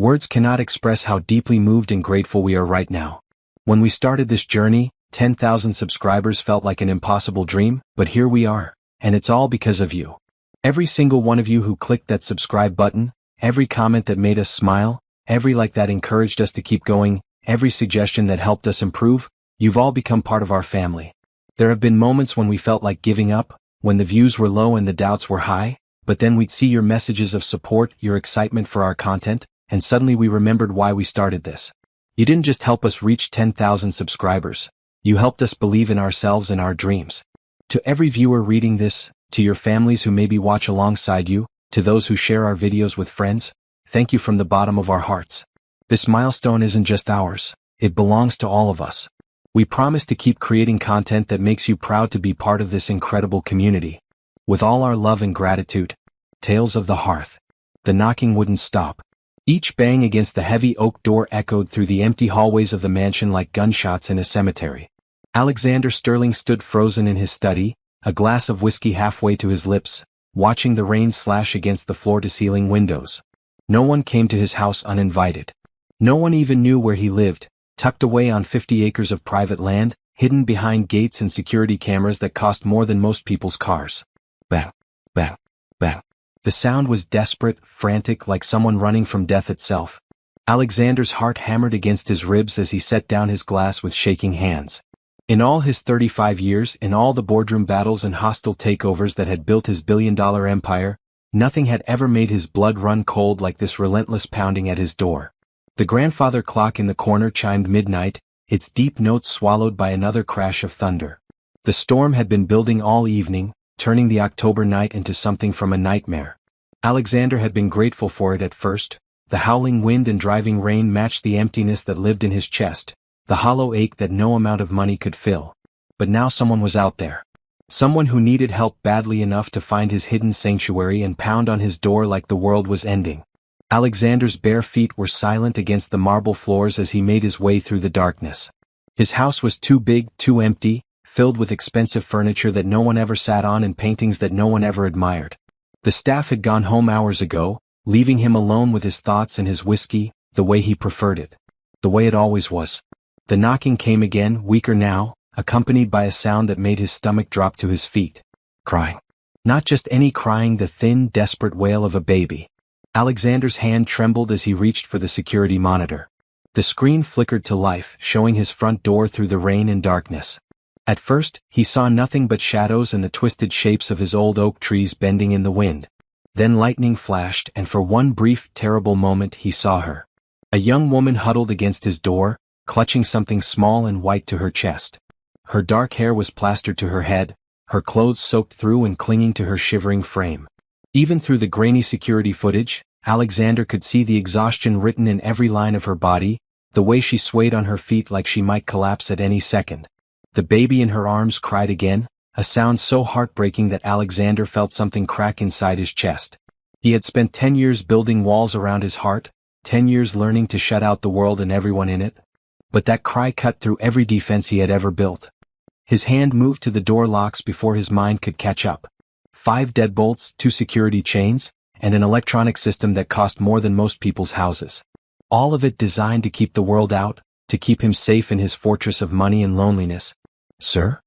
Words cannot express how deeply moved and grateful we are right now. When we started this journey, 10,000 subscribers felt like an impossible dream, but here we are, and it's all because of you. Every single one of you who clicked that subscribe button, every comment that made us smile, every like that encouraged us to keep going, every suggestion that helped us improve, you've all become part of our family. There have been moments when we felt like giving up, when the views were low and the doubts were high, but then we'd see your messages of support, your excitement for our content, and suddenly we remembered why we started this. You didn't just help us reach 10,000 subscribers. You helped us believe in ourselves and our dreams. To every viewer reading this, to your families who maybe watch alongside you, to those who share our videos with friends, thank you from the bottom of our hearts. This milestone isn't just ours, it belongs to all of us. We promise to keep creating content that makes you proud to be part of this incredible community. With all our love and gratitude. Tales of the Hearth. The knocking wouldn't stop. Each bang against the heavy oak door echoed through the empty hallways of the mansion like gunshots in a cemetery. Alexander Sterling stood frozen in his study, a glass of whiskey halfway to his lips, watching the rain slash against the floor-to-ceiling windows. No one came to his house uninvited. No one even knew where he lived, tucked away on 50 acres of private land, hidden behind gates and security cameras that cost more than most people's cars. Bang, bang, bang. The sound was desperate, frantic, like someone running from death itself. Alexander's heart hammered against his ribs as he set down his glass with shaking hands. In all his 35 years, in all the boardroom battles and hostile takeovers that had built his billion-dollar empire, nothing had ever made his blood run cold like this relentless pounding at his door. The grandfather clock in the corner chimed midnight, its deep notes swallowed by another crash of thunder. The storm had been building all evening, turning the October night into something from a nightmare. Alexander had been grateful for it at first. The howling wind and driving rain matched the emptiness that lived in his chest, the hollow ache that no amount of money could fill. But now someone was out there. Someone who needed help badly enough to find his hidden sanctuary and pound on his door like the world was ending. Alexander's bare feet were silent against the marble floors as he made his way through the darkness. His house was too big, too empty, filled with expensive furniture that no one ever sat on and paintings that no one ever admired. The staff had gone home hours ago, leaving him alone with his thoughts and his whiskey, the way he preferred it. The way it always was. The knocking came again, weaker now, accompanied by a sound that made his stomach drop to his feet. Crying. Not just any crying, the thin, desperate wail of a baby. Alexander's hand trembled as he reached for the security monitor. The screen flickered to life, showing his front door through the rain and darkness. At first, he saw nothing but shadows and the twisted shapes of his old oak trees bending in the wind. Then lightning flashed, and for one brief, terrible moment he saw her. A young woman huddled against his door, clutching something small and white to her chest. Her dark hair was plastered to her head, her clothes soaked through and clinging to her shivering frame. Even through the grainy security footage, Alexander could see the exhaustion written in every line of her body, the way she swayed on her feet like she might collapse at any second. The baby in her arms cried again, a sound so heartbreaking that Alexander felt something crack inside his chest. He had spent 10 years building walls around his heart, 10 years learning to shut out the world and everyone in it. But that cry cut through every defense he had ever built. His hand moved to the door locks before his mind could catch up. 5 deadbolts, 2 security chains, and an electronic system that cost more than most people's houses. All of it designed to keep the world out, to keep him safe in his fortress of money and loneliness. Sir?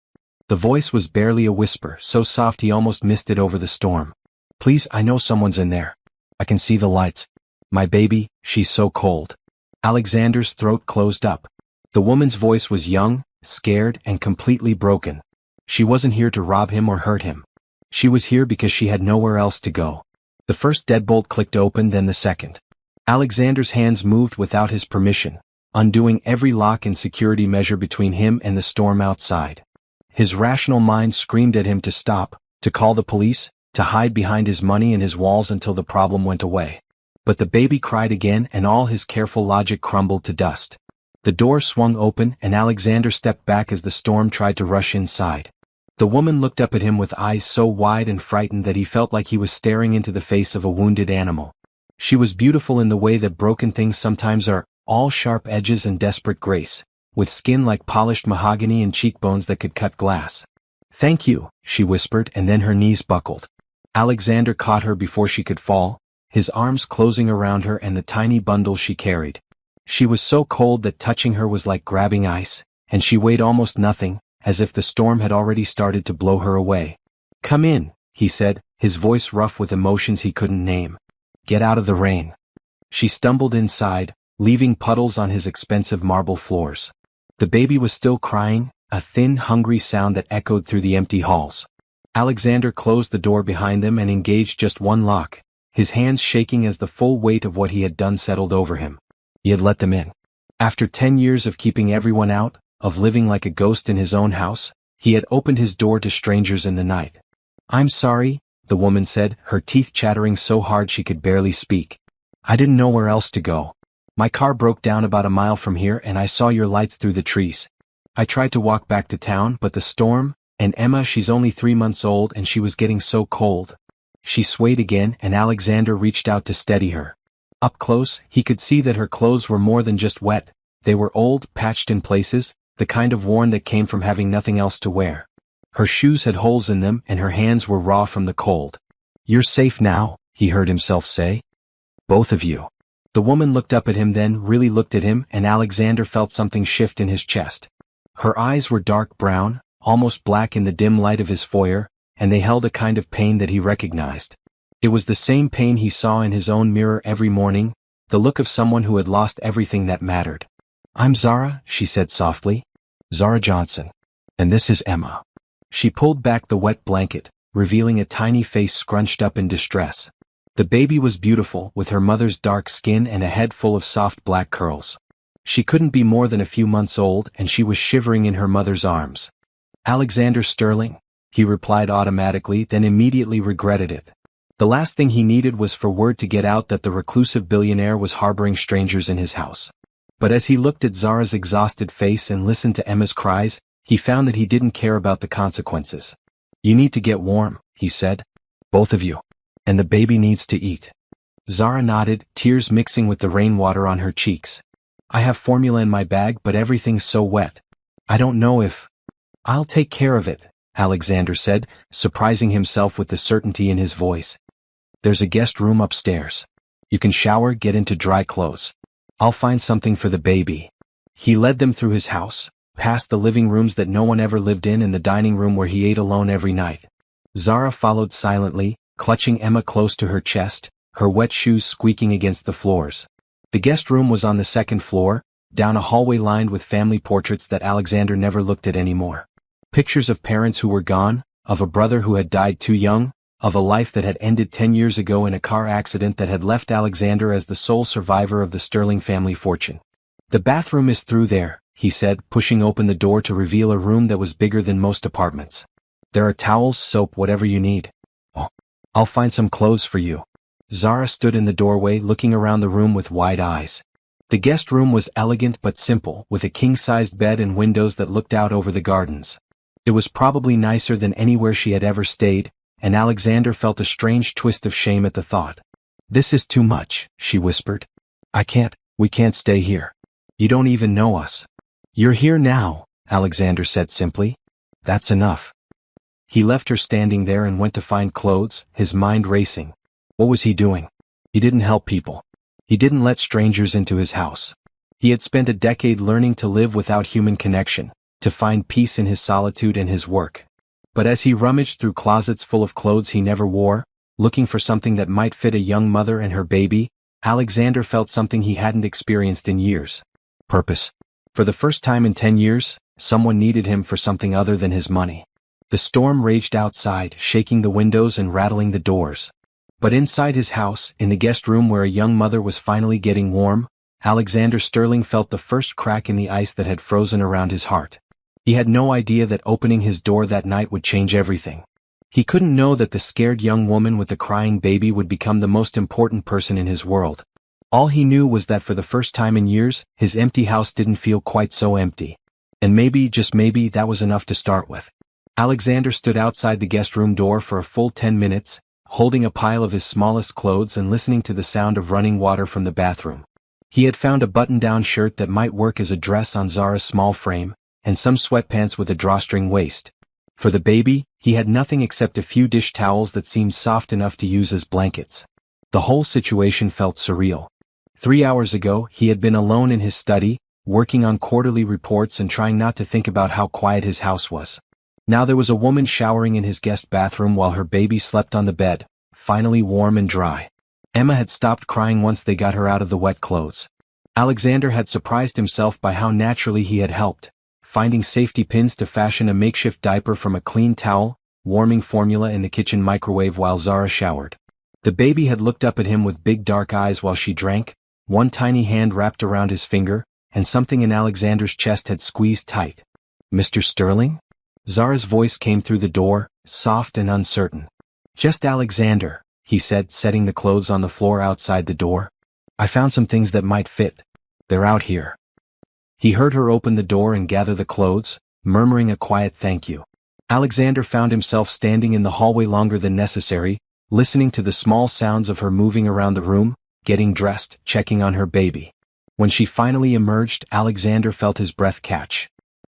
The voice was barely a whisper, so soft he almost missed it over the storm. Please, I know someone's in there. I can see the lights. My baby, she's so cold. Alexander's throat closed up. The woman's voice was young, scared, and completely broken. She wasn't here to rob him or hurt him. She was here because she had nowhere else to go. The first deadbolt clicked open, then the second. Alexander's hands moved without his permission, undoing every lock and security measure between him and the storm outside. His rational mind screamed at him to stop, to call the police, to hide behind his money and his walls until the problem went away. But the baby cried again and all his careful logic crumbled to dust. The door swung open and Alexander stepped back as the storm tried to rush inside. The woman looked up at him with eyes so wide and frightened that he felt like he was staring into the face of a wounded animal. She was beautiful in the way that broken things sometimes are, all sharp edges and desperate grace, with skin like polished mahogany and cheekbones that could cut glass. Thank you, she whispered, and then her knees buckled. Alexander caught her before she could fall, his arms closing around her and the tiny bundle she carried. She was so cold that touching her was like grabbing ice, and she weighed almost nothing, as if the storm had already started to blow her away. "Come in," he said, his voice rough with emotions he couldn't name. "Get out of the rain." She stumbled inside, leaving puddles on his expensive marble floors. The baby was still crying, a thin, hungry sound that echoed through the empty halls. Alexander closed the door behind them and engaged just one lock, his hands shaking as the full weight of what he had done settled over him. He had let them in. After 10 years of keeping everyone out, of living like a ghost in his own house, he had opened his door to strangers in the night. "I'm sorry," the woman said, her teeth chattering so hard she could barely speak. "I didn't know where else to go. My car broke down about a mile from here and I saw your lights through the trees. I tried to walk back to town, but the storm, and Emma, she's only 3 months old and she was getting so cold." She swayed again and Alexander reached out to steady her. Up close, he could see that her clothes were more than just wet. They were old, patched in places, the kind of worn that came from having nothing else to wear. Her shoes had holes in them and her hands were raw from the cold. "You're safe now," he heard himself say. "Both of you." The woman looked up at him, then really looked at him, and Alexander felt something shift in his chest. Her eyes were dark brown, almost black in the dim light of his foyer, and they held a kind of pain that he recognized. It was the same pain he saw in his own mirror every morning, the look of someone who had lost everything that mattered. "I'm Zara," she said softly. "Zara Johnson. And this is Emma." She pulled back the wet blanket, revealing a tiny face scrunched up in distress. The baby was beautiful, with her mother's dark skin and a head full of soft black curls. She couldn't be more than a few months old and she was shivering in her mother's arms. "Alexander Sterling," he replied automatically, then immediately regretted it. The last thing he needed was for word to get out that the reclusive billionaire was harboring strangers in his house. But as he looked at Zara's exhausted face and listened to Emma's cries, he found that he didn't care about the consequences. "You need to get warm," he said. "Both of you. And the baby needs to eat." Zara nodded, tears mixing with the rainwater on her cheeks. "I have formula in my bag, but everything's so wet. I don't know if—" "I'll take care of it," Alexander said, surprising himself with the certainty in his voice. "There's a guest room upstairs. You can shower, get into dry clothes. I'll find something for the baby." He led them through his house, past the living rooms that no one ever lived in and the dining room where he ate alone every night. Zara followed silently, clutching Emma close to her chest, her wet shoes squeaking against the floors. The guest room was on the second floor, down a hallway lined with family portraits that Alexander never looked at anymore. Pictures of parents who were gone, of a brother who had died too young, of a life that had ended 10 years ago in a car accident that had left Alexander as the sole survivor of the Sterling family fortune. "The bathroom is through there," he said, pushing open the door to reveal a room that was bigger than most apartments. "There are towels, soap, whatever you need. Oh, I'll find some clothes for you." Zara stood in the doorway looking around the room with wide eyes. The guest room was elegant but simple, with a king-sized bed and windows that looked out over the gardens. It was probably nicer than anywhere she had ever stayed, and Alexander felt a strange twist of shame at the thought. "This is too much," she whispered. We can't stay here. You don't even know us." "You're here now," Alexander said simply. "That's enough." He left her standing there and went to find clothes, his mind racing. What was he doing? He didn't help people. He didn't let strangers into his house. He had spent a decade learning to live without human connection, to find peace in his solitude and his work. But as he rummaged through closets full of clothes he never wore, looking for something that might fit a young mother and her baby, Alexander felt something he hadn't experienced in years. Purpose. For the first time in 10 years, someone needed him for something other than his money. The storm raged outside, shaking the windows and rattling the doors. But inside his house, in the guest room where a young mother was finally getting warm, Alexander Sterling felt the first crack in the ice that had frozen around his heart. He had no idea that opening his door that night would change everything. He couldn't know that the scared young woman with the crying baby would become the most important person in his world. All he knew was that for the first time in years, his empty house didn't feel quite so empty. And maybe, just maybe, that was enough to start with. Alexander stood outside the guest room door for a full 10 minutes, holding a pile of his smallest clothes and listening to the sound of running water from the bathroom. He had found a button-down shirt that might work as a dress on Zara's small frame, and some sweatpants with a drawstring waist. For the baby, he had nothing except a few dish towels that seemed soft enough to use as blankets. The whole situation felt surreal. 3 hours ago, he had been alone in his study, working on quarterly reports and trying not to think about how quiet his house was. Now there was a woman showering in his guest bathroom while her baby slept on the bed, finally warm and dry. Emma had stopped crying once they got her out of the wet clothes. Alexander had surprised himself by how naturally he had helped, finding safety pins to fashion a makeshift diaper from a clean towel, warming formula in the kitchen microwave while Zara showered. The baby had looked up at him with big dark eyes while she drank, one tiny hand wrapped around his finger, and something in Alexander's chest had squeezed tight. "Mr. Sterling?" Zara's voice came through the door, soft and uncertain. "Just Alexander," he said, setting the clothes on the floor outside the door. "I found some things that might fit. They're out here." He heard her open the door and gather the clothes, murmuring a quiet thank you. Alexander found himself standing in the hallway longer than necessary, listening to the small sounds of her moving around the room, getting dressed, checking on her baby. When she finally emerged, Alexander felt his breath catch.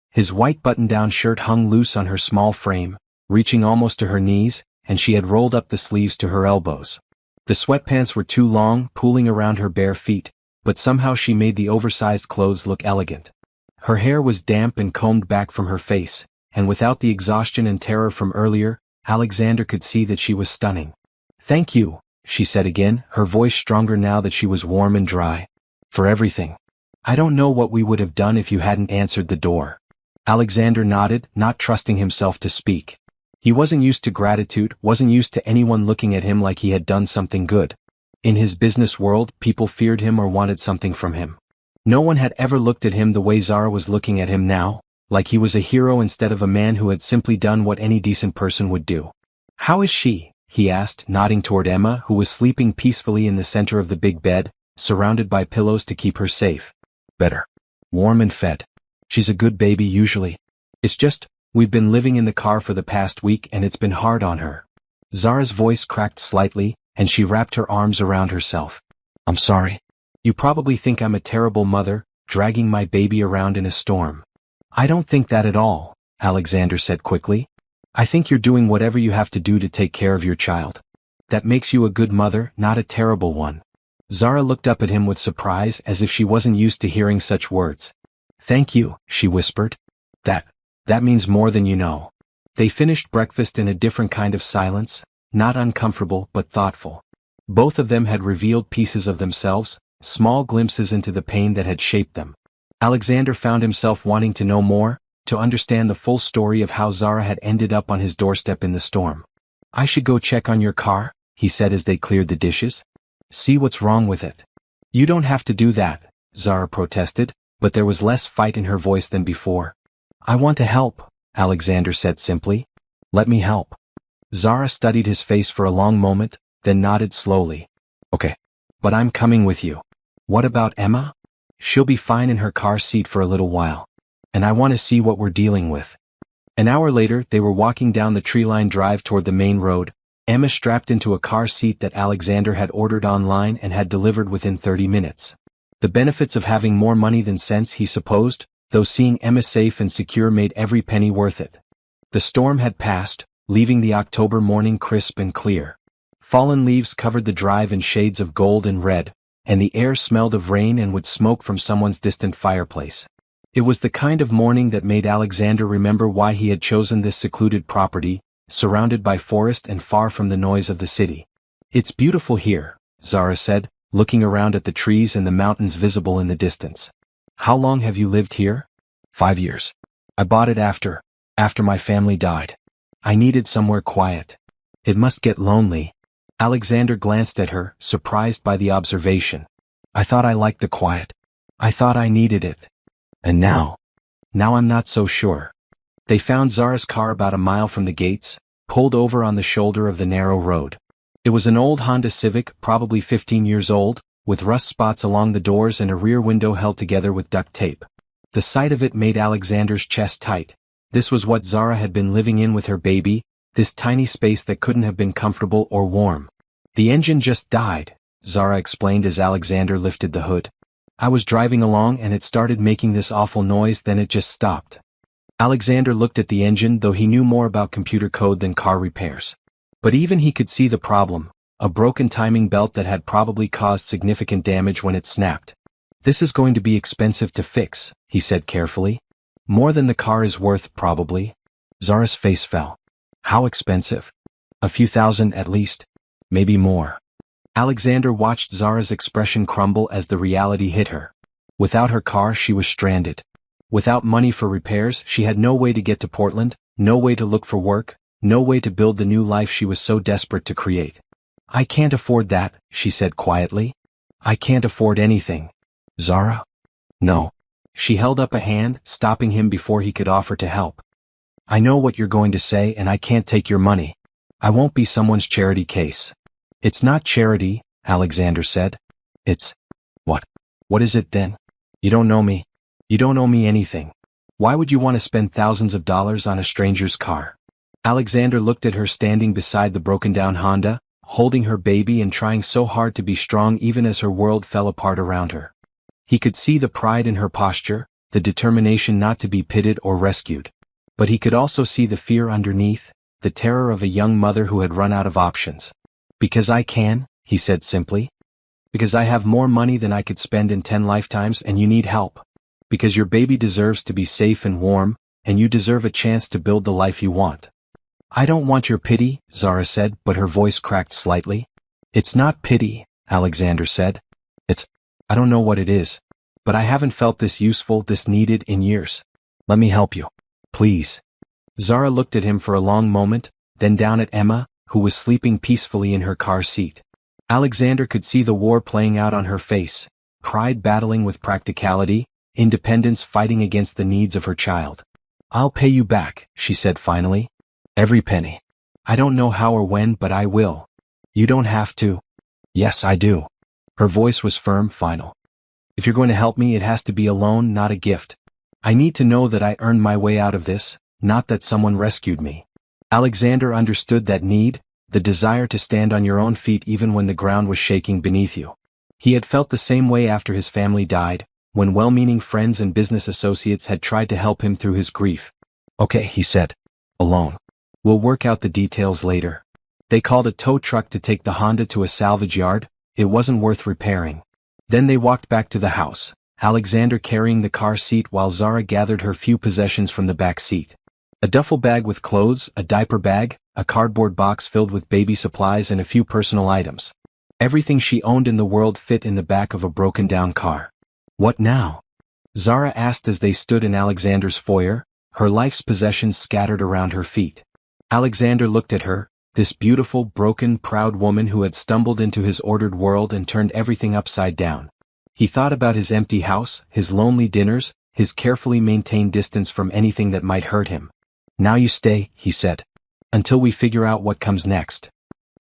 His white button-down shirt hung loose on her small frame, reaching almost to her knees, and she had rolled up the sleeves to her elbows. The sweatpants were too long, pooling around her bare feet, but somehow she made the oversized clothes look elegant. Her hair was damp and combed back from her face, and without the exhaustion and terror from earlier, Alexander could see that she was stunning. "Thank you," she said again, her voice stronger now that she was warm and dry. "For everything. I don't know what we would have done if you hadn't answered the door." Alexander nodded, not trusting himself to speak. He wasn't used to gratitude, wasn't used to anyone looking at him like he had done something good. In his business world, people feared him or wanted something from him. No one had ever looked at him the way Zara was looking at him now, like he was a hero instead of a man who had simply done what any decent person would do. "How is she?" he asked, nodding toward Emma, who was sleeping peacefully in the center of the big bed, surrounded by pillows to keep her safe. "Better. Warm and fed. She's a good baby usually. It's just, we've been living in the car for the past week and it's been hard on her." Zara's voice cracked slightly, and she wrapped her arms around herself. "I'm sorry. You probably think I'm a terrible mother, dragging my baby around in a storm." "I don't think that at all," Alexander said quickly. "I think you're doing whatever you have to do to take care of your child. That makes you a good mother, not a terrible one." Zara looked up at him with surprise as if she wasn't used to hearing such words. "Thank you," she whispered. That means more than you know." They finished breakfast in a different kind of silence, not uncomfortable but thoughtful. Both of them had revealed pieces of themselves, small glimpses into the pain that had shaped them. Alexander found himself wanting to know more, to understand the full story of how Zara had ended up on his doorstep in the storm. "I should go check on your car," he said as they cleared the dishes. "See what's wrong with it." "You don't have to do that," Zara protested, but there was less fight in her voice than before. "I want to help," Alexander said simply. "Let me help." Zara studied his face for a long moment, then nodded slowly. "Okay. But I'm coming with you." "What about Emma?" "She'll be fine in her car seat for a little while. And I want to see what we're dealing with." An hour later, they were walking down the tree-lined drive toward the main road, Emma strapped into a car seat that Alexander had ordered online and had delivered within 30 minutes. The benefits of having more money than sense, he supposed, though seeing Emma safe and secure made every penny worth it. The storm had passed, leaving the October morning crisp and clear. Fallen leaves covered the drive in shades of gold and red, and the air smelled of rain and wood smoke from someone's distant fireplace. It was the kind of morning that made Alexander remember why he had chosen this secluded property, surrounded by forest and far from the noise of the city. "It's beautiful here," Zara said, looking around at the trees and the mountains visible in the distance. "How long have you lived here?" 5 years. I bought it after my family died. I needed somewhere quiet. It must get lonely." Alexander glanced at her, surprised by the observation. "I thought I liked the quiet. I thought I needed it. And now I'm not so sure." They found Zara's car about a mile from the gates, pulled over on the shoulder of the narrow road. It was an old Honda Civic, probably 15 years old, with rust spots along the doors and a rear window held together with duct tape. The sight of it made Alexander's chest tight. This was what Zara had been living in with her baby, this tiny space that couldn't have been comfortable or warm. "The engine just died," Zara explained as Alexander lifted the hood. "I was driving along and it started making this awful noise, then it just stopped." Alexander looked at the engine, though he knew more about computer code than car repairs. But even he could see the problem. A broken timing belt that had probably caused significant damage when it snapped. "This is going to be expensive to fix," he said carefully. "More than the car is worth, probably." Zara's face fell. "How expensive?" "A few thousand at least. Maybe more." Alexander watched Zara's expression crumble as the reality hit her. Without her car, she was stranded. Without money for repairs, she had no way to get to Portland, no way to look for work, no way to build the new life she was so desperate to create. "I can't afford that," she said quietly. "I can't afford anything." "Zara?" "No." She held up a hand, stopping him before he could offer to help. "I know what you're going to say, and I can't take your money. I won't be someone's charity case." "It's not charity," Alexander said. "It's..." "What? What is it then?" "You don't know me. You don't owe me anything. Why would you want to spend thousands of dollars on a stranger's car?" Alexander looked at her standing beside the broken-down Honda, holding her baby and trying so hard to be strong even as her world fell apart around her. He could see the pride in her posture, the determination not to be pitied or rescued. But he could also see the fear underneath, the terror of a young mother who had run out of options. "Because I can," he said simply. "Because I have more money than I could spend in 10 lifetimes and you need help. Because your baby deserves to be safe and warm, and you deserve a chance to build the life you want." "I don't want your pity," Zara said, but her voice cracked slightly. "It's not pity," Alexander said. I don't know what it is. But I haven't felt this useful, this needed in years. Let me help you. Please." Zara looked at him for a long moment, then down at Emma, who was sleeping peacefully in her car seat. Alexander could see the war playing out on her face, pride battling with practicality, independence fighting against the needs of her child. "I'll pay you back," she said finally. "Every penny. I don't know how or when, but I will." "You don't have to." "Yes, I do." Her voice was firm, final. "If you're going to help me, it has to be a loan, not a gift. I need to know that I earned my way out of this, not that someone rescued me." Alexander understood that need, the desire to stand on your own feet even when the ground was shaking beneath you. He had felt the same way after his family died, when well-meaning friends and business associates had tried to help him through his grief. "Okay," he said. "Alone. We'll work out the details later." They called a tow truck to take the Honda to a salvage yard. It wasn't worth repairing. Then they walked back to the house, Alexander carrying the car seat while Zara gathered her few possessions from the back seat. A duffel bag with clothes, a diaper bag, a cardboard box filled with baby supplies and a few personal items. Everything she owned in the world fit in the back of a broken-down car. "What now?" Zara asked as they stood in Alexander's foyer, her life's possessions scattered around her feet. Alexander looked at her, this beautiful, broken, proud woman who had stumbled into his ordered world and turned everything upside down. He thought about his empty house, his lonely dinners, his carefully maintained distance from anything that might hurt him. "Now you stay," he said. "Until we figure out what comes next."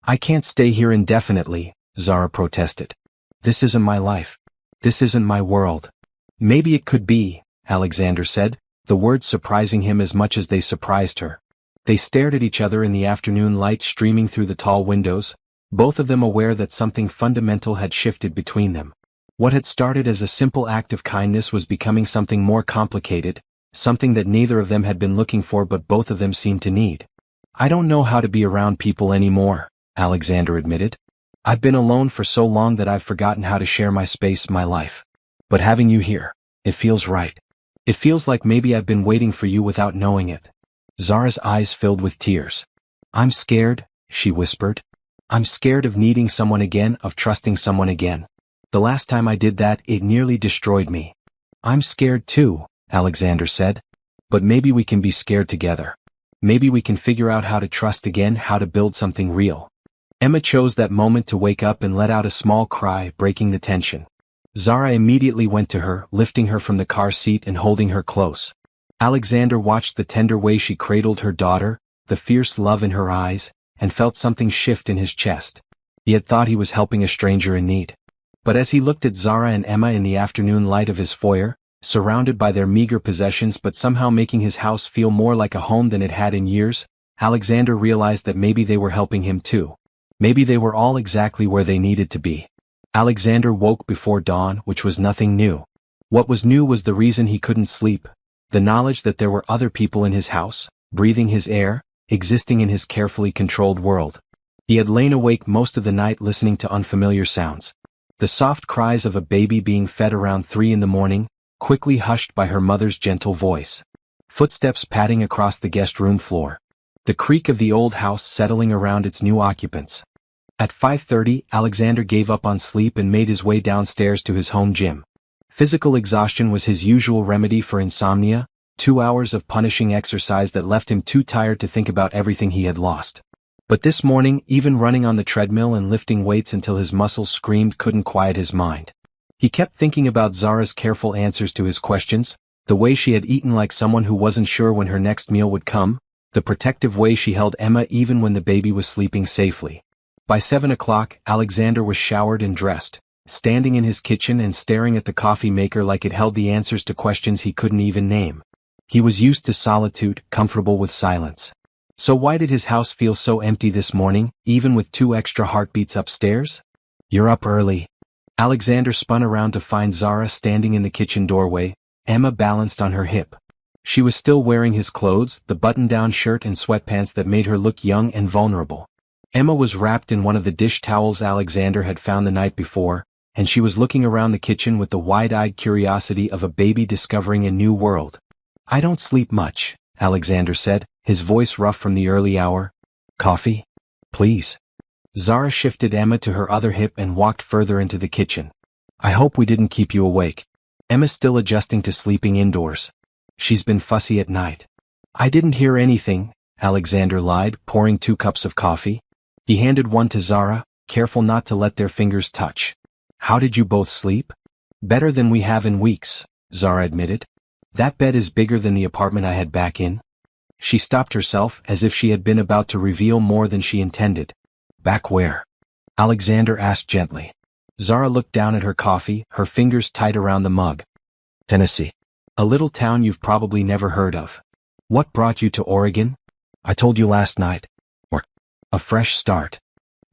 "I can't stay here indefinitely," Zara protested. "This isn't my life. This isn't my world." "Maybe it could be," Alexander said, the words surprising him as much as they surprised her. They stared at each other in the afternoon light streaming through the tall windows, both of them aware that something fundamental had shifted between them. What had started as a simple act of kindness was becoming something more complicated, something that neither of them had been looking for but both of them seemed to need. "I don't know how to be around people anymore," Alexander admitted. "I've been alone for so long that I've forgotten how to share my space, my life. But having you here, it feels right. It feels like maybe I've been waiting for you without knowing it." Zara's eyes filled with tears. "I'm scared," she whispered. "I'm scared of needing someone again, of trusting someone again. The last time I did that, it nearly destroyed me." "I'm scared too," Alexander said. "But maybe we can be scared together. Maybe we can figure out how to trust again, how to build something real." Emma chose that moment to wake up and let out a small cry, breaking the tension. Zara immediately went to her, lifting her from the car seat and holding her close. Alexander watched the tender way she cradled her daughter, the fierce love in her eyes, and felt something shift in his chest. He had thought he was helping a stranger in need. But as he looked at Zara and Emma in the afternoon light of his foyer, surrounded by their meager possessions but somehow making his house feel more like a home than it had in years, Alexander realized that maybe they were helping him too. Maybe they were all exactly where they needed to be. Alexander woke before dawn, which was nothing new. What was new was the reason he couldn't sleep. The knowledge that there were other people in his house, breathing his air, existing in his carefully controlled world. He had lain awake most of the night listening to unfamiliar sounds. The soft cries of a baby being fed around 3 in the morning, quickly hushed by her mother's gentle voice. Footsteps padding across the guest room floor. The creak of the old house settling around its new occupants. At 5:30, Alexander gave up on sleep and made his way downstairs to his home gym. Physical exhaustion was his usual remedy for insomnia, 2 hours of punishing exercise that left him too tired to think about everything he had lost. But this morning, even running on the treadmill and lifting weights until his muscles screamed couldn't quiet his mind. He kept thinking about Zara's careful answers to his questions, the way she had eaten like someone who wasn't sure when her next meal would come, the protective way she held Emma even when the baby was sleeping safely. By 7 o'clock, Alexander was showered and dressed, standing in his kitchen and staring at the coffee maker like it held the answers to questions he couldn't even name. He was used to solitude, comfortable with silence. So why did his house feel so empty this morning, even with 2 extra heartbeats upstairs? "You're up early." Alexander spun around to find Zara standing in the kitchen doorway, Emma balanced on her hip. She was still wearing his clothes, the button-down shirt and sweatpants that made her look young and vulnerable. Emma was wrapped in one of the dish towels Alexander had found the night before, and she was looking around the kitchen with the wide-eyed curiosity of a baby discovering a new world. "I don't sleep much," Alexander said, his voice rough from the early hour. "Coffee? Please." Zara shifted Emma to her other hip and walked further into the kitchen. "I hope we didn't keep you awake." Emma's still adjusting to sleeping indoors. "She's been fussy at night." "I didn't hear anything," Alexander lied, pouring 2 cups of coffee. He handed one to Zara, careful not to let their fingers touch. "How did you both sleep?" "Better than we have in weeks," Zara admitted. "That bed is bigger than the apartment I had back in." She stopped herself as if she had been about to reveal more than she intended. "Back where?" Alexander asked gently. Zara looked down at her coffee, her fingers tight around the mug. "Tennessee. A little town you've probably never heard of." "What brought you to Oregon?" "I told you last night." "Or a fresh start."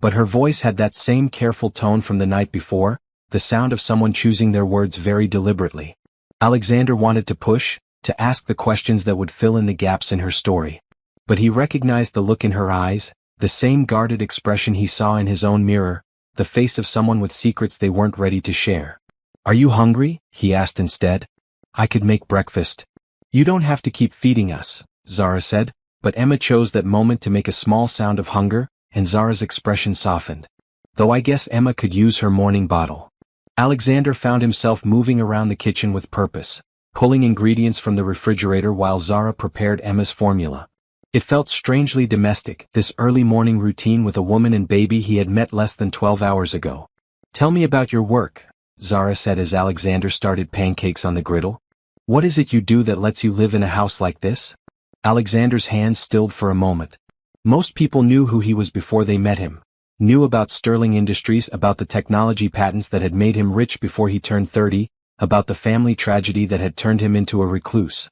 But her voice had that same careful tone from the night before, the sound of someone choosing their words very deliberately. Alexander wanted to push, to ask the questions that would fill in the gaps in her story. But he recognized the look in her eyes, the same guarded expression he saw in his own mirror, the face of someone with secrets they weren't ready to share. "Are you hungry?" he asked instead. "I could make breakfast." "You don't have to keep feeding us," Zara said, but Emma chose that moment to make a small sound of hunger, and Zara's expression softened. "Though I guess Emma could use her morning bottle." Alexander found himself moving around the kitchen with purpose, pulling ingredients from the refrigerator while Zara prepared Emma's formula. It felt strangely domestic, this early morning routine with a woman and baby he had met less than 12 hours ago. "Tell me about your work," Zara said as Alexander started pancakes on the griddle. "What is it you do that lets you live in a house like this?" Alexander's hands stilled for a moment. Most people knew who he was before they met him. Knew about Sterling Industries, about the technology patents that had made him rich before he turned 30, about the family tragedy that had turned him into a recluse.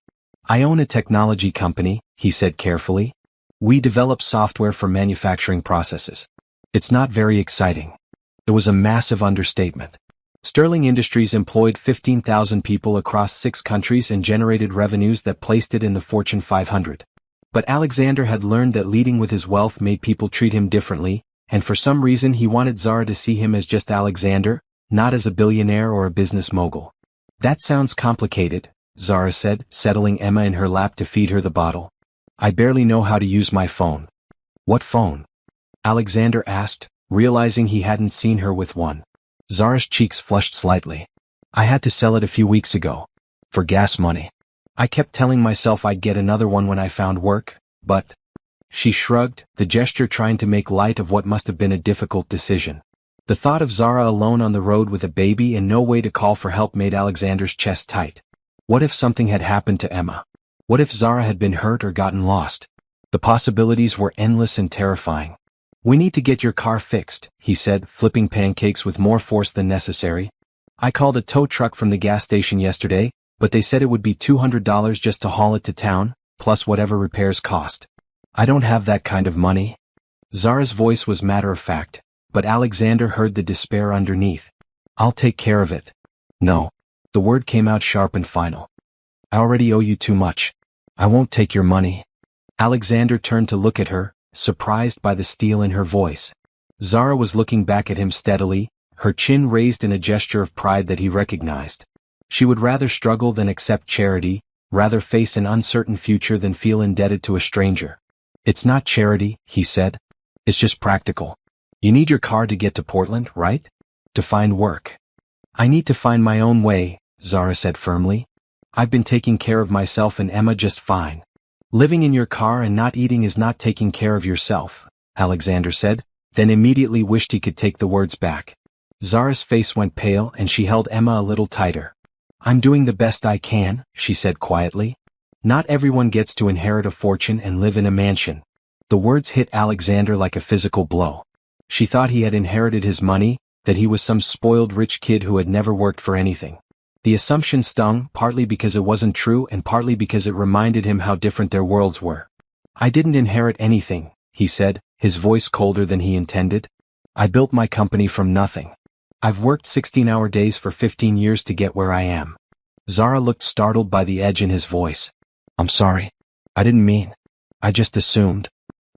"I own a technology company," he said carefully. "We develop software for manufacturing processes." "It's not very exciting." It was a massive understatement. Sterling Industries employed 15,000 people across 6 countries and generated revenues that placed it in the Fortune 500. But Alexander had learned that leading with his wealth made people treat him differently, and for some reason he wanted Zara to see him as just Alexander, not as a billionaire or a business mogul. "That sounds complicated," Zara said, settling Emma in her lap to feed her the bottle. "I barely know how to use my phone." "What phone?" Alexander asked, realizing he hadn't seen her with one. Zara's cheeks flushed slightly. "I had to sell it a few weeks ago. For gas money. I kept telling myself I'd get another one when I found work, but..." She shrugged, the gesture trying to make light of what must have been a difficult decision. The thought of Zara alone on the road with a baby and no way to call for help made Alexander's chest tight. What if something had happened to Emma? What if Zara had been hurt or gotten lost? The possibilities were endless and terrifying. "We need to get your car fixed," he said, flipping pancakes with more force than necessary. "I called a tow truck from the gas station yesterday, but they said it would be $200 just to haul it to town, plus whatever repairs cost. I don't have that kind of money." Zara's voice was matter-of-fact, but Alexander heard the despair underneath. "I'll take care of it." "No." The word came out sharp and final. "I already owe you too much. I won't take your money." Alexander turned to look at her, surprised by the steel in her voice. Zara was looking back at him steadily, her chin raised in a gesture of pride that he recognized. She would rather struggle than accept charity, rather face an uncertain future than feel indebted to a stranger. It's not charity, he said. It's just practical. You need your car to get to Portland, right? To find work. I need to find my own way, Zara said firmly. I've been taking care of myself and Emma just fine. Living in your car and not eating is not taking care of yourself, Alexander said, then immediately wished he could take the words back. Zara's face went pale and she held Emma a little tighter. I'm doing the best I can, she said quietly. Not everyone gets to inherit a fortune and live in a mansion. The words hit Alexander like a physical blow. She thought he had inherited his money, that he was some spoiled rich kid who had never worked for anything. The assumption stung, partly because it wasn't true and partly because it reminded him how different their worlds were. I didn't inherit anything, he said, his voice colder than he intended. I built my company from nothing. I've worked 16-hour days for 15 years to get where I am. Zara looked startled by the edge in his voice. I'm sorry. I didn't mean. I just assumed.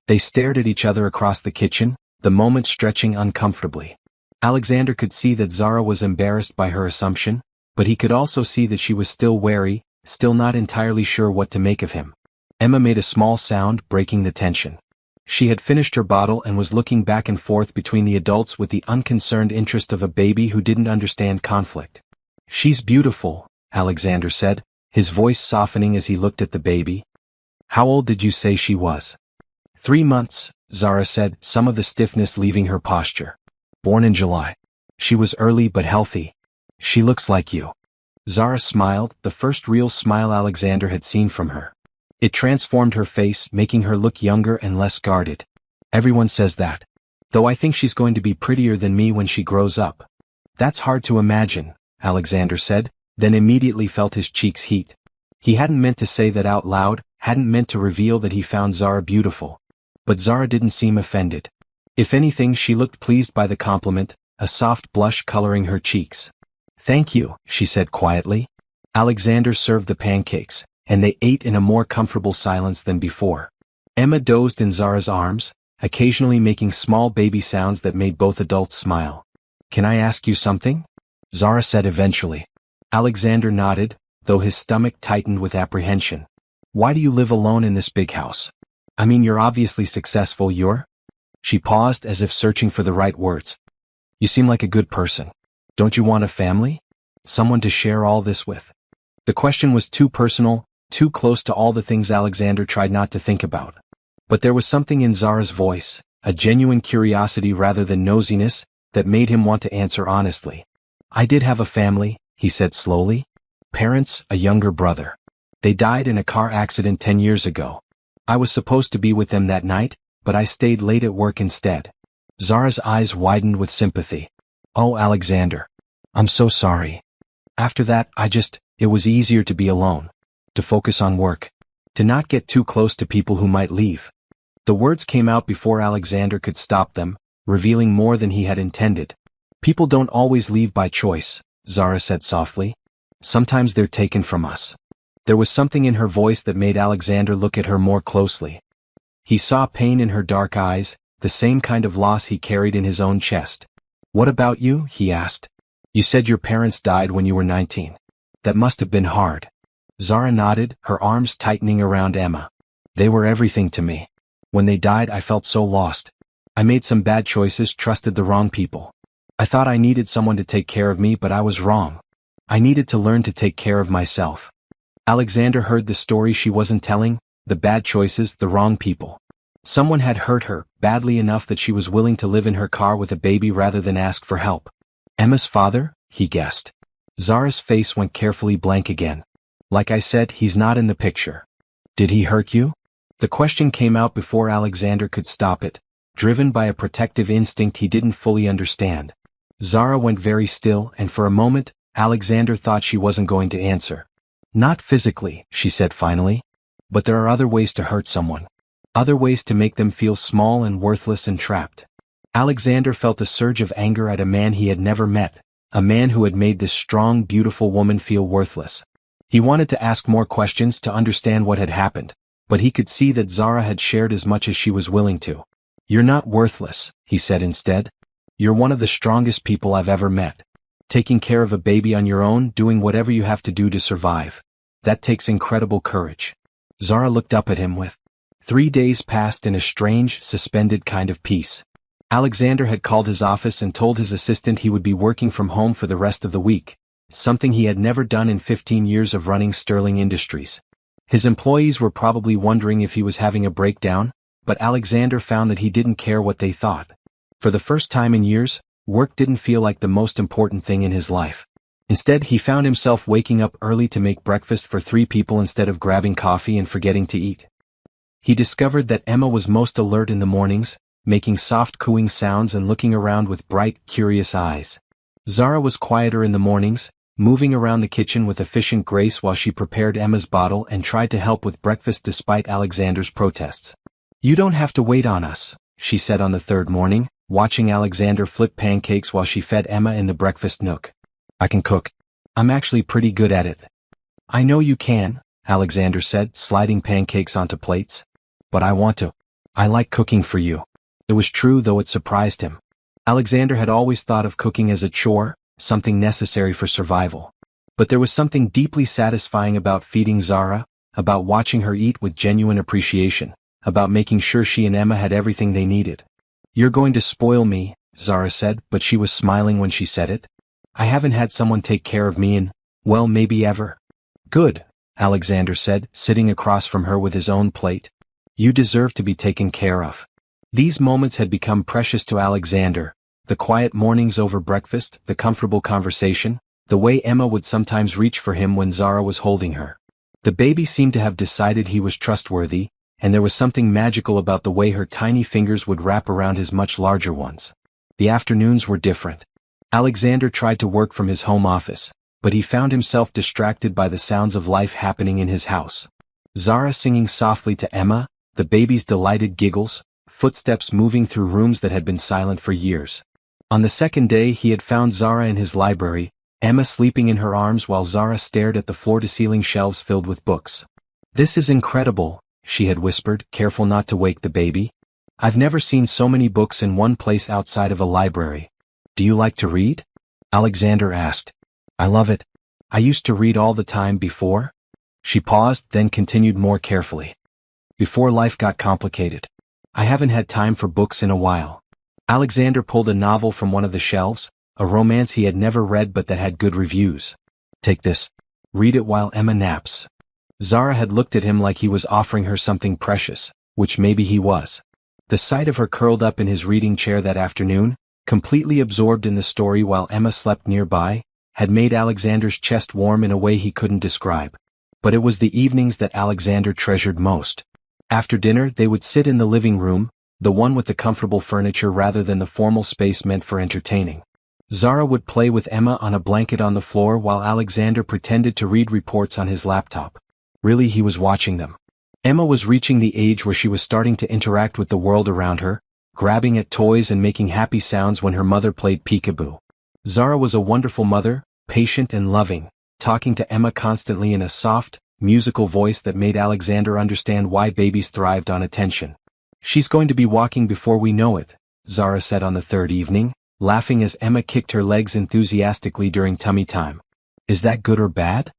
They stared at each other across the kitchen, the moment stretching uncomfortably. Alexander could see that Zara was embarrassed by her assumption, but he could also see that she was still wary, still not entirely sure what to make of him. Emma made a small sound, breaking the tension. She had finished her bottle and was looking back and forth between the adults with the unconcerned interest of a baby who didn't understand conflict. She's beautiful, Alexander said, his voice softening as he looked at the baby. How old did you say she was? 3 months, Zara said, some of the stiffness leaving her posture. Born in July. She was early but healthy. She looks like you. Zara smiled, the first real smile Alexander had seen from her. It transformed her face, making her look younger and less guarded. Everyone says that. Though I think she's going to be prettier than me when she grows up. That's hard to imagine, Alexander said, then immediately felt his cheeks heat. He hadn't meant to say that out loud, hadn't meant to reveal that he found Zara beautiful. But Zara didn't seem offended. If anything, she looked pleased by the compliment, a soft blush coloring her cheeks. Thank you, she said quietly. Alexander served the pancakes, and they ate in a more comfortable silence than before. Emma dozed in Zara's arms, occasionally making small baby sounds that made both adults smile. Can I ask you something? Zara said eventually. Alexander nodded, though his stomach tightened with apprehension. Why do you live alone in this big house? I mean, you're obviously successful, you're? She paused as if searching for the right words. You seem like a good person. Don't you want a family? Someone to share all this with? The question was too personal, too close to all the things Alexander tried not to think about. But there was something in Zara's voice, a genuine curiosity rather than nosiness, that made him want to answer honestly. I did have a family, he said slowly. Parents, a younger brother. They died in a car accident 10 years ago. I was supposed to be with them that night, but I stayed late at work instead. Zara's eyes widened with sympathy. Oh, Alexander. I'm so sorry. After that, it was easier to be alone. To focus on work. To not get too close to people who might leave. The words came out before Alexander could stop them, revealing more than he had intended. People don't always leave by choice, Zara said softly. Sometimes they're taken from us. There was something in her voice that made Alexander look at her more closely. He saw pain in her dark eyes, the same kind of loss he carried in his own chest. What about you? He asked. You said your parents died when you were 19. That must have been hard. Zara nodded, her arms tightening around Emma. They were everything to me. When they died, I felt so lost. I made some bad choices, trusted the wrong people. I thought I needed someone to take care of me, but I was wrong. I needed to learn to take care of myself. Alexander heard the story she wasn't telling, the bad choices, the wrong people. Someone had hurt her, badly enough that she was willing to live in her car with a baby rather than ask for help. Emma's father? He guessed. Zara's face went carefully blank again. Like I said, he's not in the picture. Did he hurt you? The question came out before Alexander could stop it, driven by a protective instinct he didn't fully understand. Zara went very still, and for a moment, Alexander thought she wasn't going to answer. Not physically, she said finally. But there are other ways to hurt someone. Other ways to make them feel small and worthless and trapped. Alexander felt a surge of anger at a man he had never met, a man who had made this strong, beautiful woman feel worthless. He wanted to ask more questions to understand what had happened, But he could see that Zara had shared as much as she was willing to. "You're not worthless," he said instead. "You're one of the strongest people I've ever met. Taking care of a baby on your own, doing whatever you have to do to survive. That takes incredible courage." Zara looked up at him with. 3 days passed in a strange, suspended kind of peace. Alexander had called his office and told his assistant he would be working from home for the rest of the week, something he had never done in 15 years of running Sterling Industries. His employees were probably wondering if he was having a breakdown, but Alexander found that he didn't care what they thought. For the first time in years, work didn't feel like the most important thing in his life. Instead, he found himself waking up early to make breakfast for 3 people instead of grabbing coffee and forgetting to eat. He discovered that Emma was most alert in the mornings, making soft cooing sounds and looking around with bright, curious eyes. Zara was quieter in the mornings, moving around the kitchen with efficient grace while she prepared Emma's bottle and tried to help with breakfast despite Alexander's protests. "You don't have to wait on us," she said on the 3rd morning, watching Alexander flip pancakes while she fed Emma in the breakfast nook. "I can cook. I'm actually pretty good at it." "I know you can," Alexander said, sliding pancakes onto plates. "But I want to. I like cooking for you." It was true, though it surprised him. Alexander had always thought of cooking as a chore, something necessary for survival. But there was something deeply satisfying about feeding Zara, about watching her eat with genuine appreciation, about making sure she and Emma had everything they needed. "You're going to spoil me," Zara said, but she was smiling when she said it. "I haven't had someone take care of me in, well, maybe ever." "Good," Alexander said, sitting across from her with his own plate. "You deserve to be taken care of." These moments had become precious to Alexander, the quiet mornings over breakfast, the comfortable conversation, the way Emma would sometimes reach for him when Zara was holding her. The baby seemed to have decided he was trustworthy, and there was something magical about the way her tiny fingers would wrap around his much larger ones. The afternoons were different. Alexander tried to work from his home office, but he found himself distracted by the sounds of life happening in his house. Zara singing softly to Emma, the baby's delighted giggles, footsteps moving through rooms that had been silent for years. On the 2nd day he had found Zara in his library, Emma sleeping in her arms while Zara stared at the floor-to-ceiling shelves filled with books. "This is incredible," she had whispered, careful not to wake the baby. "I've never seen so many books in one place outside of a library. Do you like to read?" Alexander asked. "I love it. I used to read all the time before." She paused, then continued more carefully. "Before life got complicated. I haven't had time for books in a while." Alexander pulled a novel from one of the shelves, a romance he had never read but that had good reviews. "Take this. Read it while Emma naps." Zara had looked at him like he was offering her something precious, which maybe he was. The sight of her curled up in his reading chair that afternoon, completely absorbed in the story while Emma slept nearby, had made Alexander's chest warm in a way he couldn't describe. But it was the evenings that Alexander treasured most. After dinner they would sit in the living room, the one with the comfortable furniture rather than the formal space meant for entertaining. Zara would play with Emma on a blanket on the floor while Alexander pretended to read reports on his laptop. Really, he was watching them. Emma was reaching the age where she was starting to interact with the world around her, grabbing at toys and making happy sounds when her mother played peekaboo. Zara was a wonderful mother, patient and loving, talking to Emma constantly in a soft, musical voice that made Alexander understand why babies thrived on attention. "She's going to be walking before we know it," Zara said on the 3rd evening, laughing as Emma kicked her legs enthusiastically during tummy time. "Is that good or bad?"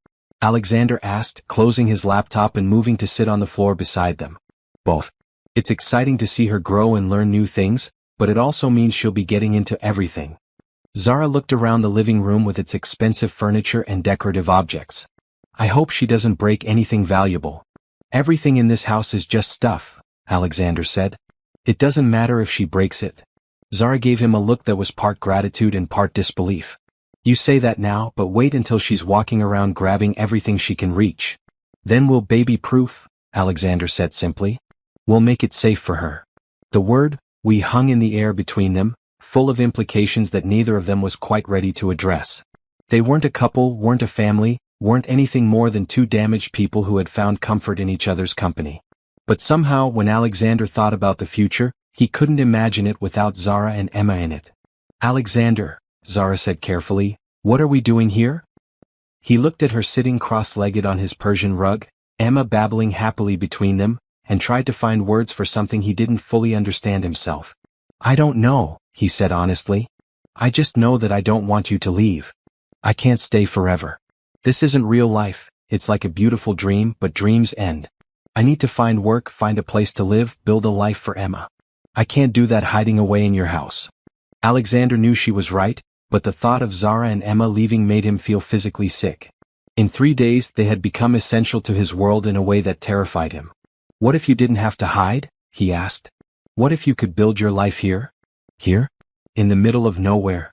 Alexander asked, closing his laptop and moving to sit on the floor beside them. "Both. It's exciting to see her grow and learn new things, but it also means she'll be getting into everything." Zara looked around the living room with its expensive furniture and decorative objects. "I hope she doesn't break anything valuable." "Everything in this house is just stuff," Alexander said. "It doesn't matter if she breaks it." Zara gave him a look that was part gratitude and part disbelief. "You say that now, but wait until she's walking around grabbing everything she can reach. Then we'll baby-proof," Alexander said simply. "We'll make it safe for her." The word "we" hung in the air between them, full of implications that neither of them was quite ready to address. They weren't a couple, weren't a family, weren't anything more than 2 damaged people who had found comfort in each other's company. But somehow, when Alexander thought about the future, he couldn't imagine it without Zara and Emma in it. "Alexander," Zara said carefully, "what are we doing here?" He looked at her sitting cross-legged on his Persian rug, Emma babbling happily between them, and tried to find words for something he didn't fully understand himself. I don't know, he said honestly. I just know that I don't want you to leave. I can't stay forever. This isn't real life, it's like a beautiful dream, but dreams end. I need to find work, find a place to live, build a life for Emma. I can't do that hiding away in your house. Alexander knew she was right, but the thought of Zara and Emma leaving made him feel physically sick. In 3 days they had become essential to his world in a way that terrified him. What if you didn't have to hide? He asked. What if you could build your life here? Here? In the middle of nowhere.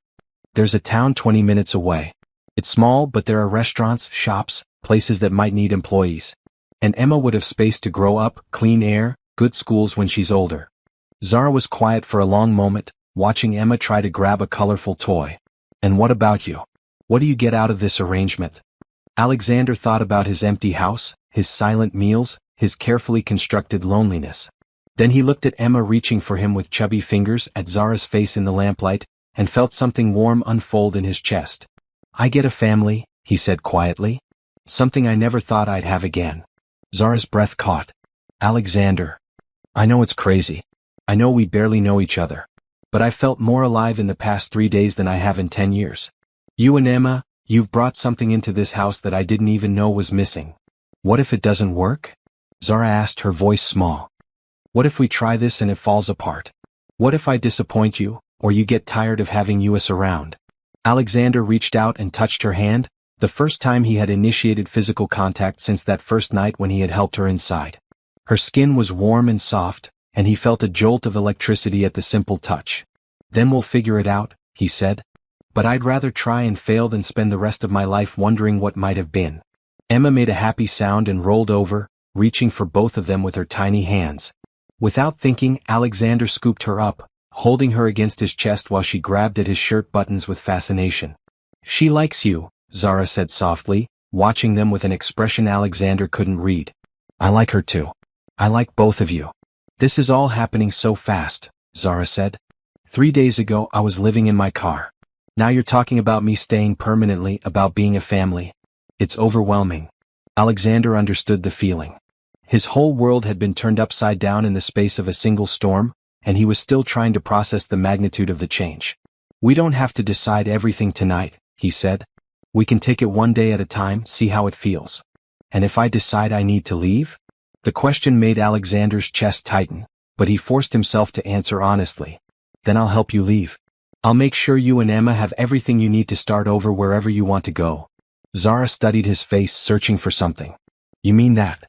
There's a town 20 minutes away. It's small, but there are restaurants, shops, places that might need employees. And Emma would have space to grow up, clean air, good schools when she's older. Zara was quiet for a long moment, watching Emma try to grab a colorful toy. And what about you? What do you get out of this arrangement? Alexander thought about his empty house, his silent meals, his carefully constructed loneliness. Then he looked at Emma reaching for him with chubby fingers, at Zara's face in the lamplight, and felt something warm unfold in his chest. I get a family, he said quietly. Something I never thought I'd have again. Zara's breath caught. Alexander. I know it's crazy. I know we barely know each other. But I felt more alive in the past 3 days than I have in 10 years. You and Emma, you've brought something into this house that I didn't even know was missing. What if it doesn't work? Zara asked, her voice small. What if we try this and it falls apart? What if I disappoint you, or you get tired of having us around? Alexander reached out and touched her hand, the first time he had initiated physical contact since that first night when he had helped her inside. Her skin was warm and soft, and he felt a jolt of electricity at the simple touch. Then we'll figure it out, he said. But I'd rather try and fail than spend the rest of my life wondering what might have been. Emma made a happy sound and rolled over, reaching for both of them with her tiny hands. Without thinking, Alexander scooped her up, holding her against his chest while she grabbed at his shirt buttons with fascination. She likes you, Zara said softly, watching them with an expression Alexander couldn't read. I like her too. I like both of you. This is all happening so fast, Zara said. 3 days ago I was living in my car. Now you're talking about me staying permanently, about being a family. It's overwhelming. Alexander understood the feeling. His whole world had been turned upside down in the space of a single storm, and he was still trying to process the magnitude of the change. We don't have to decide everything tonight, he said. We can take it one day at a time, see how it feels. And if I decide I need to leave? The question made Alexander's chest tighten, but he forced himself to answer honestly. Then I'll help you leave. I'll make sure you and Emma have everything you need to start over wherever you want to go. Zara studied his face, searching for something. You mean that?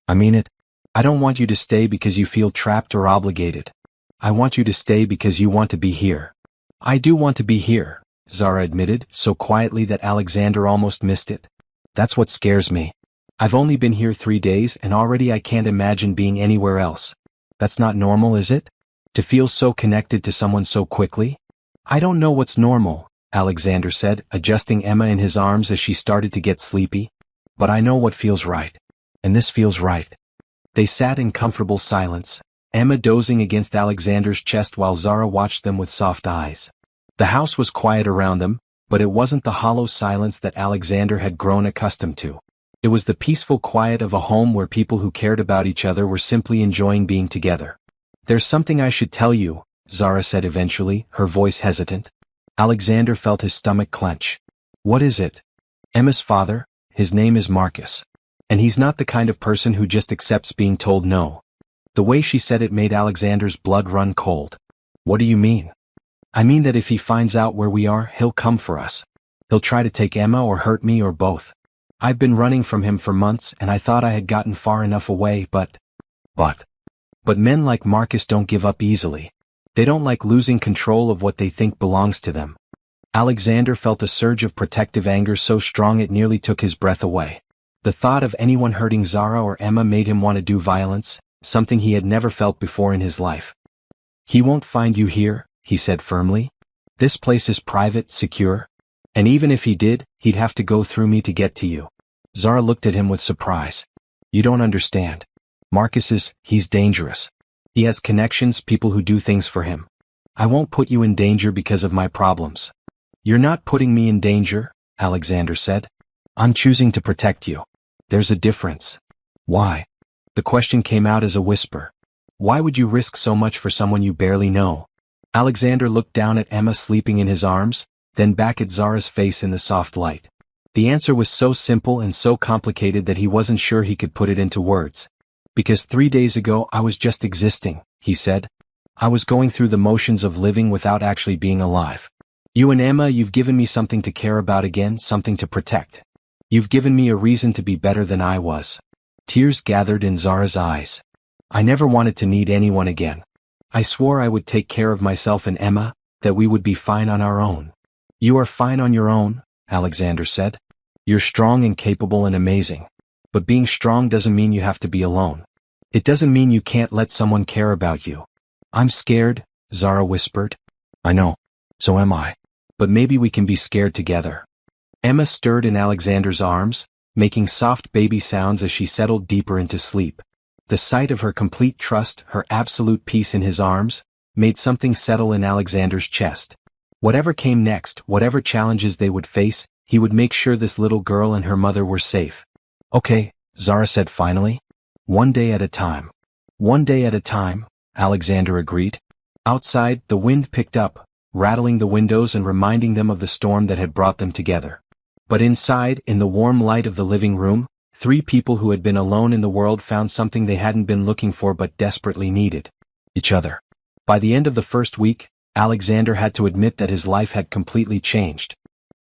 I mean it. I don't want you to stay because you feel trapped or obligated. I want you to stay because you want to be here. I do want to be here, Zara admitted, so quietly that Alexander almost missed it. That's what scares me. I've only been here 3 days and already I can't imagine being anywhere else. That's not normal, is it? To feel so connected to someone so quickly? I don't know what's normal, Alexander said, adjusting Emma in his arms as she started to get sleepy. But I know what feels right. And this feels right. They sat in comfortable silence, Emma dozing against Alexander's chest while Zara watched them with soft eyes. The house was quiet around them, but it wasn't the hollow silence that Alexander had grown accustomed to. It was the peaceful quiet of a home where people who cared about each other were simply enjoying being together. There's something I should tell you, Zara said eventually, her voice hesitant. Alexander felt his stomach clench. What is it? Emma's father, his name is Marcus. And he's not the kind of person who just accepts being told no. The way she said it made Alexander's blood run cold. What do you mean? I mean that if he finds out where we are, he'll come for us. He'll try to take Emma or hurt me or both. I've been running from him for months and I thought I had gotten far enough away, but men like Marcus don't give up easily. They don't like losing control of what they think belongs to them. Alexander felt a surge of protective anger so strong it nearly took his breath away. The thought of anyone hurting Zara or Emma made him want to do violence, something he had never felt before in his life. He won't find you here, he said firmly. This place is private, secure. And even if he did, he'd have to go through me to get to you. Zara looked at him with surprise. You don't understand. He's dangerous. He has connections, people who do things for him. I won't put you in danger because of my problems. You're not putting me in danger, Alexander said. I'm choosing to protect you. There's a difference. Why? The question came out as a whisper. Why would you risk so much for someone you barely know? Alexander looked down at Emma sleeping in his arms, then back at Zara's face in the soft light. The answer was so simple and so complicated that he wasn't sure he could put it into words. Because 3 days ago I was just existing, he said. I was going through the motions of living without actually being alive. You and Emma, you've given me something to care about again, something to protect. You've given me a reason to be better than I was. Tears gathered in Zara's eyes. I never wanted to need anyone again. I swore I would take care of myself and Emma, that we would be fine on our own. You are fine on your own, Alexander said. You're strong and capable and amazing. But being strong doesn't mean you have to be alone. It doesn't mean you can't let someone care about you. I'm scared, Zara whispered. I know. So am I. But maybe we can be scared together. Emma stirred in Alexander's arms, making soft baby sounds as she settled deeper into sleep. The sight of her complete trust, her absolute peace in his arms, made something settle in Alexander's chest. Whatever came next, whatever challenges they would face, he would make sure this little girl and her mother were safe. Okay, Zara said finally. One day at a time. One day at a time, Alexander agreed. Outside, the wind picked up, rattling the windows and reminding them of the storm that had brought them together. But inside, in the warm light of the living room, 3 people who had been alone in the world found something they hadn't been looking for but desperately needed. Each other. By the end of the first week, Alexander had to admit that his life had completely changed.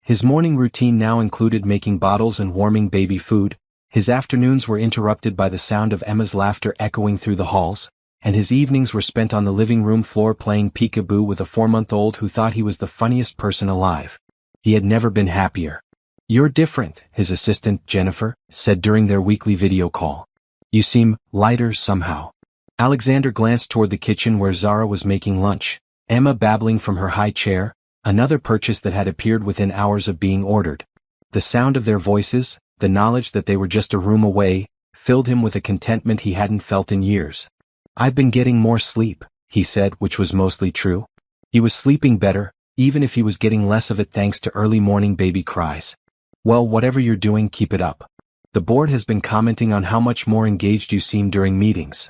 His morning routine now included making bottles and warming baby food, his afternoons were interrupted by the sound of Emma's laughter echoing through the halls, and his evenings were spent on the living room floor playing peekaboo with a 4-month-old who thought he was the funniest person alive. He had never been happier. You're different, his assistant, Jennifer, said during their weekly video call. You seem lighter somehow. Alexander glanced toward the kitchen where Zara was making lunch, Emma babbling from her high chair, another purchase that had appeared within hours of being ordered. The sound of their voices, the knowledge that they were just a room away, filled him with a contentment he hadn't felt in years. I've been getting more sleep, he said, which was mostly true. He was sleeping better, even if he was getting less of it thanks to early morning baby cries. Well, whatever you're doing, keep it up. The board has been commenting on how much more engaged you seem during meetings.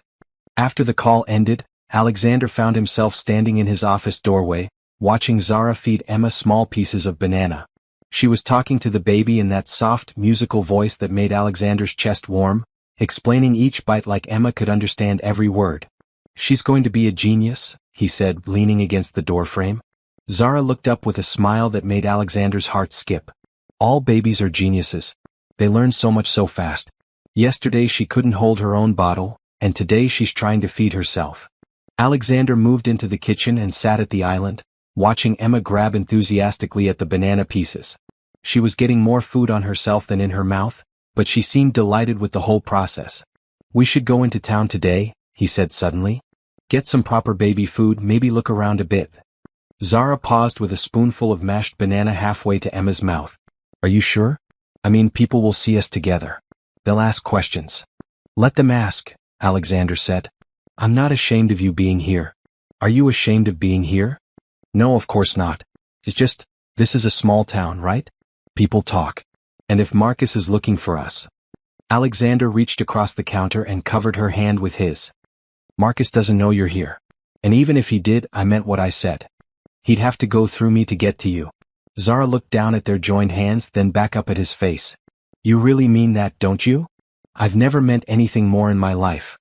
After the call ended, Alexander found himself standing in his office doorway, watching Zara feed Emma small pieces of banana. She was talking to the baby in that soft, musical voice that made Alexander's chest warm, explaining each bite like Emma could understand every word. She's going to be a genius, he said, leaning against the doorframe. Zara looked up with a smile that made Alexander's heart skip. All babies are geniuses. They learn so much so fast. Yesterday she couldn't hold her own bottle, and today she's trying to feed herself. Alexander moved into the kitchen and sat at the island, watching Emma grab enthusiastically at the banana pieces. She was getting more food on herself than in her mouth, but she seemed delighted with the whole process. We should go into town today, he said suddenly. Get some proper baby food, maybe look around a bit. Zara paused with a spoonful of mashed banana halfway to Emma's mouth. Are you sure? I mean, people will see us together. They'll ask questions. Let them ask, Alexander said. I'm not ashamed of you being here. Are you ashamed of being here? No, of course not. It's just, this is a small town, right? People talk. And if Marcus is looking for us. Alexander reached across the counter and covered her hand with his. Marcus doesn't know you're here. And even if he did, I meant what I said. He'd have to go through me to get to you. Zara looked down at their joined hands, then back up at his face. You really mean that, don't you? I've never meant anything more in my life.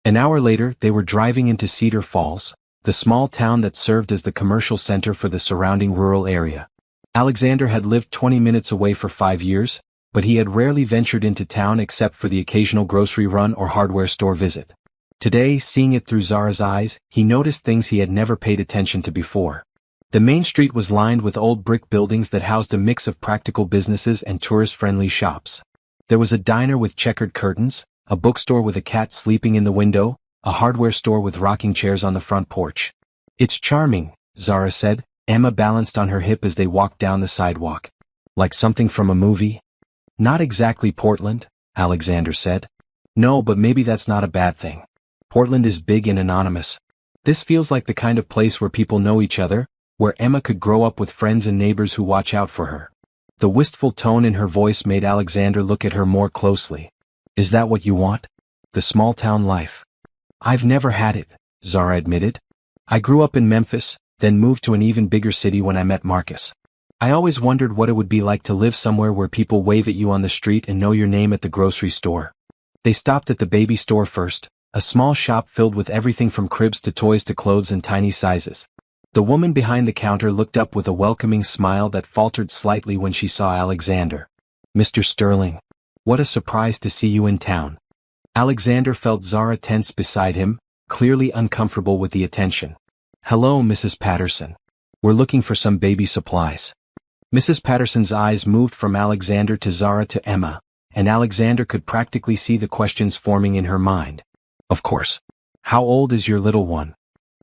An hour later, they were driving into Cedar Falls, the small town that served as the commercial center for the surrounding rural area. Alexander had lived 20 minutes away for 5 years, but he had rarely ventured into town except for the occasional grocery run or hardware store visit. Today, seeing it through Zara's eyes, he noticed things he had never paid attention to before. The main street was lined with old brick buildings that housed a mix of practical businesses and tourist-friendly shops. There was a diner with checkered curtains, a bookstore with a cat sleeping in the window, a hardware store with rocking chairs on the front porch. It's charming, Zara said. Emma balanced on her hip as they walked down the sidewalk. Like something from a movie? Not exactly Portland, Alexander said. No, but maybe that's not a bad thing. Portland is big and anonymous. This feels like the kind of place where people know each other, where Emma could grow up with friends and neighbors who watch out for her. The wistful tone in her voice made Alexander look at her more closely. Is that what you want? The small town life. I've never had it, Zara admitted. I grew up in Memphis, then moved to an even bigger city when I met Marcus. I always wondered what it would be like to live somewhere where people wave at you on the street and know your name at the grocery store. They stopped at the baby store first, a small shop filled with everything from cribs to toys to clothes in tiny sizes. The woman behind the counter looked up with a welcoming smile that faltered slightly when she saw Alexander. Mr. Sterling. What a surprise to see you in town. Alexander felt Zara tense beside him, clearly uncomfortable with the attention. Hello, Mrs. Patterson. We're looking for some baby supplies. Mrs. Patterson's eyes moved from Alexander to Zara to Emma, and Alexander could practically see the questions forming in her mind. Of course. How old is your little one?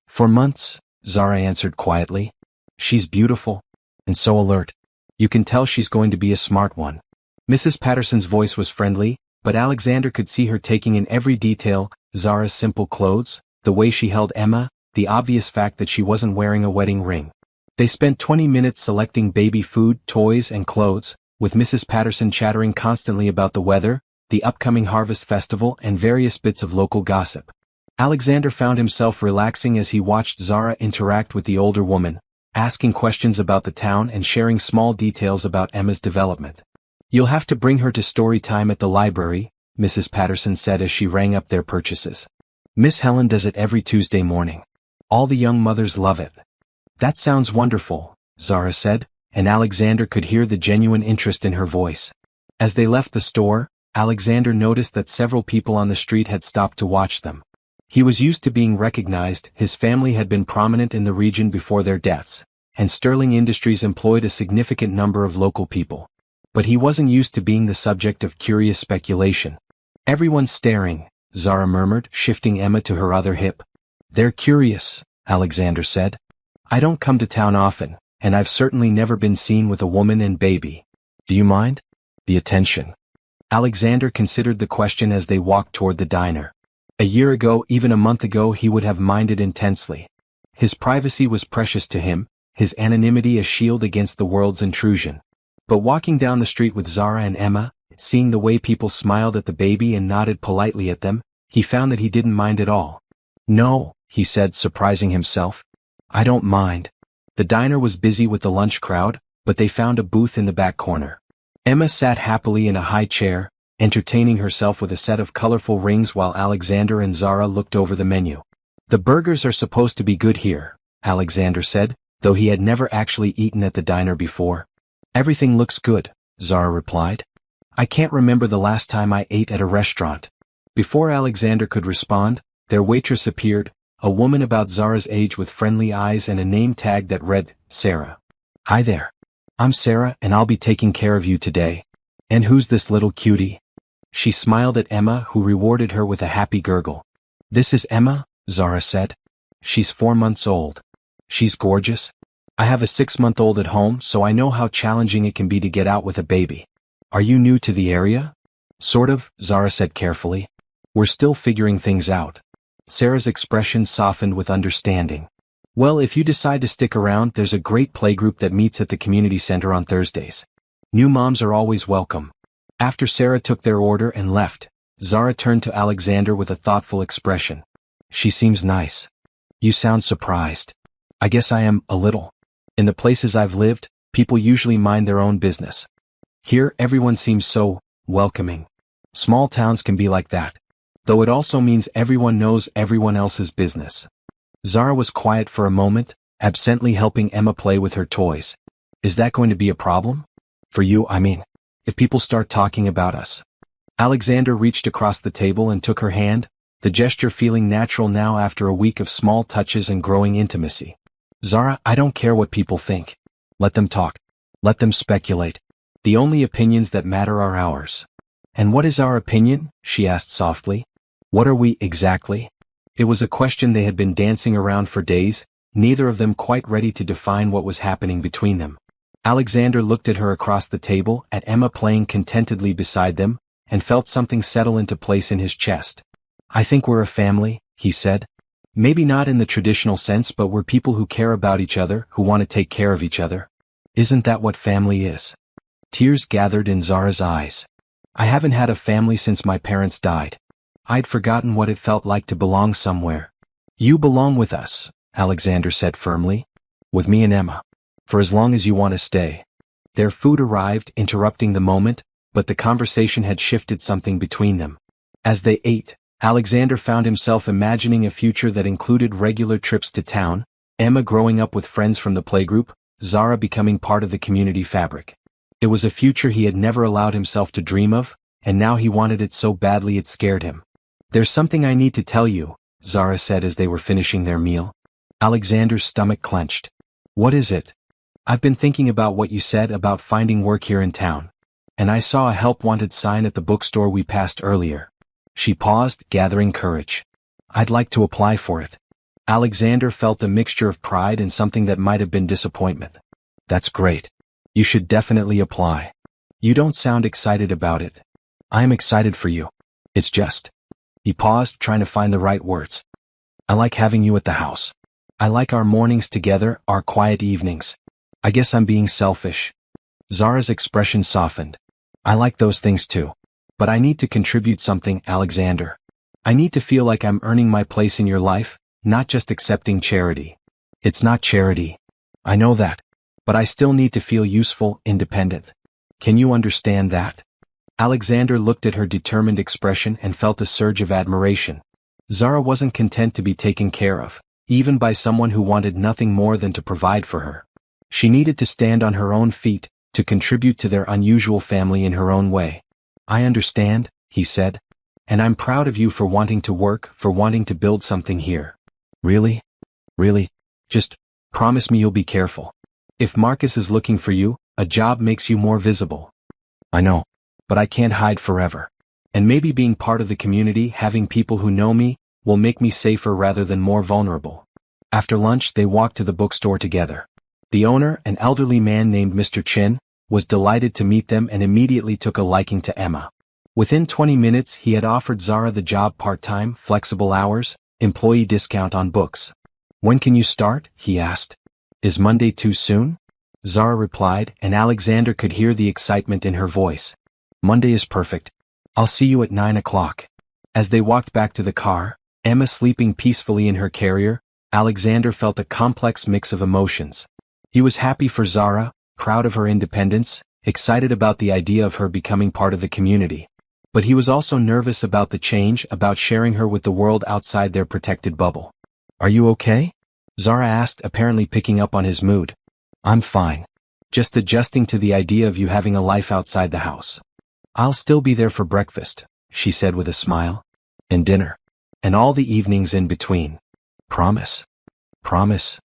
4 months, Zara answered quietly. She's beautiful, and so alert. You can tell she's going to be a smart one. Mrs. Patterson's voice was friendly, but Alexander could see her taking in every detail, Zara's simple clothes, the way she held Emma, the obvious fact that she wasn't wearing a wedding ring. They spent 20 minutes selecting baby food, toys, and clothes, with Mrs. Patterson chattering constantly about the weather, the upcoming harvest festival, and various bits of local gossip. Alexander found himself relaxing as he watched Zara interact with the older woman, asking questions about the town and sharing small details about Emma's development. You'll have to bring her to story time at the library, Mrs. Patterson said as she rang up their purchases. Miss Helen does it every Tuesday morning. All the young mothers love it. That sounds wonderful, Zara said, and Alexander could hear the genuine interest in her voice. As they left the store, Alexander noticed that several people on the street had stopped to watch them. He was used to being recognized, his family had been prominent in the region before their deaths, and Sterling Industries employed a significant number of local people. But he wasn't used to being the subject of curious speculation. Everyone's staring, Zara murmured, shifting Emma to her other hip. They're curious, Alexander said. I don't come to town often, and I've certainly never been seen with a woman and baby. Do you mind? The attention. Alexander considered the question as they walked toward the diner. A year ago, even a month ago, he would have minded intensely. His privacy was precious to him, his anonymity a shield against the world's intrusion. But walking down the street with Zara and Emma, seeing the way people smiled at the baby and nodded politely at them, he found that he didn't mind at all. No, he said, surprising himself. I don't mind. The diner was busy with the lunch crowd, but they found a booth in the back corner. Emma sat happily in a high chair, entertaining herself with a set of colorful rings while Alexander and Zara looked over the menu. The burgers are supposed to be good here, Alexander said, though he had never actually eaten at the diner before. Everything looks good, Zara replied. I can't remember the last time I ate at a restaurant. Before Alexander could respond, their waitress appeared, a woman about Zara's age with friendly eyes and a name tag that read, Sarah. Hi there. I'm Sarah and I'll be taking care of you today. And who's this little cutie? She smiled at Emma, who rewarded her with a happy gurgle. This is Emma, Zara said. She's 4 months old. She's gorgeous. I have a 6-month-old at home, so I know how challenging it can be to get out with a baby. Are you new to the area? Sort of, Zara said carefully. We're still figuring things out. Sarah's expression softened with understanding. Well, if you decide to stick around, there's a great playgroup that meets at the community center on Thursdays. New moms are always welcome. After Sarah took their order and left, Zara turned to Alexander with a thoughtful expression. She seems nice. You sound surprised. I guess I am, a little. In the places I've lived, people usually mind their own business. Here, everyone seems so welcoming. Small towns can be like that. Though it also means everyone knows everyone else's business. Zara was quiet for a moment, absently helping Emma play with her toys. Is that going to be a problem? For you, I mean. If people start talking about us. Alexander reached across the table and took her hand, the gesture feeling natural now after a week of small touches and growing intimacy. Zara, I don't care what people think. Let them talk. Let them speculate. The only opinions that matter are ours. And what is our opinion? She asked softly. What are we, exactly? It was a question they had been dancing around for days, neither of them quite ready to define what was happening between them. Alexander looked at her across the table, at Emma playing contentedly beside them, and felt something settle into place in his chest. I think we're a family, he said. Maybe not in the traditional sense, but we're people who care about each other, who want to take care of each other. Isn't that what family is? Tears gathered in Zara's eyes. I haven't had a family since my parents died. I'd forgotten what it felt like to belong somewhere. You belong with us, Alexander said firmly. With me and Emma. For as long as you want to stay. Their food arrived, interrupting the moment, but the conversation had shifted something between them. As they ate, Alexander found himself imagining a future that included regular trips to town, Emma growing up with friends from the playgroup, Zara becoming part of the community fabric. It was a future he had never allowed himself to dream of, and now he wanted it so badly it scared him. There's something I need to tell you, Zara said as they were finishing their meal. Alexander's stomach clenched. What is it? I've been thinking about what you said about finding work here in town. And I saw a help wanted sign at the bookstore we passed earlier. She paused, gathering courage. I'd like to apply for it. Alexander felt a mixture of pride and something that might have been disappointment. That's great. You should definitely apply. You don't sound excited about it. I'm excited for you. It's just. He paused, trying to find the right words. I like having you at the house. I like our mornings together, our quiet evenings. I guess I'm being selfish. Zara's expression softened. I like those things too. But I need to contribute something, Alexander. I need to feel like I'm earning my place in your life, not just accepting charity. It's not charity. I know that. But I still need to feel useful, independent. Can you understand that? Alexander looked at her determined expression and felt a surge of admiration. Zara wasn't content to be taken care of, even by someone who wanted nothing more than to provide for her. She needed to stand on her own feet, to contribute to their unusual family in her own way. I understand, he said. And I'm proud of you for wanting to work, for wanting to build something here. Really? Really? Just promise me you'll be careful. If Marcus is looking for you, a job makes you more visible. I know. But I can't hide forever. And maybe being part of the community, having people who know me, will make me safer rather than more vulnerable. After lunch they walked to the bookstore together. The owner, an elderly man named Mr. Chin, was delighted to meet them and immediately took a liking to Emma. Within 20 minutes he had offered Zara the job part-time, flexible hours, employee discount on books. When can you start? He asked. Is Monday too soon? Zara replied, and Alexander could hear the excitement in her voice. Monday is perfect. I'll see you at 9 o'clock. As they walked back to the car, Emma sleeping peacefully in her carrier, Alexander felt a complex mix of emotions. He was happy for Zara, proud of her independence, excited about the idea of her becoming part of the community. But he was also nervous about the change, about sharing her with the world outside their protected bubble. Are you okay? Zara asked, apparently picking up on his mood. I'm fine. Just adjusting to the idea of you having a life outside the house. I'll still be there for breakfast, she said with a smile. And dinner. And all the evenings in between. Promise. Promise.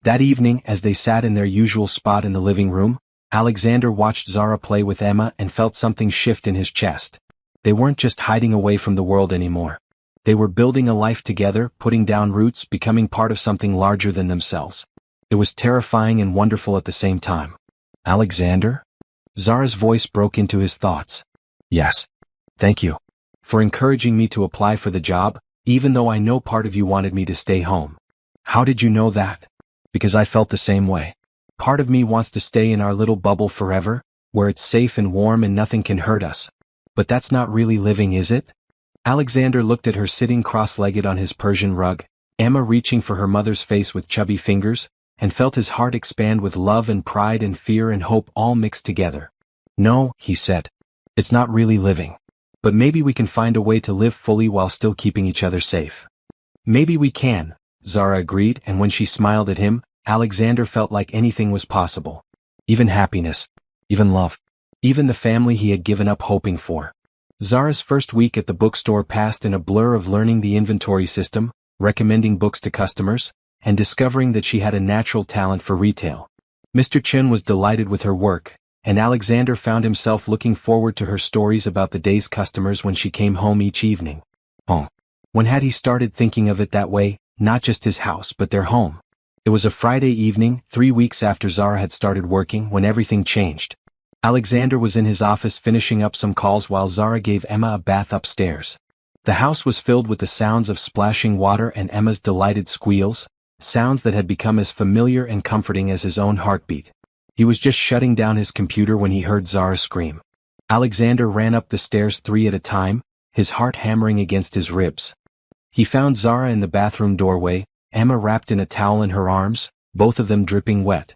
That evening, as they sat in their usual spot in the living room, Alexander watched Zara play with Emma and felt something shift in his chest. They weren't just hiding away from the world anymore. They were building a life together, putting down roots, becoming part of something larger than themselves. It was terrifying and wonderful at the same time. Alexander? Zara's voice broke into his thoughts. Yes. Thank you. For encouraging me to apply for the job, even though I know part of you wanted me to stay home. How did you know that? Because I felt the same way. Part of me wants to stay in our little bubble forever, where it's safe and warm and nothing can hurt us. But that's not really living, is it? Alexander looked at her sitting cross-legged on his Persian rug, Emma reaching for her mother's face with chubby fingers, and felt his heart expand with love and pride and fear and hope all mixed together. No, he said. It's not really living. But maybe we can find a way to live fully while still keeping each other safe. Maybe we can, Zara agreed, and when she smiled at him, Alexander felt like anything was possible. Even happiness. Even love. Even the family he had given up hoping for. Zara's first week at the bookstore passed in a blur of learning the inventory system, recommending books to customers, and discovering that she had a natural talent for retail. Mr. Chin was delighted with her work, and Alexander found himself looking forward to her stories about the day's customers when she came home each evening. Home. When had he started thinking of it that way, not just his house but their home? It was a Friday evening, 3 weeks after Zara had started working, when everything changed. Alexander was in his office finishing up some calls while Zara gave Emma a bath upstairs. The house was filled with the sounds of splashing water and Emma's delighted squeals, sounds that had become as familiar and comforting as his own heartbeat. He was just shutting down his computer when he heard Zara scream. Alexander ran up the stairs 3 at a time, his heart hammering against his ribs. He found Zara in the bathroom doorway, Emma wrapped in a towel in her arms, both of them dripping wet.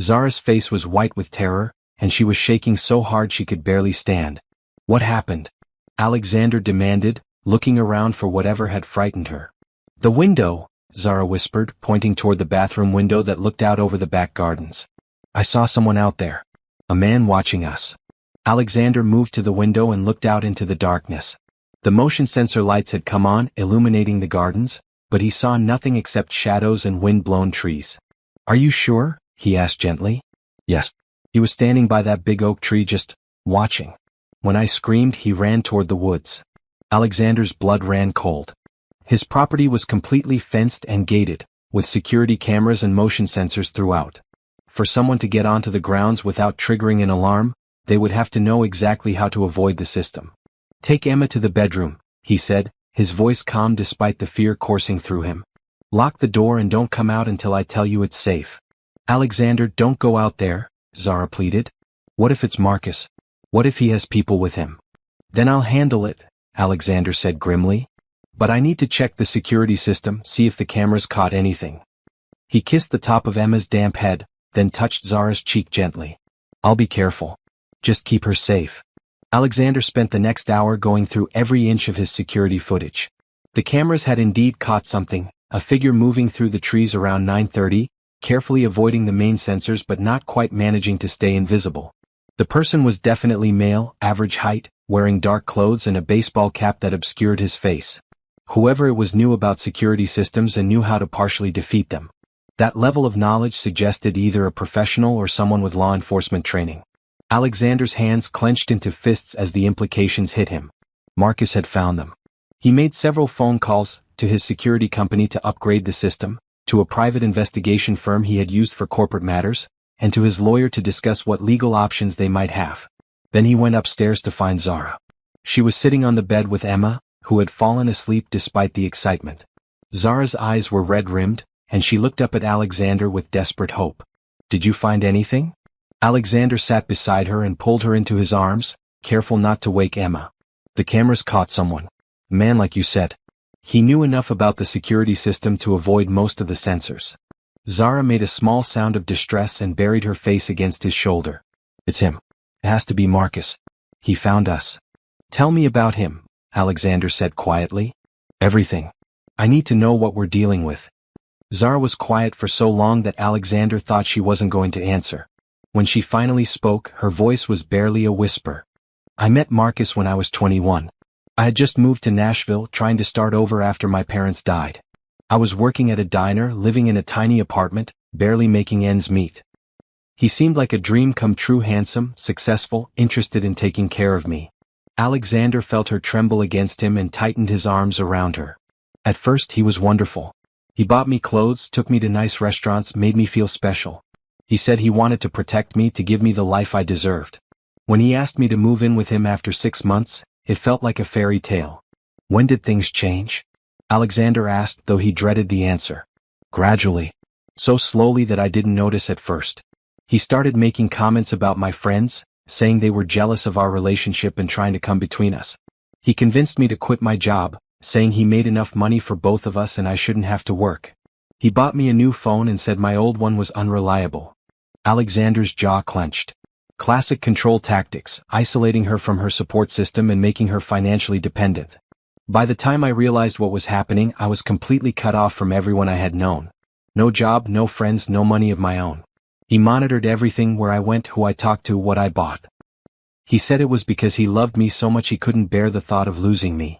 Zara's face was white with terror, and she was shaking so hard she could barely stand. "What happened?" Alexander demanded, looking around for whatever had frightened her. "The window," Zara whispered, pointing toward the bathroom window that looked out over the back gardens. "I saw someone out there. A man watching us." Alexander moved to the window and looked out into the darkness. The motion sensor lights had come on, illuminating the gardens, but he saw nothing except shadows and wind-blown trees. "Are you sure?" he asked gently. "Yes." He was standing by that big oak tree just watching. When I screamed, he ran toward the woods. Alexander's blood ran cold. His property was completely fenced and gated, with security cameras and motion sensors throughout. For someone to get onto the grounds without triggering an alarm, they would have to know exactly how to avoid the system. "Take Emma to the bedroom," he said, his voice calm despite the fear coursing through him. "Lock the door and don't come out until I tell you it's safe." "Alexander, don't go out there," Zara pleaded. "What if it's Marcus? What if he has people with him?" "Then I'll handle it," Alexander said grimly. "But I need to check the security system, see if the cameras caught anything." He kissed the top of Emma's damp head, then touched Zara's cheek gently. "I'll be careful. Just keep her safe." Alexander spent the next hour going through every inch of his security footage. The cameras had indeed caught something, a figure moving through the trees around 9:30, carefully avoiding the main sensors but not quite managing to stay invisible. The person was definitely male, average height, wearing dark clothes and a baseball cap that obscured his face. Whoever it was knew about security systems and knew how to partially defeat them. That level of knowledge suggested either a professional or someone with law enforcement training. Alexander's hands clenched into fists as the implications hit him. Marcus had found them. He made several phone calls to his security company to upgrade the system, to a private investigation firm he had used for corporate matters, and to his lawyer to discuss what legal options they might have. Then he went upstairs to find Zara. She was sitting on the bed with Emma, who had fallen asleep despite the excitement. Zara's eyes were red-rimmed, and she looked up at Alexander with desperate hope. "Did you find anything?" Alexander sat beside her and pulled her into his arms, careful not to wake Emma. "The cameras caught someone. A man like you said." He knew enough about the security system to avoid most of the sensors. Zara made a small sound of distress and buried her face against his shoulder. "It's him. It has to be Marcus. He found us." "Tell me about him," Alexander said quietly. "Everything. I need to know what we're dealing with." Zara was quiet for so long that Alexander thought she wasn't going to answer. When she finally spoke, her voice was barely a whisper. "I met Marcus when I was 21. I had just moved to Nashville, trying to start over after my parents died. I was working at a diner, living in a tiny apartment, barely making ends meet. He seemed like a dream come true, handsome, successful, interested in taking care of me." Alexander felt her tremble against him and tightened his arms around her. "At first he was wonderful. He bought me clothes, took me to nice restaurants, made me feel special. He said he wanted to protect me, to give me the life I deserved. When he asked me to move in with him after 6 months, it felt like a fairy tale." "When did things change?" Alexander asked, though he dreaded the answer. "Gradually. So slowly that I didn't notice at first. He started making comments about my friends, saying they were jealous of our relationship and trying to come between us. He convinced me to quit my job, saying he made enough money for both of us and I shouldn't have to work. He bought me a new phone and said my old one was unreliable." Alexander's jaw clenched. Classic control tactics, isolating her from her support system and making her financially dependent. By the time I realized what was happening, I was completely cut off from everyone I had known. No job, no friends, no money of my own. He monitored everything, where I went, who I talked to, what I bought. He said it was because he loved me so much he couldn't bear the thought of losing me.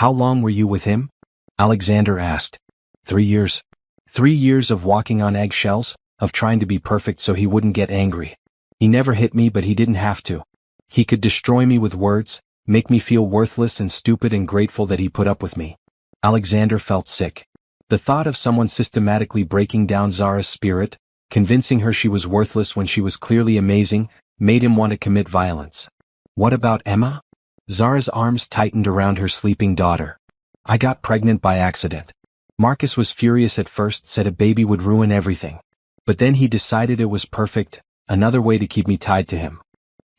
"How long were you with him?" Alexander asked. 3 years. 3 years of walking on eggshells, of trying to be perfect so he wouldn't get angry. He never hit me, but he didn't have to. He could destroy me with words, make me feel worthless and stupid, and grateful that he put up with me. Alexander felt sick. The thought of someone systematically breaking down Zara's spirit, convincing her she was worthless when she was clearly amazing, made him want to commit violence. "What about Emma?" Zara's arms tightened around her sleeping daughter. "I got pregnant by accident. Marcus was furious at first, said a baby would ruin everything. But then he decided it was perfect, another way to keep me tied to him.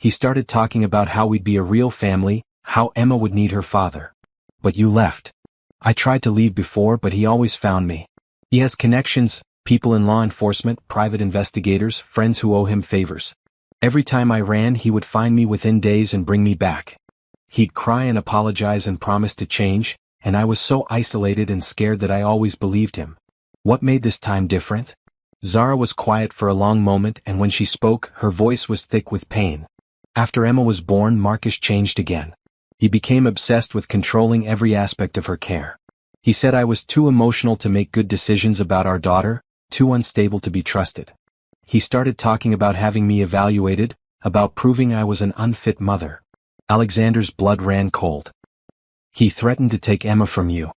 He started talking about how we'd be a real family, how Emma would need her father. But you left. I tried to leave before, but he always found me. He has connections, people in law enforcement, private investigators, friends who owe him favors. Every time I ran, he would find me within days and bring me back. He'd cry and apologize and promise to change, and I was so isolated and scared that I always believed him. What made this time different? Zara was quiet for a long moment, and when she spoke, her voice was thick with pain. After Emma was born, Marcus changed again. He became obsessed with controlling every aspect of her care. He said I was too emotional to make good decisions about our daughter, too unstable to be trusted. He started talking about having me evaluated, about proving I was an unfit mother. Alexander's blood ran cold. He threatened to take Emma from you.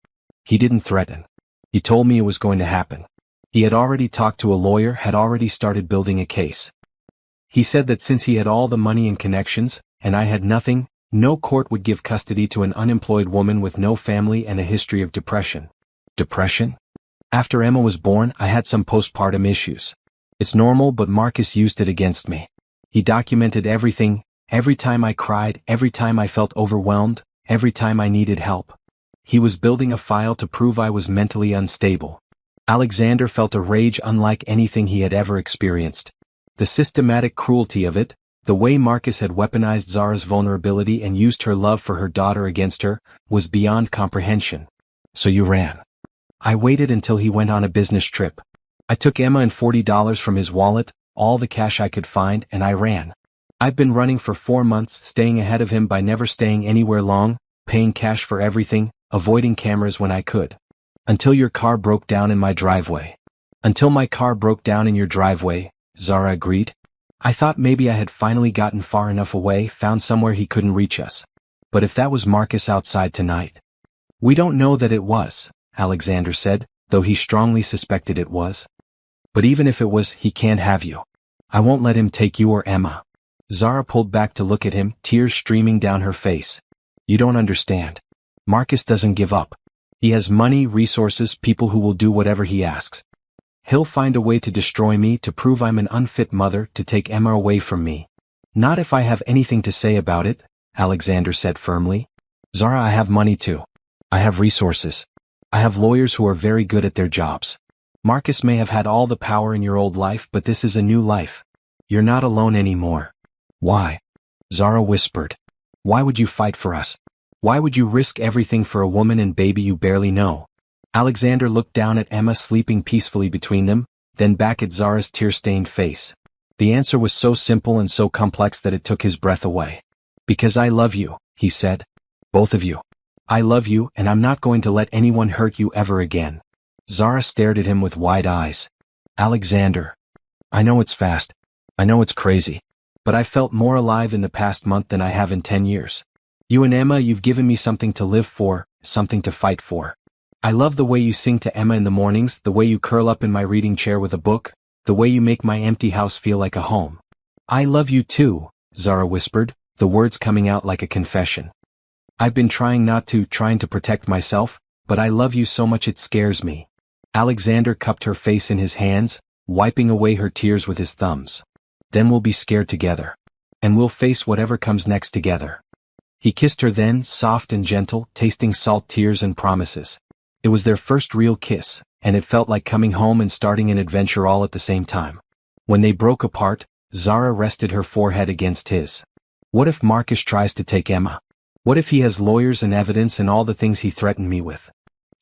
He didn't threaten. He told me it was going to happen. He had already talked to a lawyer, had already started building a case. He said that since he had all the money and connections, and I had nothing, no court would give custody to an unemployed woman with no family and a history of depression. Depression? After Emma was born, I had some postpartum issues. It's normal, but Marcus used it against me. He documented everything, every time I cried, every time I felt overwhelmed, every time I needed help. He was building a file to prove I was mentally unstable. Alexander felt a rage unlike anything he had ever experienced. The systematic cruelty of it, the way Marcus had weaponized Zara's vulnerability and used her love for her daughter against her, was beyond comprehension. So you ran. I waited until he went on a business trip. I took Emma and $40 from his wallet, all the cash I could find, and I ran. I've been running for 4 months, staying ahead of him by never staying anywhere long, paying cash for everything, avoiding cameras when I could. Until your car broke down in my driveway. Until my car broke down in your driveway, Zara agreed. I thought maybe I had finally gotten far enough away, found somewhere he couldn't reach us. But if that was Marcus outside tonight. We don't know that it was, Alexander said, though he strongly suspected it was. But even if it was, he can't have you. I won't let him take you or Emma. Zara pulled back to look at him, tears streaming down her face. You don't understand. Marcus doesn't give up. He has money, resources, people who will do whatever he asks. He'll find a way to destroy me, to prove I'm an unfit mother, to take Emma away from me. Not if I have anything to say about it, Alexander said firmly. Zara, I have money too. I have resources. I have lawyers who are very good at their jobs. Marcus may have had all the power in your old life, but this is a new life. You're not alone anymore. Why? Zara whispered. Why would you fight for us? Why would you risk everything for a woman and baby you barely know? Alexander looked down at Emma sleeping peacefully between them, then back at Zara's tear-stained face. The answer was so simple and so complex that it took his breath away. Because I love you, he said. Both of you. I love you, and I'm not going to let anyone hurt you ever again. Zara stared at him with wide eyes. Alexander. I know it's fast. I know it's crazy. But I felt more alive in the past month than I have in 10 years. You and Emma, you've given me something to live for, something to fight for. I love the way you sing to Emma in the mornings, the way you curl up in my reading chair with a book, the way you make my empty house feel like a home. I love you too, Zara whispered, the words coming out like a confession. I've been trying not to, trying to protect myself, but I love you so much it scares me. Alexander cupped her face in his hands, wiping away her tears with his thumbs. Then we'll be scared together. And we'll face whatever comes next together. He kissed her then, soft and gentle, tasting salt tears and promises. It was their first real kiss, and it felt like coming home and starting an adventure all at the same time. When they broke apart, Zara rested her forehead against his. What if Marcus tries to take Emma? What if he has lawyers and evidence and all the things he threatened me with?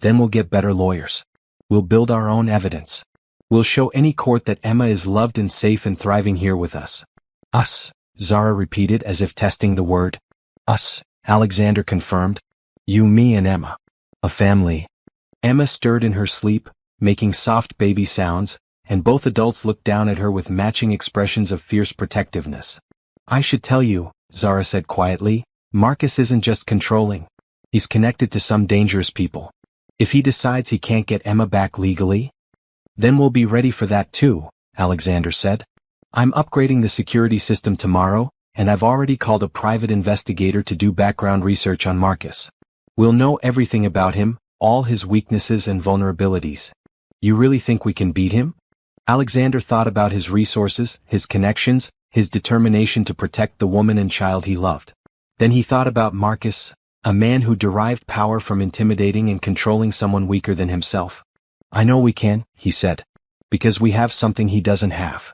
Then we'll get better lawyers. We'll build our own evidence. We'll show any court that Emma is loved and safe and thriving here with us. Us, Zara repeated as if testing the word. Us, Alexander confirmed. You, me, and Emma. A family. Emma stirred in her sleep, making soft baby sounds, and both adults looked down at her with matching expressions of fierce protectiveness. I should tell you, Zara said quietly, Marcus isn't just controlling. He's connected to some dangerous people. If he decides he can't get Emma back legally, then we'll be ready for that too, Alexander said. I'm upgrading the security system tomorrow, and I've already called a private investigator to do background research on Marcus. We'll know everything about him, all his weaknesses and vulnerabilities. You really think we can beat him? Alexander thought about his resources, his connections, his determination to protect the woman and child he loved. Then he thought about Marcus, a man who derived power from intimidating and controlling someone weaker than himself. "I know we can," he said. "Because we have something he doesn't have."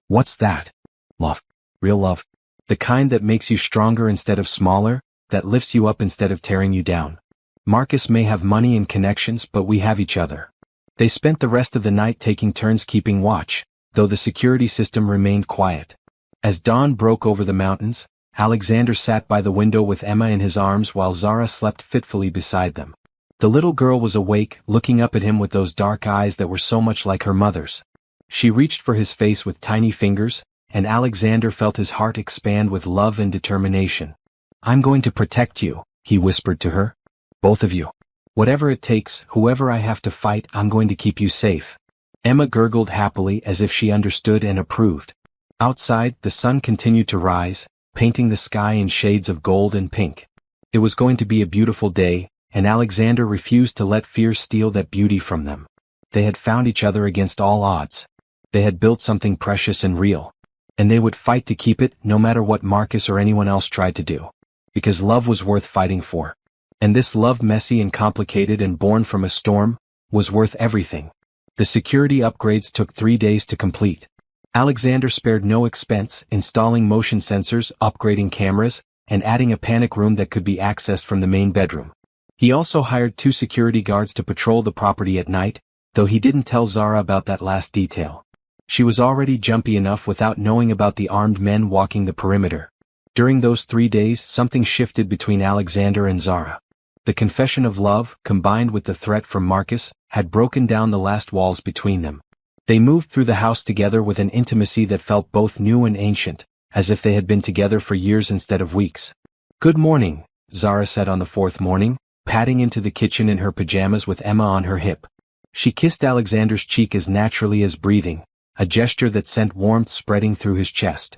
"What's that?" "Love. Real love. The kind that makes you stronger instead of smaller, that lifts you up instead of tearing you down. Marcus may have money and connections, but we have each other." They spent the rest of the night taking turns keeping watch, though the security system remained quiet. As dawn broke over the mountains, Alexander sat by the window with Emma in his arms while Zara slept fitfully beside them. The little girl was awake, looking up at him with those dark eyes that were so much like her mother's. She reached for his face with tiny fingers, and Alexander felt his heart expand with love and determination. "I'm going to protect you," he whispered to her. "Both of you. Whatever it takes, whoever I have to fight, I'm going to keep you safe." Emma gurgled happily as if she understood and approved. Outside, the sun continued to rise, painting the sky in shades of gold and pink. It was going to be a beautiful day, and Alexander refused to let fear steal that beauty from them. They had found each other against all odds. They had built something precious and real. And they would fight to keep it, no matter what Marcus or anyone else tried to do. Because love was worth fighting for. And this love, messy and complicated and born from a storm, was worth everything. The security upgrades took 3 days to complete. Alexander spared no expense, installing motion sensors, upgrading cameras, and adding a panic room that could be accessed from the main bedroom. He also hired 2 security guards to patrol the property at night, though he didn't tell Zara about that last detail. She was already jumpy enough without knowing about the armed men walking the perimeter. During those 3 days, something shifted between Alexander and Zara. The confession of love, combined with the threat from Marcus, had broken down the last walls between them. They moved through the house together with an intimacy that felt both new and ancient, as if they had been together for years instead of weeks. "Good morning," Zara said on the 4th morning, padding into the kitchen in her pajamas with Emma on her hip. She kissed Alexander's cheek as naturally as breathing, a gesture that sent warmth spreading through his chest.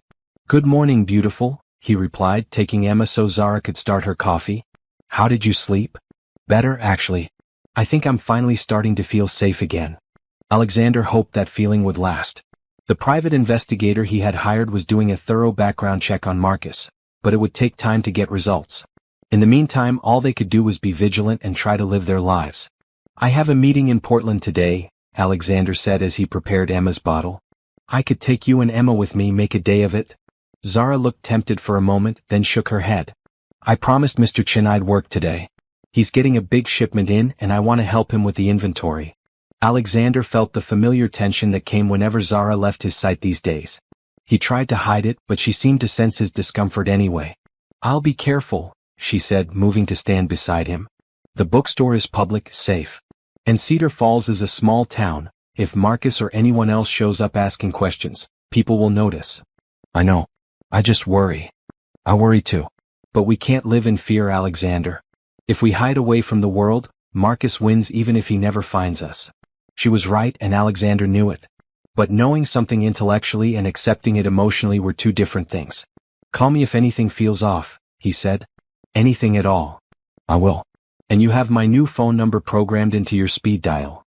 "Good morning, beautiful," he replied, taking Emma so Zara could start her coffee. "How did you sleep?" "Better, actually. I think I'm finally starting to feel safe again." Alexander hoped that feeling would last. The private investigator he had hired was doing a thorough background check on Marcus, but it would take time to get results. In the meantime, all they could do was be vigilant and try to live their lives. "I have a meeting in Portland today," Alexander said as he prepared Emma's bottle. "I could take you and Emma with me, make a day of it." Zara looked tempted for a moment, then shook her head. "I promised Mr. Chin I'd work today. He's getting a big shipment in and I want to help him with the inventory." Alexander felt the familiar tension that came whenever Zara left his sight these days. He tried to hide it, but she seemed to sense his discomfort anyway. "I'll be careful," she said, moving to stand beside him. "The bookstore is public, safe. And Cedar Falls is a small town. If Marcus or anyone else shows up asking questions, people will notice." "I know. I just worry." "I worry too. But we can't live in fear, Alexander. If we hide away from the world, Marcus wins even if he never finds us." She was right and Alexander knew it. But knowing something intellectually and accepting it emotionally were two different things. "Call me if anything feels off," he said. "Anything at all." "I will. And you have my new phone number programmed into your speed dial."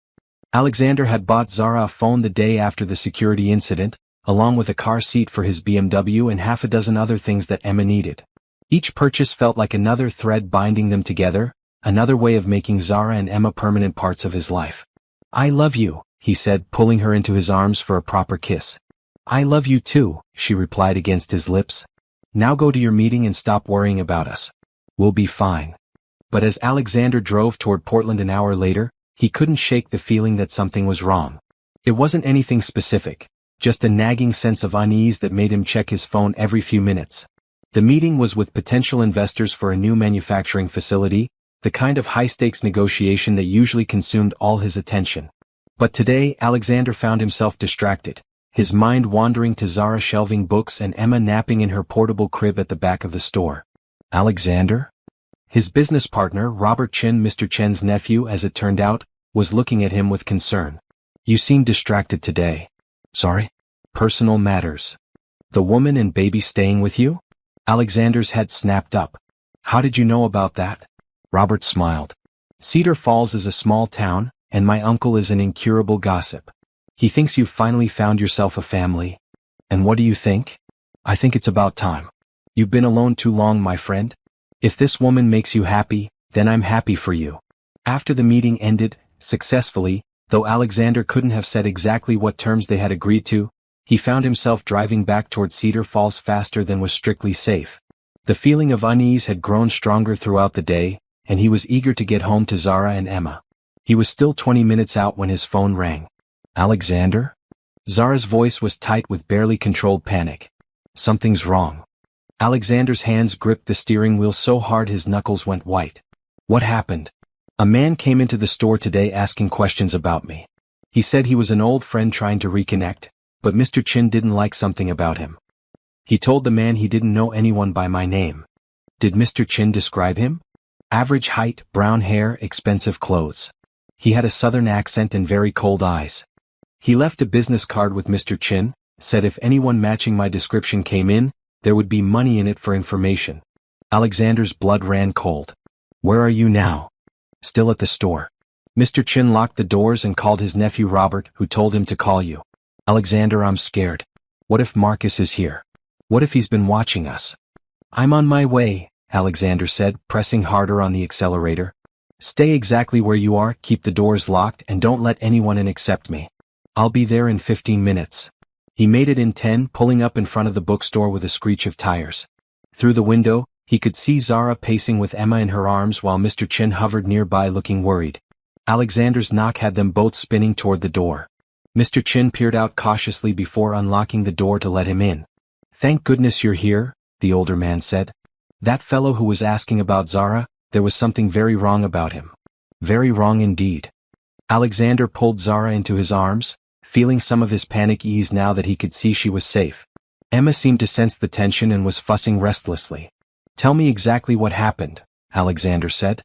Alexander had bought Zara a phone the day after the security incident, along with a car seat for his BMW and half a dozen other things that Emma needed. Each purchase felt like another thread binding them together, another way of making Zara and Emma permanent parts of his life. "I love you," he said, pulling her into his arms for a proper kiss. "I love you too," she replied against his lips. "Now go to your meeting and stop worrying about us. We'll be fine." But as Alexander drove toward Portland an hour later, he couldn't shake the feeling that something was wrong. It wasn't anything specific, just a nagging sense of unease that made him check his phone every few minutes. The meeting was with potential investors for a new manufacturing facility, the kind of high-stakes negotiation that usually consumed all his attention. But today, Alexander found himself distracted, his mind wandering to Zara shelving books and Emma napping in her portable crib at the back of the store. "Alexander?" His business partner, Robert Chin, Mr. Chen's nephew as it turned out, was looking at him with concern. "You seem distracted today." "Sorry?" "Personal matters." "The woman and baby staying with you?" Alexander's head snapped up. "How did you know about that?" Robert smiled. "Cedar Falls is a small town, and my uncle is an incurable gossip. He thinks you've finally found yourself a family." "And what do you think?" I think it's about time. You've been alone too long, my friend. If this woman makes you happy, then I'm happy for you. After the meeting ended, successfully, though Alexander couldn't have said exactly what terms they had agreed to, he found himself driving back toward Cedar Falls faster than was strictly safe. The feeling of unease had grown stronger throughout the day, and he was eager to get home to Zara and Emma. He was still 20 minutes out when his phone rang. Alexander? Zara's voice was tight with barely controlled panic. Something's wrong. Alexander's hands gripped the steering wheel so hard his knuckles went white. What happened? A man came into the store today asking questions about me. He said he was an old friend trying to reconnect, but Mr. Chin didn't like something about him. He told the man he didn't know anyone by my name. Did Mr. Chin describe him? Average height, brown hair, expensive clothes. He had a southern accent and very cold eyes. He left a business card with Mr. Chin, said if anyone matching my description came in, there would be money in it for information. Alexander's blood ran cold. Where are you now? Still at the store. Mr. Chin locked the doors and called his nephew Robert, who told him to call you. Alexander, I'm scared. What if Marcus is here? What if he's been watching us? I'm on my way, Alexander said, pressing harder on the accelerator. Stay exactly where you are, keep the doors locked, and don't let anyone in except me. I'll be there in 15 minutes. He made it in 10, pulling up in front of the bookstore with a screech of tires. Through the window, he could see Zara pacing with Emma in her arms while Mr. Chin hovered nearby looking worried. Alexander's knock had them both spinning toward the door. Mr. Chin peered out cautiously before unlocking the door to let him in. Thank goodness you're here, the older man said. That fellow who was asking about Zara, there was something very wrong about him. Very wrong indeed. Alexander pulled Zara into his arms, feeling some of his panic ease now that he could see she was safe. Emma seemed to sense the tension and was fussing restlessly. Tell me exactly what happened, Alexander said.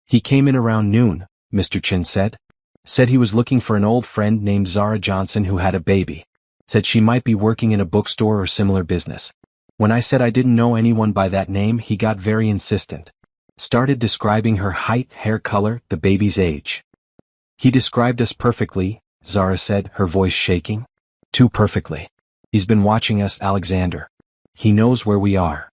He came in around noon, Mr. Chin said. Said he was looking for an old friend named Zara Johnson who had a baby. Said she might be working in a bookstore or similar business. When I said I didn't know anyone by that name, he got very insistent. Started describing her height, hair color, the baby's age. He described us perfectly, Zara said, her voice shaking. Too perfectly. He's been watching us, Alexander. He knows where we are.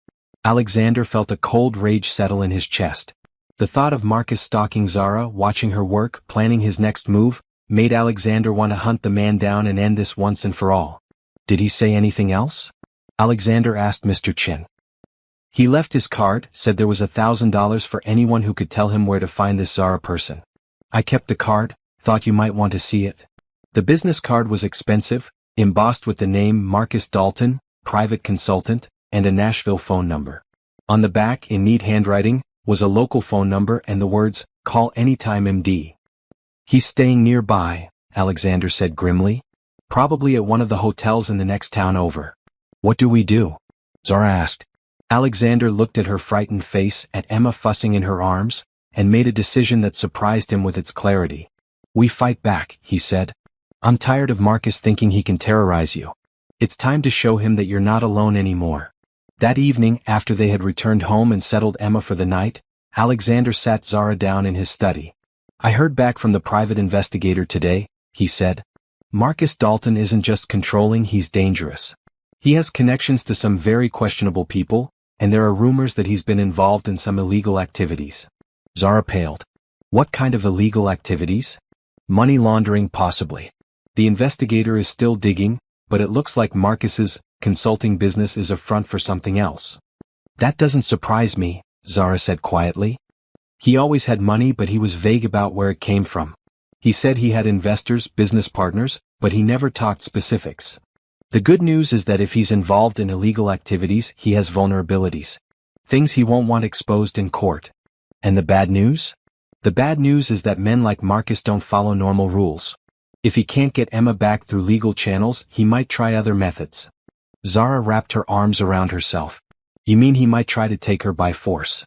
Alexander felt a cold rage settle in his chest. The thought of Marcus stalking Zara, watching her work, planning his next move, made Alexander want to hunt the man down and end this once and for all. Did he say anything else? Alexander asked Mr. Chin. He left his card, said there was $1,000 for anyone who could tell him where to find this Zara person. I kept the card, thought you might want to see it. The business card was expensive, embossed with the name Marcus Dalton, private consultant, and a Nashville phone number. On the back, in neat handwriting, was a local phone number and the words, "Call anytime MD." He's staying nearby, Alexander said grimly. Probably at one of the hotels in the next town over. What do we do? Zara asked. Alexander looked at her frightened face, at Emma fussing in her arms, and made a decision that surprised him with its clarity. We fight back, he said. I'm tired of Marcus thinking he can terrorize you. It's time to show him that you're not alone anymore. That evening, after they had returned home and settled Emma for the night, Alexander sat Zara down in his study. I heard back from the private investigator today, he said. Marcus Dalton isn't just controlling, he's dangerous. He has connections to some very questionable people, and there are rumors that he's been involved in some illegal activities. Zara paled. What kind of illegal activities? Money laundering possibly. The investigator is still digging, but it looks like Marcus's consulting business is a front for something else. That doesn't surprise me, Zara said quietly. He always had money, but he was vague about where it came from. He said he had investors, business partners, but he never talked specifics. The good news is that if he's involved in illegal activities, he has vulnerabilities. Things he won't want exposed in court. And the bad news? The bad news is that men like Marcus don't follow normal rules. If he can't get Emma back through legal channels, he might try other methods. Zara wrapped her arms around herself. You mean he might try to take her by force?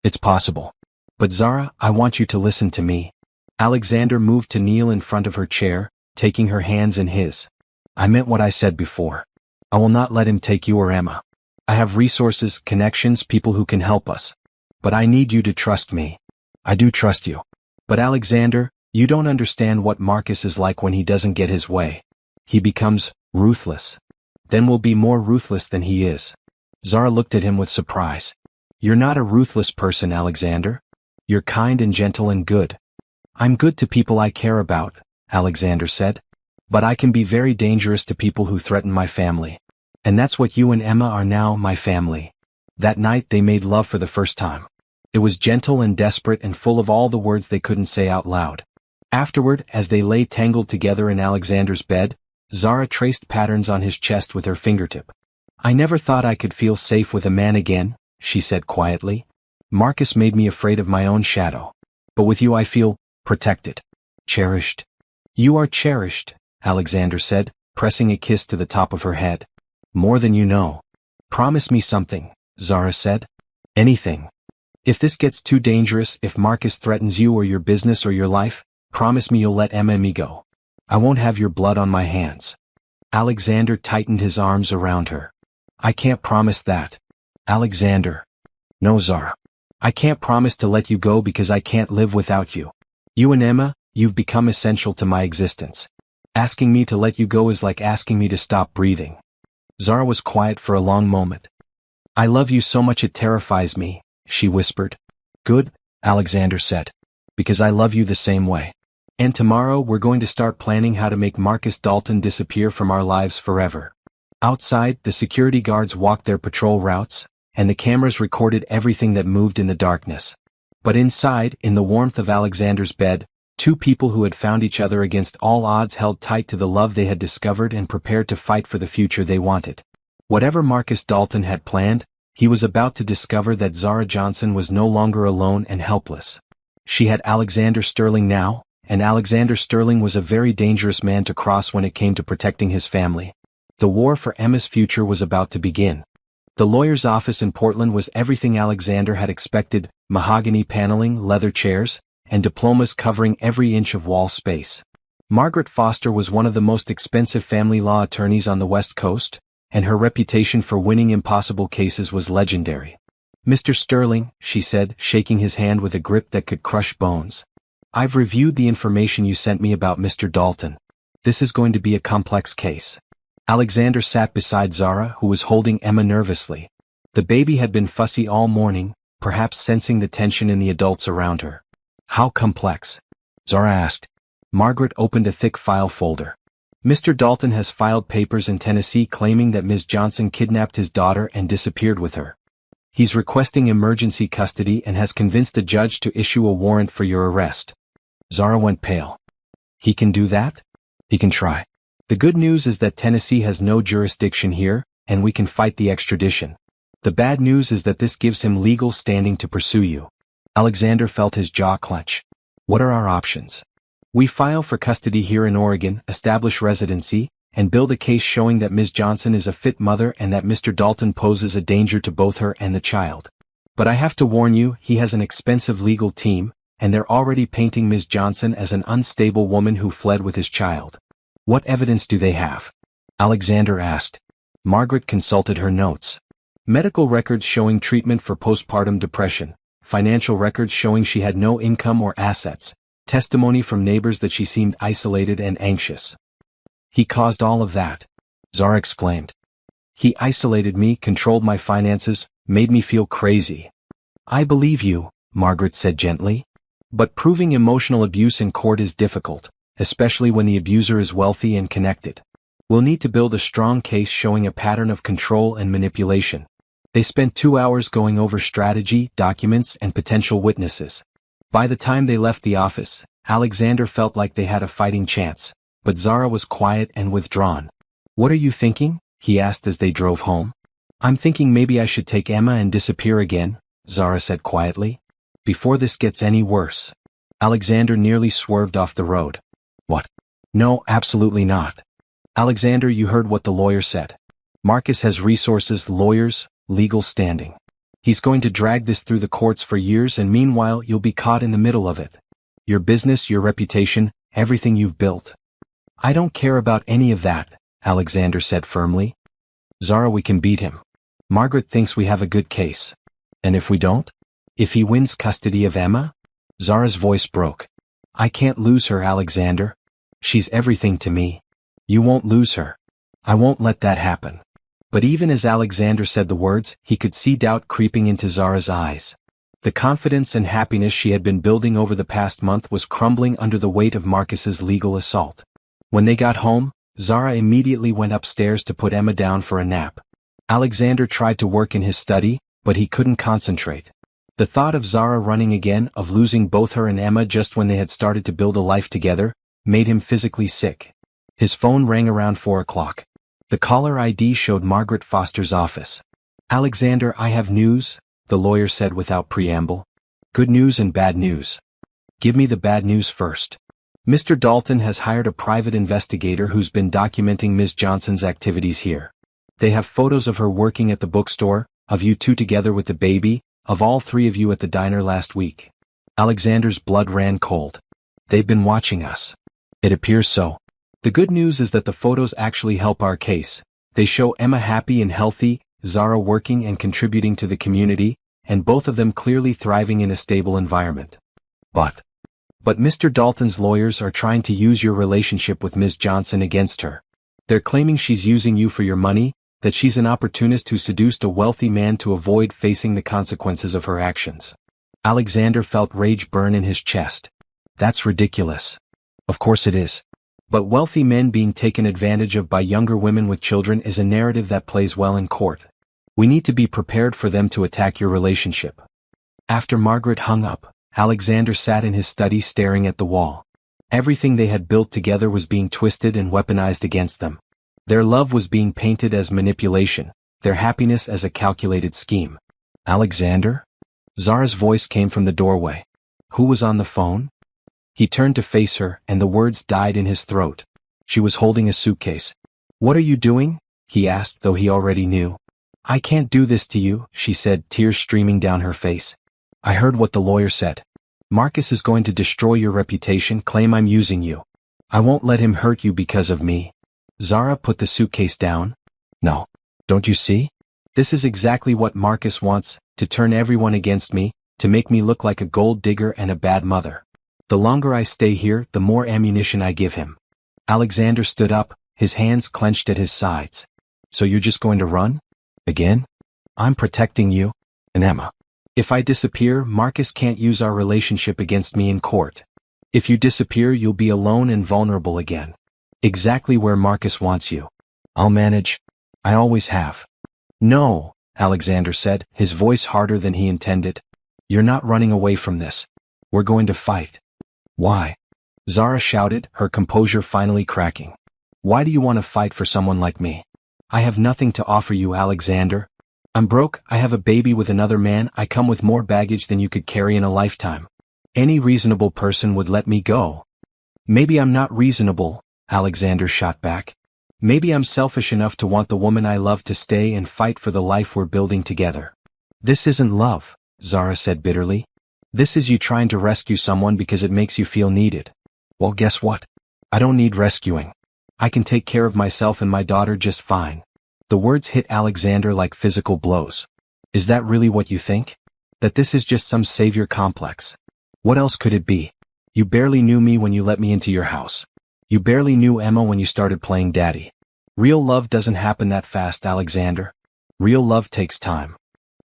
It's possible. But Zara, I want you to listen to me. Alexander moved to kneel in front of her chair, taking her hands in his. I meant what I said before. I will not let him take you or Emma. I have resources, connections, people who can help us. But I need you to trust me. I do trust you. But Alexander, you don't understand what Marcus is like when he doesn't get his way. He becomes ruthless. Then we'll be more ruthless than he is. Zara looked at him with surprise. You're not a ruthless person, Alexander. You're kind and gentle and good. I'm good to people I care about, Alexander said. But I can be very dangerous to people who threaten my family. And that's what you and Emma are now, my family. That night they made love for the first time. It was gentle and desperate and full of all the words they couldn't say out loud. Afterward, as they lay tangled together in Alexander's bed, Zara traced patterns on his chest with her fingertip. I never thought I could feel safe with a man again, she said quietly. Marcus made me afraid of my own shadow. But with you I feel protected. Cherished. You are cherished, Alexander said, pressing a kiss to the top of her head. More than you know. Promise me something, Zara said. Anything. If this gets too dangerous, if Marcus threatens you or your business or your life, promise me you'll let Emma and me go. I won't have your blood on my hands. Alexander tightened his arms around her. I can't promise that. Alexander. No, Zara. I can't promise to let you go because I can't live without you. You and Emma, you've become essential to my existence. Asking me to let you go is like asking me to stop breathing. Zara was quiet for a long moment. I love you so much it terrifies me, she whispered. Good, Alexander said. Because I love you the same way. And tomorrow we're going to start planning how to make Marcus Dalton disappear from our lives forever. Outside, the security guards walked their patrol routes, and the cameras recorded everything that moved in the darkness. But inside, in the warmth of Alexander's bed, two people who had found each other against all odds held tight to the love they had discovered and prepared to fight for the future they wanted. Whatever Marcus Dalton had planned, he was about to discover that Zara Johnson was no longer alone and helpless. She had Alexander Sterling now, and Alexander Sterling was a very dangerous man to cross when it came to protecting his family. The war for Emma's future was about to begin. The lawyer's office in Portland was everything Alexander had expected: mahogany paneling, leather chairs, and diplomas covering every inch of wall space. Margaret Foster was one of the most expensive family law attorneys on the West Coast, and her reputation for winning impossible cases was legendary. Mr. Sterling, she said, shaking his hand with a grip that could crush bones. I've reviewed the information you sent me about Mr. Dalton. This is going to be a complex case. Alexander sat beside Zara, who was holding Emma nervously. The baby had been fussy all morning, perhaps sensing the tension in the adults around her. How complex? Zara asked. Margaret opened a thick file folder. Mr. Dalton has filed papers in Tennessee claiming that Ms. Johnson kidnapped his daughter and disappeared with her. He's requesting emergency custody and has convinced a judge to issue a warrant for your arrest. Zara went pale. He can do that? He can try. The good news is that Tennessee has no jurisdiction here, and we can fight the extradition. The bad news is that this gives him legal standing to pursue you. Alexander felt his jaw clench. What are our options? We file for custody here in Oregon, establish residency, and build a case showing that Ms. Johnson is a fit mother and that Mr. Dalton poses a danger to both her and the child. But I have to warn you, he has an expensive legal team, and they're already painting Ms. Johnson as an unstable woman who fled with his child. What evidence do they have? Alexander asked. Margaret consulted her notes. Medical records showing treatment for postpartum depression, financial records showing she had no income or assets, testimony from neighbors that she seemed isolated and anxious. He caused all of that, Zara exclaimed. He isolated me, controlled my finances, made me feel crazy. I believe you, Margaret said gently. But proving emotional abuse in court is difficult, especially when the abuser is wealthy and connected. We'll need to build a strong case showing a pattern of control and manipulation. They spent 2 hours going over strategy, documents, and potential witnesses. By the time they left the office, Alexander felt like they had a fighting chance, but Zara was quiet and withdrawn. What are you thinking? He asked as they drove home. I'm thinking maybe I should take Emma and disappear again, Zara said quietly. Before this gets any worse. Alexander nearly swerved off the road. What? No, absolutely not. Alexander, you heard what the lawyer said. Marcus has resources, lawyers, legal standing. He's going to drag this through the courts for years, and meanwhile you'll be caught in the middle of it. Your business, your reputation, everything you've built. I don't care about any of that, Alexander said firmly. Zara, we can beat him. Margaret thinks we have a good case. And if we don't? If he wins custody of Emma? Zara's voice broke. I can't lose her, Alexander. She's everything to me. You won't lose her. I won't let that happen. But even as Alexander said the words, he could see doubt creeping into Zara's eyes. The confidence and happiness she had been building over the past month was crumbling under the weight of Marcus's legal assault. When they got home, Zara immediately went upstairs to put Emma down for a nap. Alexander tried to work in his study, but he couldn't concentrate. The thought of Zara running again, of losing both her and Emma just when they had started to build a life together, made him physically sick. His phone rang around 4 o'clock. The caller ID showed Margaret Foster's office. "Alexander, I have news," the lawyer said without preamble. "Good news and bad news." "Give me the bad news first." "Mr. Dalton has hired a private investigator who's been documenting Ms. Johnson's activities here. They have photos of her working at the bookstore, of you two together with the baby, of all three of you at the diner last week." Alexander's blood ran cold. "They've been watching us." "It appears so. The good news is that the photos actually help our case. They show Emma happy and healthy, Zara working and contributing to the community, and both of them clearly thriving in a stable environment. But Mr. Dalton's lawyers are trying to use your relationship with Ms. Johnson against her. They're claiming she's using you for your money, that she's an opportunist who seduced a wealthy man to avoid facing the consequences of her actions." Alexander felt rage burn in his chest. "That's ridiculous." "Of course it is. But wealthy men being taken advantage of by younger women with children is a narrative that plays well in court. We need to be prepared for them to attack your relationship." After Margaret hung up, Alexander sat in his study staring at the wall. Everything they had built together was being twisted and weaponized against them. Their love was being painted as manipulation, their happiness as a calculated scheme. "Alexander?" Zara's voice came from the doorway. "Who was on the phone?" He turned to face her, and the words died in his throat. She was holding a suitcase. "What are you doing?" he asked, though he already knew. "I can't do this to you," she said, tears streaming down her face. "I heard what the lawyer said. Marcus is going to destroy your reputation, claim I'm using you. I won't let him hurt you because of me." Zara put the suitcase down. "No. Don't you see? This is exactly what Marcus wants, to turn everyone against me, to make me look like a gold digger and a bad mother. The longer I stay here, the more ammunition I give him." Alexander stood up, his hands clenched at his sides. "So you're just going to run? Again? I'm protecting you and Emma. If I disappear, Marcus can't use our relationship against me in court. If you disappear, you'll be alone and vulnerable again. Exactly where Marcus wants you. I'll manage. I always have." "No," Alexander said, his voice harder than he intended. "You're not running away from this. We're going to fight." "Why?" Zara shouted, her composure finally cracking. "Why do you want to fight for someone like me? I have nothing to offer you, Alexander. I'm broke, I have a baby with another man, I come with more baggage than you could carry in a lifetime. Any reasonable person would let me go." "Maybe I'm not reasonable," Alexander shot back. "Maybe I'm selfish enough to want the woman I love to stay and fight for the life we're building together." "This isn't love," Zara said bitterly. "This is you trying to rescue someone because it makes you feel needed. Well, guess what? I don't need rescuing. I can take care of myself and my daughter just fine." The words hit Alexander like physical blows. "Is that really what you think? That this is just some savior complex? What else could it be? You barely knew me when you let me into your house. You barely knew Emma when you started playing daddy. Real love doesn't happen that fast, Alexander. Real love takes time."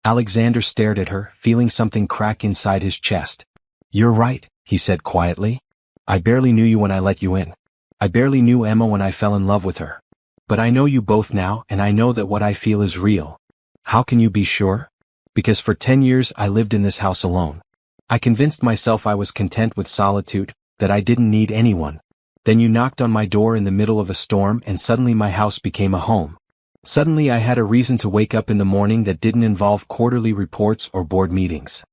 Alexander stared at her, feeling something crack inside his chest. "You're right," he said quietly. "I barely knew you when I let you in. I barely knew Emma when I fell in love with her. But I know you both now, and I know that what I feel is real." "How can you be sure?" "Because for 10 years I lived in this house alone. I convinced myself I was content with solitude, that I didn't need anyone. Then you knocked on my door in the middle of a storm and suddenly my house became a home. Suddenly I had a reason to wake up in the morning that didn't involve quarterly reports or board meetings."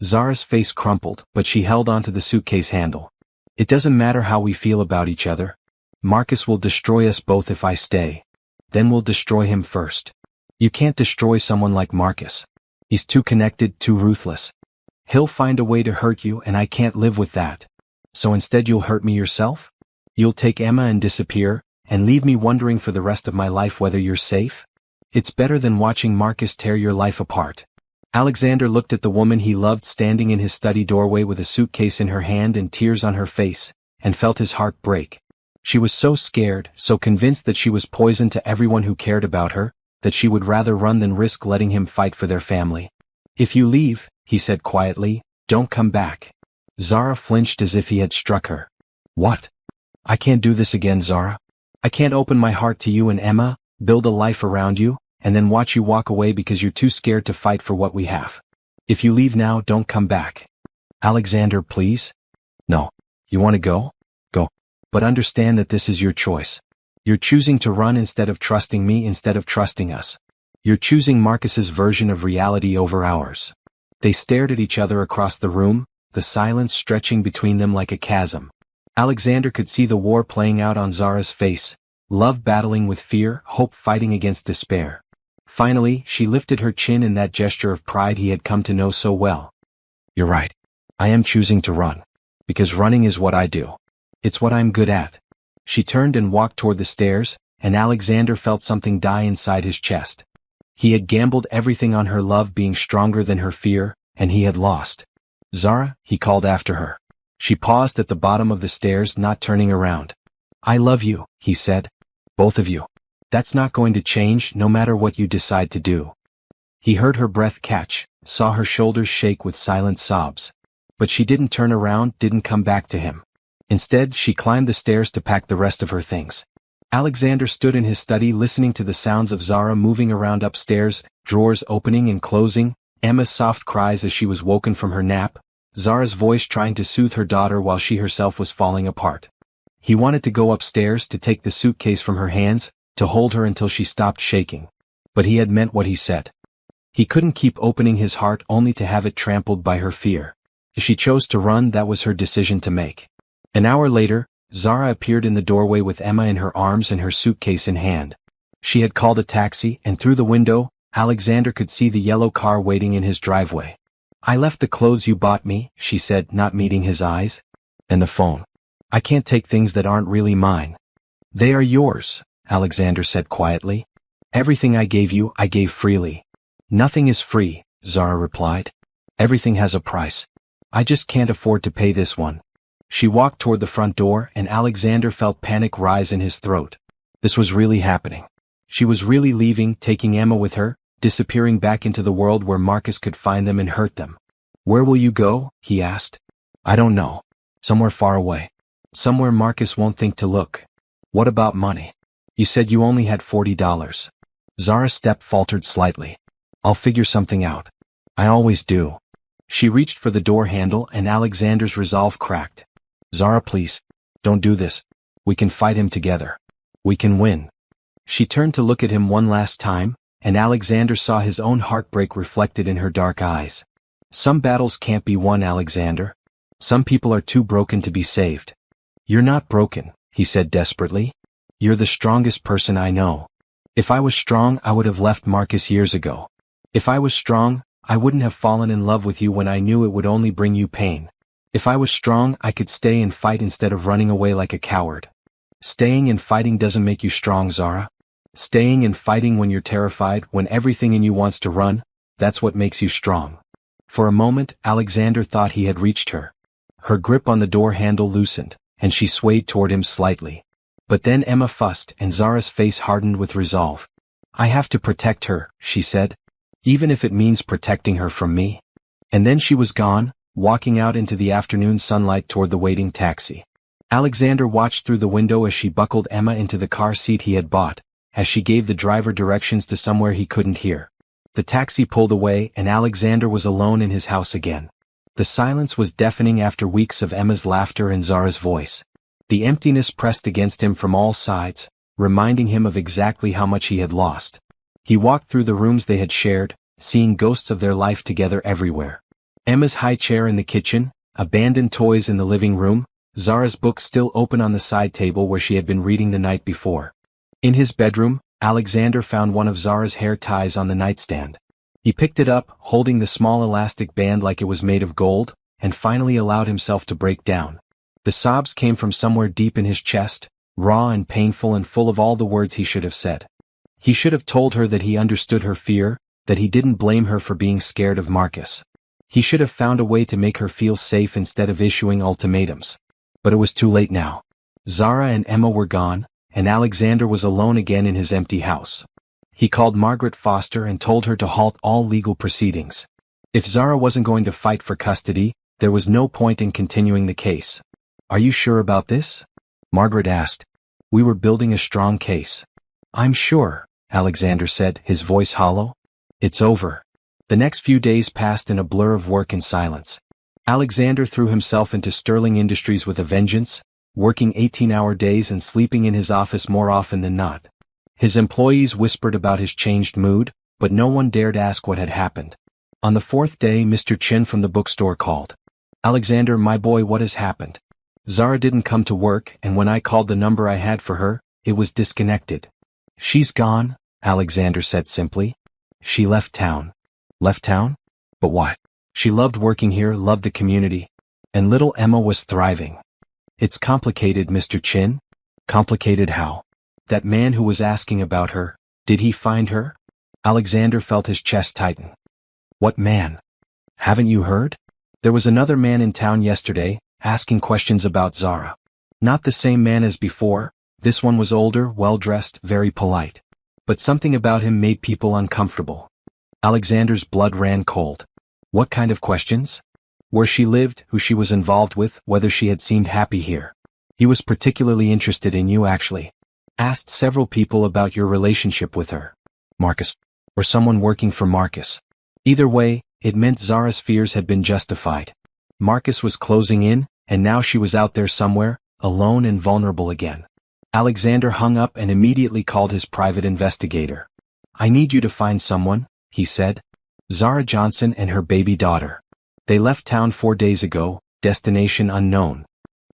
Zara's face crumpled, but she held onto the suitcase handle. "It doesn't matter how we feel about each other. Marcus will destroy us both if I stay. Then we'll destroy him first. You can't destroy someone like Marcus. He's too connected, too ruthless. He'll find a way to hurt you, and I can't live with that. So instead you'll hurt me yourself? You'll take Emma and disappear, and leave me wondering for the rest of my life whether you're safe? It's better than watching Marcus tear your life apart." Alexander looked at the woman he loved standing in his study doorway with a suitcase in her hand and tears on her face, and felt his heart break. She was so scared, so convinced that she was poison to everyone who cared about her, that she would rather run than risk letting him fight for their family. "If you leave," he said quietly, "don't come back." Zara flinched as if he had struck her. "What? I can't do this again, Zara. I can't open my heart to you and Emma, build a life around you, and then watch you walk away because you're too scared to fight for what we have. If you leave now, don't come back." "Alexander, please." "No. You want to go? Go. But understand that this is your choice. You're choosing to run instead of trusting me, instead of trusting us. You're choosing Marcus's version of reality over ours." They stared at each other across the room, the silence stretching between them like a chasm. Alexander could see the war playing out on Zara's face, love battling with fear, hope fighting against despair. Finally, she lifted her chin in that gesture of pride he had come to know so well. "You're right. I am choosing to run. Because running is what I do. It's what I'm good at." She turned and walked toward the stairs, and Alexander felt something die inside his chest. He had gambled everything on her love being stronger than her fear, and he had lost. "Zara," he called after her. She paused at the bottom of the stairs, not turning around. "I love you," he said. "Both of you. That's not going to change, no matter what you decide to do." He heard her breath catch, saw her shoulders shake with silent sobs. But she didn't turn around, didn't come back to him. Instead, she climbed the stairs to pack the rest of her things. Alexander stood in his study listening to the sounds of Zara moving around upstairs, drawers opening and closing, Emma's soft cries as she was woken from her nap, Zara's voice trying to soothe her daughter while she herself was falling apart. He wanted to go upstairs to take the suitcase from her hands, to hold her until she stopped shaking. But he had meant what he said. He couldn't keep opening his heart only to have it trampled by her fear. If she chose to run, that was her decision to make. An hour later, Zara appeared in the doorway with Emma in her arms and her suitcase in hand. She had called a taxi, and through the window, Alexander could see the yellow car waiting in his driveway. "I left the clothes you bought me," she said, not meeting his eyes. "And the phone. I can't take things that aren't really mine." "They are yours," Alexander said quietly. "Everything I gave you, I gave freely." "Nothing is free," Zara replied. "Everything has a price. I just can't afford to pay this one." She walked toward the front door, and Alexander felt panic rise in his throat. This was really happening. She was really leaving, taking Emma with her, disappearing back into the world where Marcus could find them and hurt them. "Where will you go?" he asked. "I don't know. Somewhere far away. Somewhere Marcus won't think to look." "What about money? You said you only had $40. Zara's step faltered slightly. "I'll figure something out. I always do." She reached for the door handle, and Alexander's resolve cracked. "Zara, please. Don't do this. We can fight him together. We can win." She turned to look at him one last time, and Alexander saw his own heartbreak reflected in her dark eyes. "Some battles can't be won, Alexander. Some people are too broken to be saved." "You're not broken," he said desperately. "You're the strongest person I know. If I was strong, I would have left Marcus years ago. If I was strong, I wouldn't have fallen in love with you when I knew it would only bring you pain. If I was strong, I could stay and fight instead of running away like a coward." "Staying and fighting doesn't make you strong, Zara. Staying and fighting when you're terrified, when everything in you wants to run, that's what makes you strong." For a moment, Alexander thought he had reached her. Her grip on the door handle loosened, and she swayed toward him slightly. But then Emma fussed, and Zara's face hardened with resolve. "I have to protect her," she said. "Even if it means protecting her from me." And then she was gone, walking out into the afternoon sunlight toward the waiting taxi. Alexander watched through the window as she buckled Emma into the car seat he had bought, as she gave the driver directions to somewhere he couldn't hear. The taxi pulled away, and Alexander was alone in his house again. The silence was deafening after weeks of Emma's laughter and Zara's voice. The emptiness pressed against him from all sides, reminding him of exactly how much he had lost. He walked through the rooms they had shared, seeing ghosts of their life together everywhere. Emma's high chair in the kitchen, abandoned toys in the living room, Zara's book still open on the side table where she had been reading the night before. In his bedroom, Alexander found one of Zara's hair ties on the nightstand. He picked it up, holding the small elastic band like it was made of gold, and finally allowed himself to break down. The sobs came from somewhere deep in his chest, raw and painful and full of all the words he should have said. He should have told her that he understood her fear, that he didn't blame her for being scared of Marcus. He should have found a way to make her feel safe instead of issuing ultimatums. But it was too late now. Zara and Emma were gone, and Alexander was alone again in his empty house. He called Margaret Foster and told her to halt all legal proceedings. If Zara wasn't going to fight for custody, there was no point in continuing the case. "Are you sure about this?" Margaret asked. "We were building a strong case." "I'm sure," Alexander said, his voice hollow. "It's over." The next few days passed in a blur of work and silence. Alexander threw himself into Sterling Industries with a vengeance, working 18-hour days and sleeping in his office more often than not. His employees whispered about his changed mood, but no one dared ask what had happened. On the fourth day, Mr. Chin from the bookstore called. "Alexander, my boy, what has happened?" "Zara didn't come to work, and when I called the number I had for her, it was disconnected." "She's gone," Alexander said simply. "She left town." "Left town? But why?" "She loved working here, loved the community. And little Emma was thriving." "It's complicated, Mr. Chin." "Complicated how?" "That man who was asking about her, did he find her?" Alexander felt his chest tighten. "What man?" "Haven't you heard? There was another man in town yesterday, asking questions about Zara. Not the same man as before. This one was older, well-dressed, very polite. But something about him made people uncomfortable." Alexander's blood ran cold. "What kind of questions?" "Where she lived, who she was involved with, whether she had seemed happy here. He was particularly interested in you actually. Asked several people about your relationship with her." "Marcus. Or someone working for Marcus." Either way, it meant Zara's fears had been justified. Marcus was closing in, and now she was out there somewhere, alone and vulnerable again. Alexander hung up and immediately called his private investigator. "I need you to find someone," he said. "Zara Johnson and her baby daughter. They left town 4 days ago, destination unknown.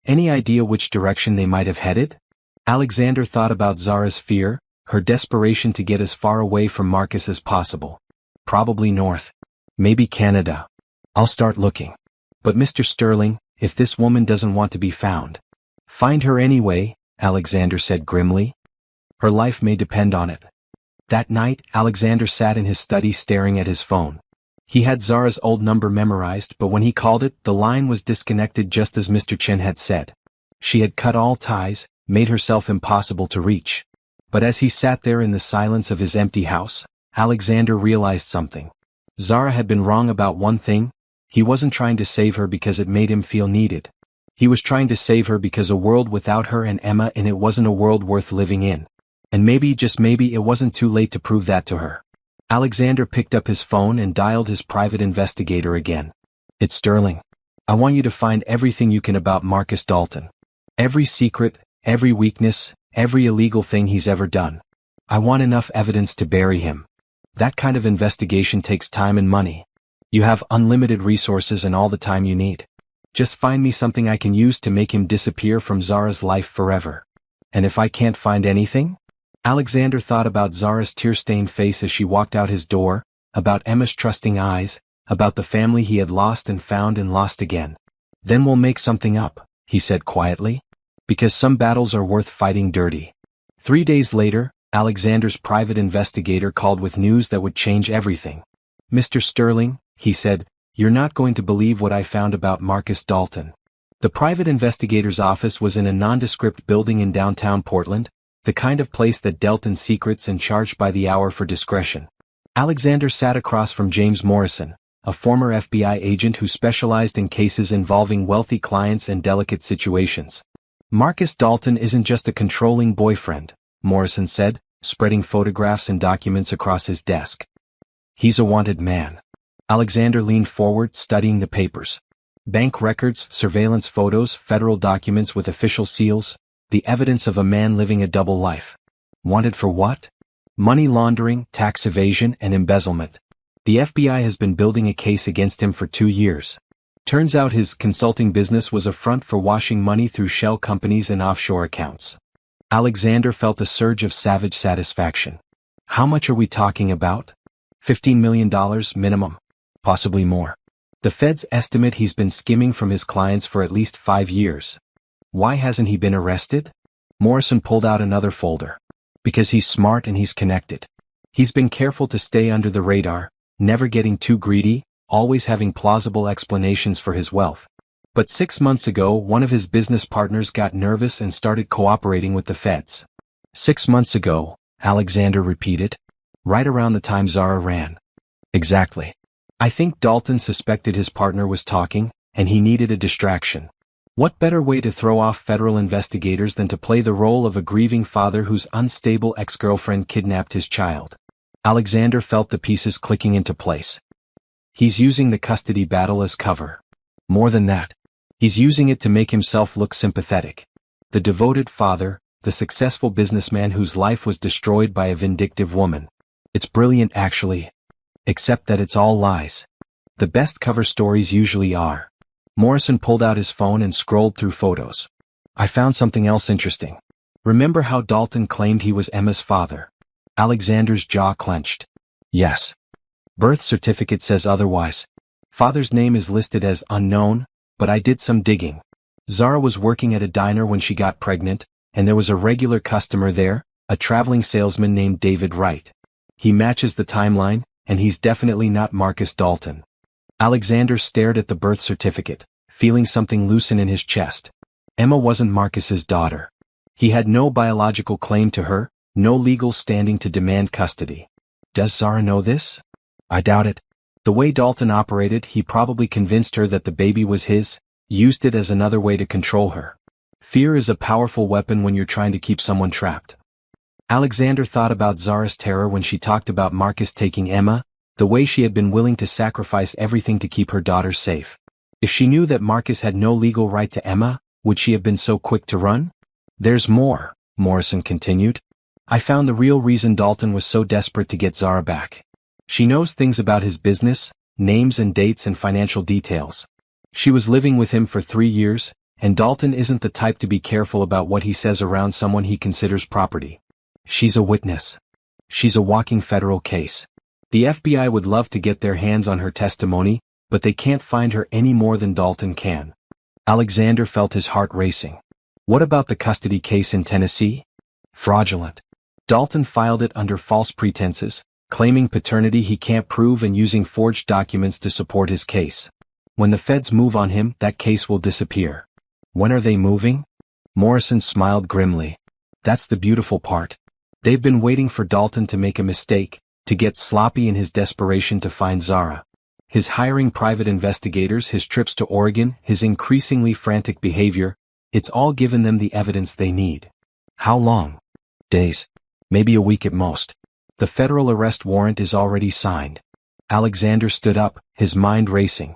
Any idea which direction they might have headed?" Alexander thought about Zara's fear, her desperation to get as far away from Marcus as possible. "Probably north. Maybe Canada. I'll start looking. But Mr. Sterling, if this woman doesn't want to be found." "Find her anyway," Alexander said grimly. "Her life may depend on it." That night, Alexander sat in his study staring at his phone. He had Zara's old number memorized, but when he called it, the line was disconnected just as Mr. Chin had said. She had cut all ties, made herself impossible to reach. But as he sat there in the silence of his empty house, Alexander realized something. Zara had been wrong about one thing. He wasn't trying to save her because it made him feel needed. He was trying to save her because a world without her and Emma in it wasn't a world worth living in. And maybe, just maybe, it wasn't too late to prove that to her. Alexander picked up his phone and dialed his private investigator again. "It's Sterling. I want you to find everything you can about Marcus Dalton. Every secret, every weakness, every illegal thing he's ever done. I want enough evidence to bury him. That kind of investigation takes time and money. You have unlimited resources and all the time you need. Just find me something I can use to make him disappear from Zara's life forever. And if I can't find anything?" Alexander thought about Zara's tear-stained face as she walked out his door, about Emma's trusting eyes, about the family he had lost and found and lost again. "Then we'll make something up," he said quietly. "Because some battles are worth fighting dirty." 3 days later, Alexander's private investigator called with news that would change everything. "Mr. Sterling," he said, "you're not going to believe what I found about Marcus Dalton." The private investigator's office was in a nondescript building in downtown Portland, the kind of place that dealt in secrets and charged by the hour for discretion. Alexander sat across from James Morrison, a former FBI agent who specialized in cases involving wealthy clients and delicate situations. "Marcus Dalton isn't just a controlling boyfriend," Morrison said, spreading photographs and documents across his desk. "He's a wanted man." Alexander leaned forward, studying the papers. Bank records, surveillance photos, federal documents with official seals, the evidence of a man living a double life. Wanted for what? Money laundering, tax evasion, and embezzlement. The FBI has been building a case against him for 2 years. Turns out his consulting business was a front for washing money through shell companies and offshore accounts. Alexander felt a surge of savage satisfaction. How much are we talking about? $15 million minimum. Possibly more. The Feds estimate he's been skimming from his clients for at least 5 years. Why hasn't he been arrested? Morrison pulled out another folder. Because he's smart and he's connected. He's been careful to stay under the radar, never getting too greedy, always having plausible explanations for his wealth. But 6 months ago, one of his business partners got nervous and started cooperating with the feds. 6 months ago, Alexander repeated. Right around the time Zara ran. Exactly. I think Dalton suspected his partner was talking, and he needed a distraction. What better way to throw off federal investigators than to play the role of a grieving father whose unstable ex-girlfriend kidnapped his child? Alexander felt the pieces clicking into place. He's using the custody battle as cover. More than that, he's using it to make himself look sympathetic. The devoted father, the successful businessman whose life was destroyed by a vindictive woman. It's brilliant actually. Except that it's all lies. The best cover stories usually are. Morrison pulled out his phone and scrolled through photos. I found something else interesting. Remember how Dalton claimed he was Emma's father? Alexander's jaw clenched. Yes. Birth certificate says otherwise. Father's name is listed as unknown, but I did some digging. Zara was working at a diner when she got pregnant, and there was a regular customer there, a traveling salesman named David Wright. He matches the timeline, and he's definitely not Marcus Dalton. Alexander stared at the birth certificate, feeling something loosen in his chest. Emma wasn't Marcus's daughter. He had no biological claim to her, no legal standing to demand custody. Does Zara know this? I doubt it. The way Dalton operated, he probably convinced her that the baby was his, used it as another way to control her. Fear is a powerful weapon when you're trying to keep someone trapped. Alexander thought about Zara's terror when she talked about Marcus taking Emma, the way she had been willing to sacrifice everything to keep her daughter safe. If she knew that Marcus had no legal right to Emma, would she have been so quick to run? There's more, Morrison continued. I found the real reason Dalton was so desperate to get Zara back. She knows things about his business, names and dates and financial details. She was living with him for 3 years, and Dalton isn't the type to be careful about what he says around someone he considers property. She's a witness. She's a walking federal case. The FBI would love to get their hands on her testimony, but they can't find her any more than Dalton can. Alexander felt his heart racing. What about the custody case in Tennessee? Fraudulent. Dalton filed it under false pretenses, claiming paternity he can't prove and using forged documents to support his case. When the feds move on him, that case will disappear. When are they moving? Morrison smiled grimly. That's the beautiful part. They've been waiting for Dalton to make a mistake, to get sloppy in his desperation to find Zara. His hiring private investigators, his trips to Oregon, his increasingly frantic behavior, it's all given them the evidence they need. How long? Days. Maybe a week at most. The federal arrest warrant is already signed. Alexander stood up, his mind racing.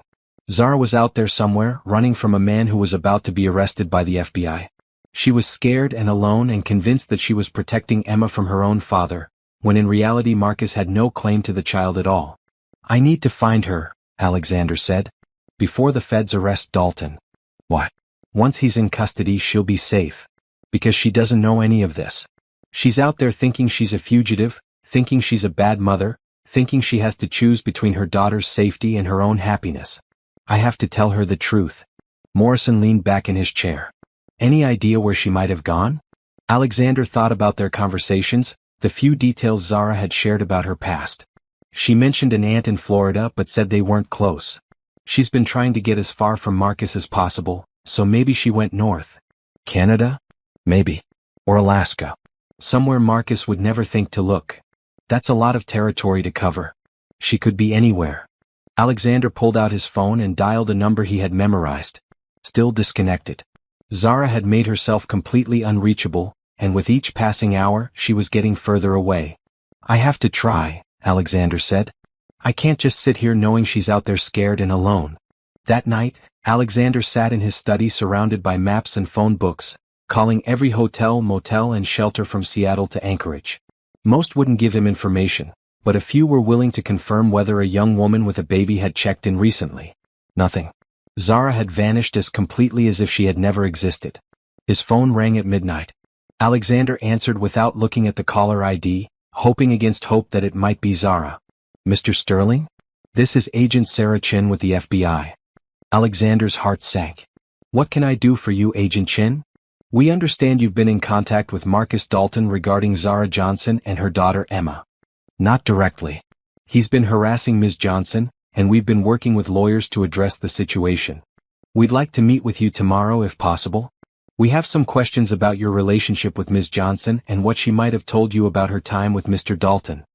Zara was out there somewhere, running from a man who was about to be arrested by the FBI. She was scared and alone and convinced that she was protecting Emma from her own father, when in reality Marcus had no claim to the child at all. I need to find her, Alexander said, before the feds arrest Dalton. What? Once he's in custody she'll be safe. Because she doesn't know any of this. She's out there thinking she's a fugitive, thinking she's a bad mother, thinking she has to choose between her daughter's safety and her own happiness. I have to tell her the truth. Morrison leaned back in his chair. Any idea where she might have gone? Alexander thought about their conversations, the few details Zara had shared about her past. She mentioned an aunt in Florida but said they weren't close. She's been trying to get as far from Marcus as possible, so maybe she went north. Canada? Maybe. Or Alaska. Somewhere Marcus would never think to look. That's a lot of territory to cover. She could be anywhere. Alexander pulled out his phone and dialed a number he had memorized. Still disconnected. Zara had made herself completely unreachable, and with each passing hour she was getting further away. I have to try, Alexander said. I can't just sit here knowing she's out there scared and alone. That night, Alexander sat in his study surrounded by maps and phone books, calling every hotel, motel and shelter from Seattle to Anchorage. Most wouldn't give him information, but a few were willing to confirm whether a young woman with a baby had checked in recently. Nothing. Zara had vanished as completely as if she had never existed. His phone rang at midnight. Alexander answered without looking at the caller ID, hoping against hope that it might be Zara. Mr. Sterling? This is Agent Sarah Chin with the FBI. Alexander's heart sank. What can I do for you, Agent Chin? We understand you've been in contact with Marcus Dalton regarding Zara Johnson and her daughter Emma. Not directly. He's been harassing Ms. Johnson, and we've been working with lawyers to address the situation. We'd like to meet with you tomorrow if possible. We have some questions about your relationship with Ms. Johnson and what she might have told you about her time with Mr. Dalton.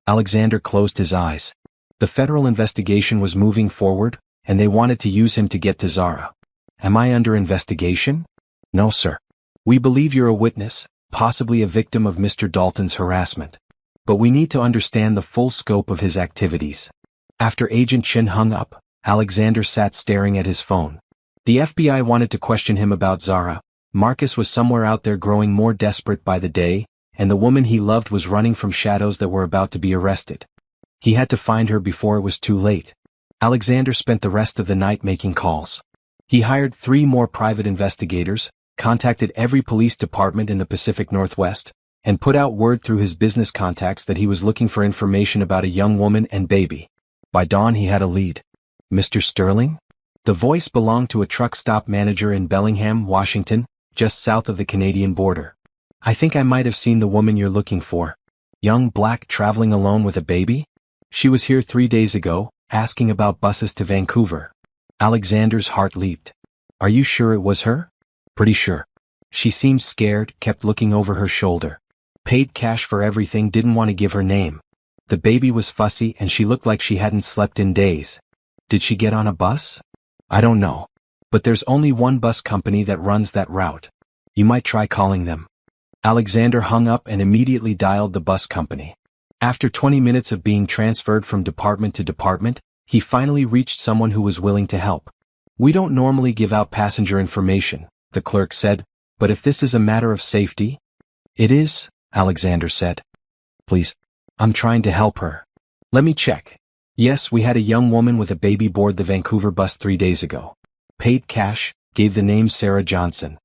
Alexander closed his eyes. The federal investigation was moving forward, and they wanted to use him to get to Zara. Am I under investigation? No, sir. We believe you're a witness, possibly a victim of Mr. Dalton's harassment. But we need to understand the full scope of his activities. After Agent Chin hung up, Alexander sat staring at his phone. The FBI wanted to question him about Zara. Marcus was somewhere out there growing more desperate by the day, and the woman he loved was running from shadows that were about to be arrested. He had to find her before it was too late. Alexander spent the rest of the night making calls. He hired 3 more private investigators, contacted every police department in the Pacific Northwest, and put out word through his business contacts that he was looking for information about a young woman and baby. By dawn he had a lead. Mr. Sterling? The voice belonged to a truck stop manager in Bellingham, Washington, just south of the Canadian border. I think I might have seen the woman you're looking for. Young black traveling alone with a baby? She was here 3 days ago, asking about buses to Vancouver. Alexander's heart leaped. Are you sure it was her? Pretty sure. She seemed scared, kept looking over her shoulder. Paid cash for everything, didn't want to give her name. The baby was fussy and she looked like she hadn't slept in days. Did she get on a bus? I don't know. But there's only one bus company that runs that route. You might try calling them. Alexander hung up and immediately dialed the bus company. After 20 minutes of being transferred from department to department, he finally reached someone who was willing to help. We don't normally give out passenger information, the clerk said, but if this is a matter of safety? It is, Alexander said. Please. I'm trying to help her. Let me check. Yes, we had a young woman with a baby board the Vancouver bus 3 days ago. Paid cash, gave the name Sarah Johnson.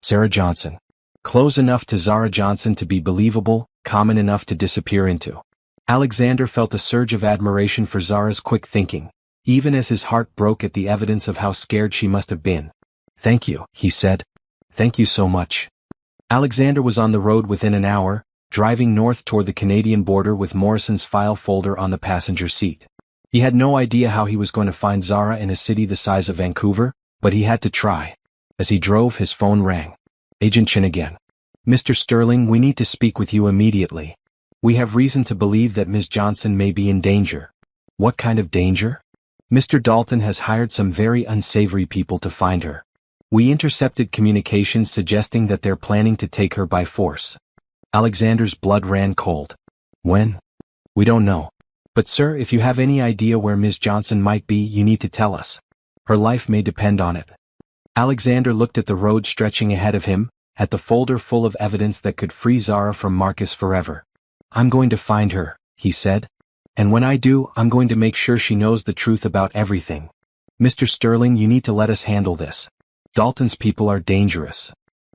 Sarah Johnson. Close enough to Zara Johnson to be believable, common enough to disappear into. Alexander felt a surge of admiration for Zara's quick thinking, even as his heart broke at the evidence of how scared she must have been. Thank you, he said. Thank you so much. Alexander was on the road within an hour, driving north toward the Canadian border with Morrison's file folder on the passenger seat. He had no idea how he was going to find Zara in a city the size of Vancouver, but he had to try. As he drove, his phone rang. Agent Chin again. Mr. Sterling, we need to speak with you immediately. We have reason to believe that Ms. Johnson may be in danger. What kind of danger? Mr. Dalton has hired some very unsavory people to find her. We intercepted communications suggesting that they're planning to take her by force. Alexander's blood ran cold. When? We don't know. But sir, if you have any idea where Ms. Johnson might be, you need to tell us. Her life may depend on it. Alexander looked at the road stretching ahead of him, at the folder full of evidence that could free Zara from Marcus forever. I'm going to find her, he said. And when I do, I'm going to make sure she knows the truth about everything. Mr. Sterling, you need to let us handle this. Dalton's people are dangerous.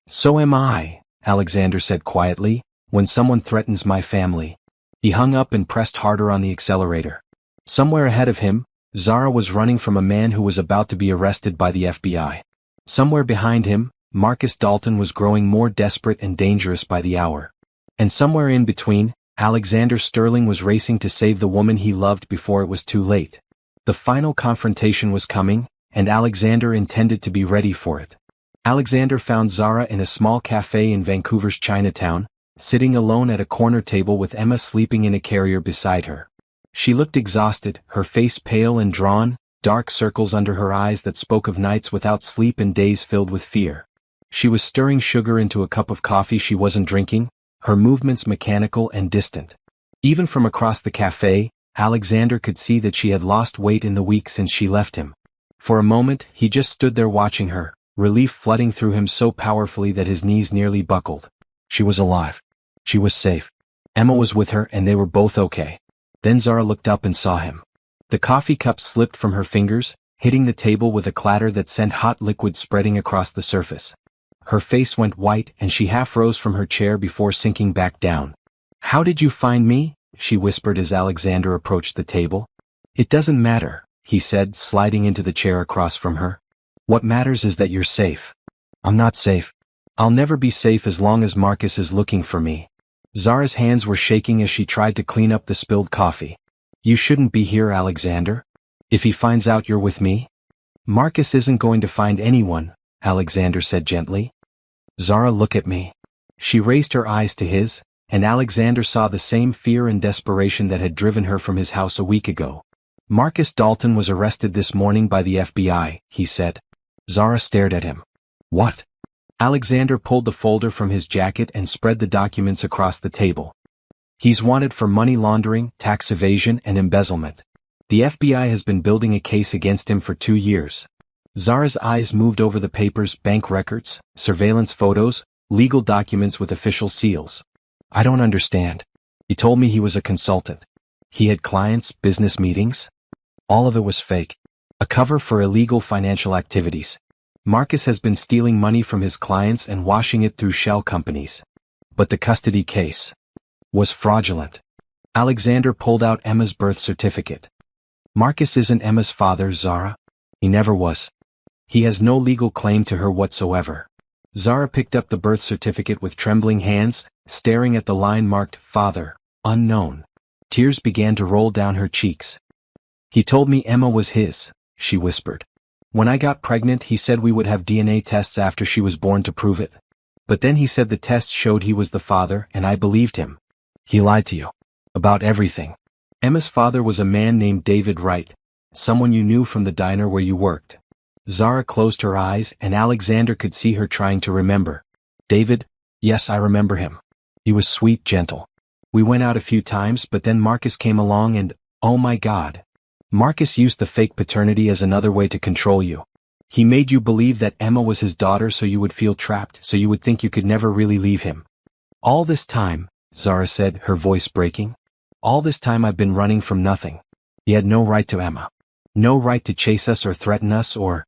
So am I, Alexander said quietly, when someone threatens my family. He hung up and pressed harder on the accelerator. Somewhere ahead of him, Zara was running from a man who was about to be arrested by the FBI. Somewhere behind him, Marcus Dalton was growing more desperate and dangerous by the hour. And somewhere in between, Alexander Sterling was racing to save the woman he loved before it was too late. The final confrontation was coming, and Alexander intended to be ready for it. Alexander found Zara in a small cafe in Vancouver's Chinatown, sitting alone at a corner table with Emma sleeping in a carrier beside her. She looked exhausted, her face pale and drawn, dark circles under her eyes that spoke of nights without sleep and days filled with fear. She was stirring sugar into a cup of coffee she wasn't drinking, her movements mechanical and distant. Even from across the cafe, Alexander could see that she had lost weight in the week since she left him. For a moment, he just stood there watching her, relief flooding through him so powerfully that his knees nearly buckled. She was alive. She was safe. Emma was with her and they were both okay. Then Zara looked up and saw him. The coffee cup slipped from her fingers, hitting the table with a clatter that sent hot liquid spreading across the surface. Her face went white and she half rose from her chair before sinking back down. How did you find me? She whispered as Alexander approached the table. It doesn't matter, he said, sliding into the chair across from her. What matters is that you're safe. I'm not safe. I'll never be safe as long as Marcus is looking for me. Zara's hands were shaking as she tried to clean up the spilled coffee. You shouldn't be here, Alexander. If he finds out you're with me? Marcus isn't going to find anyone, Alexander said gently. Zara, look at me. She raised her eyes to his, and Alexander saw the same fear and desperation that had driven her from his house a week ago. Marcus Dalton was arrested this morning by the FBI, he said. Zara stared at him. What? Alexander pulled the folder from his jacket and spread the documents across the table. He's wanted for money laundering, tax evasion, and embezzlement. The FBI has been building a case against him for 2 years. Zara's eyes moved over the papers, bank records, surveillance photos, legal documents with official seals. I don't understand. He told me he was a consultant. He had clients, business meetings. All of it was fake. A cover for illegal financial activities. Marcus has been stealing money from his clients and washing it through shell companies. But the custody case was fraudulent. Alexander pulled out Emma's birth certificate. Marcus isn't Emma's father, Zara. He never was. He has no legal claim to her whatsoever. Zara picked up the birth certificate with trembling hands, staring at the line marked Father, Unknown. Tears began to roll down her cheeks. He told me Emma was his, she whispered. When I got pregnant, he said we would have DNA tests after she was born to prove it. But then he said the tests showed he was the father, and I believed him. He lied to you. About everything. Emma's father was a man named David Wright, someone you knew from the diner where you worked. Zara closed her eyes, and Alexander could see her trying to remember. David? Yes, I remember him. He was sweet, gentle. We went out a few times, but then Marcus came along and, oh my God. Marcus used the fake paternity as another way to control you. He made you believe that Emma was his daughter so you would feel trapped, so you would think you could never really leave him. All this time, Zara said, her voice breaking. All this time I've been running from nothing. He had no right to Emma. No right to chase us or threaten us or...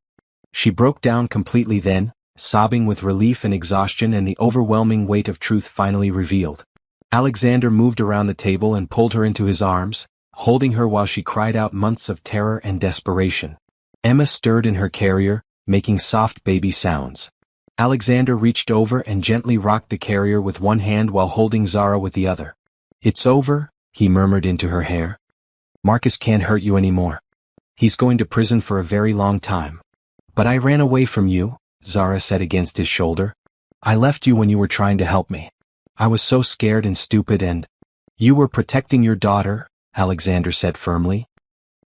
She broke down completely then, sobbing with relief and exhaustion, and the overwhelming weight of truth finally revealed. Alexander moved around the table and pulled her into his arms, holding her while she cried out months of terror and desperation. Emma stirred in her carrier, making soft baby sounds. Alexander reached over and gently rocked the carrier with one hand while holding Zara with the other. It's over, he murmured into her hair. Marcus can't hurt you anymore. He's going to prison for a very long time. But I ran away from you, Zara said against his shoulder. I left you when you were trying to help me. I was so scared and stupid and... You were protecting your daughter, Alexander said firmly.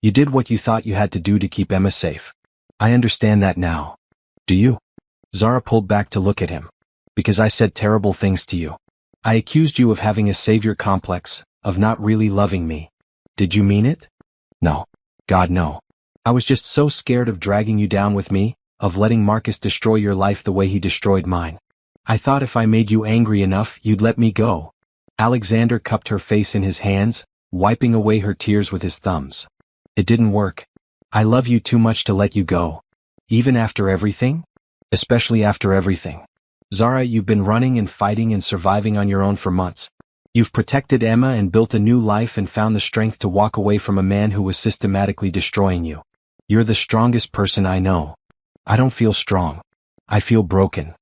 You did what you thought you had to do to keep Emma safe. I understand that now. Do you? Zara pulled back to look at him. Because I said terrible things to you. I accused you of having a savior complex, of not really loving me. Did you mean it? No. God, no. I was just so scared of dragging you down with me, of letting Marcus destroy your life the way he destroyed mine. I thought if I made you angry enough, you'd let me go. Alexander cupped her face in his hands, wiping away her tears with his thumbs. It didn't work. I love you too much to let you go. Even after everything? Especially after everything. Zara, you've been running and fighting and surviving on your own for months. You've protected Emma and built a new life and found the strength to walk away from a man who was systematically destroying you. You're the strongest person I know. I don't feel strong. I feel broken.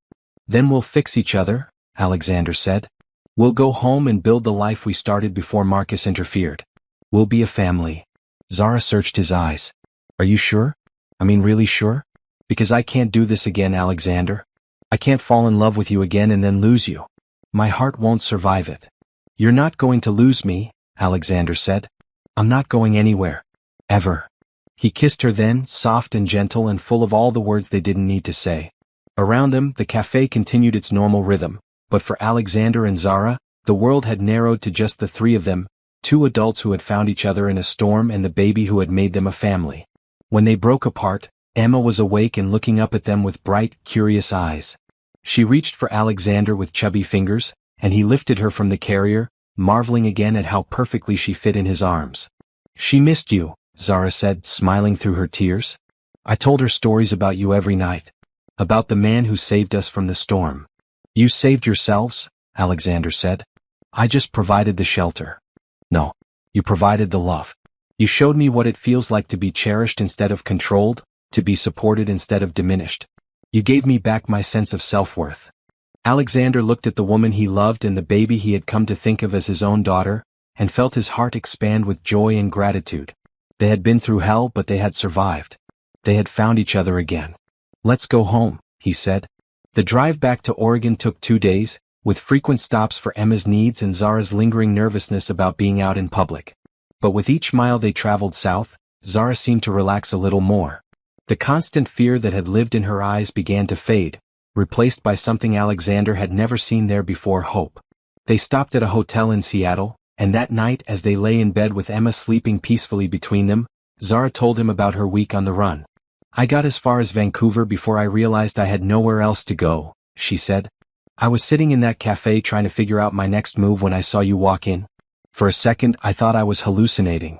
Then we'll fix each other, Alexander said. We'll go home and build the life we started before Marcus interfered. We'll be a family. Zara searched his eyes. Are you sure? I mean, really sure? Because I can't do this again, Alexander. I can't fall in love with you again and then lose you. My heart won't survive it. You're not going to lose me, Alexander said. I'm not going anywhere. Ever. He kissed her then, soft and gentle and full of all the words they didn't need to say. Around them, the cafe continued its normal rhythm, but for Alexander and Zara, the world had narrowed to just the three of them, two adults who had found each other in a storm and the baby who had made them a family. When they broke apart, Emma was awake and looking up at them with bright, curious eyes. She reached for Alexander with chubby fingers, and he lifted her from the carrier, marveling again at how perfectly she fit in his arms. She missed you, Zara said, smiling through her tears. I told her stories about you every night. About the man who saved us from the storm. You saved yourselves, Alexander said. I just provided the shelter. No, you provided the love. You showed me what it feels like to be cherished instead of controlled, to be supported instead of diminished. You gave me back my sense of self-worth. Alexander looked at the woman he loved and the baby he had come to think of as his own daughter, and felt his heart expand with joy and gratitude. They had been through hell, but they had survived. They had found each other again. "Let's go home," he said. The drive back to Oregon took 2 days, with frequent stops for Emma's needs and Zara's lingering nervousness about being out in public. But with each mile they traveled south, Zara seemed to relax a little more. The constant fear that had lived in her eyes began to fade, replaced by something Alexander had never seen there before: hope. They stopped at a hotel in Seattle, and that night as they lay in bed with Emma sleeping peacefully between them, Zara told him about her week on the run. "I got as far as Vancouver before I realized I had nowhere else to go," she said. "I was sitting in that cafe trying to figure out my next move when I saw you walk in. For a second I thought I was hallucinating.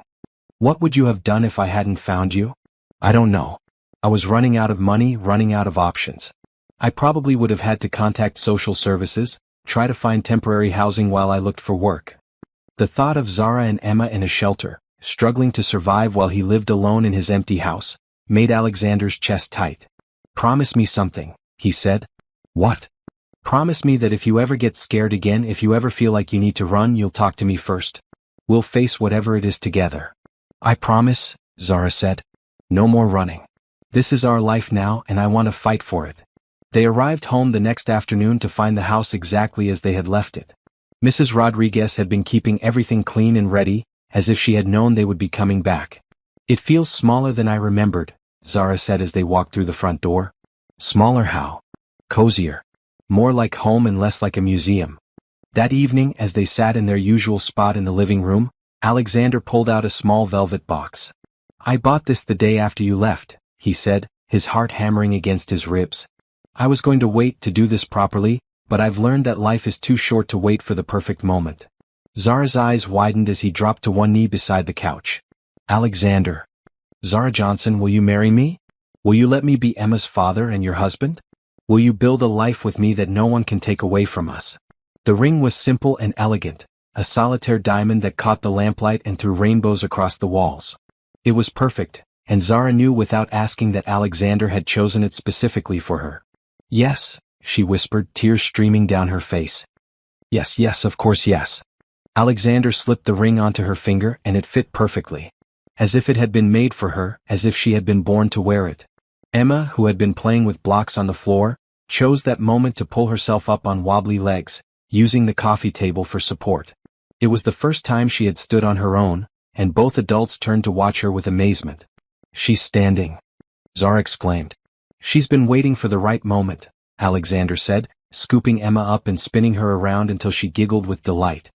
What would you have done if I hadn't found you? I don't know. I was running out of money, running out of options. I probably would have had to contact social services, try to find temporary housing while I looked for work." The thought of Zara and Emma in a shelter, struggling to survive while he lived alone in his empty house, made Alexander's chest tight. "Promise me something," he said. "What?" "Promise me that if you ever get scared again, if you ever feel like you need to run, you'll talk to me first. We'll face whatever it is together." "I promise," Zara said. "No more running. This is our life now and I want to fight for it." They arrived home the next afternoon to find the house exactly as they had left it. Mrs. Rodriguez had been keeping everything clean and ready, as if she had known they would be coming back. "It feels smaller than I remembered," Zara said as they walked through the front door. "Smaller how?" "Cozier. More like home and less like a museum." That evening, as they sat in their usual spot in the living room, Alexander pulled out a small velvet box. "I bought this the day after you left," he said, his heart hammering against his ribs. "I was going to wait to do this properly, but I've learned that life is too short to wait for the perfect moment." Zara's eyes widened as he dropped to one knee beside the couch. "Alexander. Zara Johnson, will you marry me? Will you let me be Emma's father and your husband? Will you build a life with me that no one can take away from us?" The ring was simple and elegant, a solitaire diamond that caught the lamplight and threw rainbows across the walls. It was perfect, and Zara knew without asking that Alexander had chosen it specifically for her. "Yes," she whispered, tears streaming down her face. "Yes, yes, of course yes." Alexander slipped the ring onto her finger and it fit perfectly. As if it had been made for her, as if she had been born to wear it. Emma, who had been playing with blocks on the floor, chose that moment to pull herself up on wobbly legs, using the coffee table for support. It was the first time she had stood on her own, and both adults turned to watch her with amazement. "She's standing," Zara exclaimed. "She's been waiting for the right moment," Alexander said, scooping Emma up and spinning her around until she giggled with delight.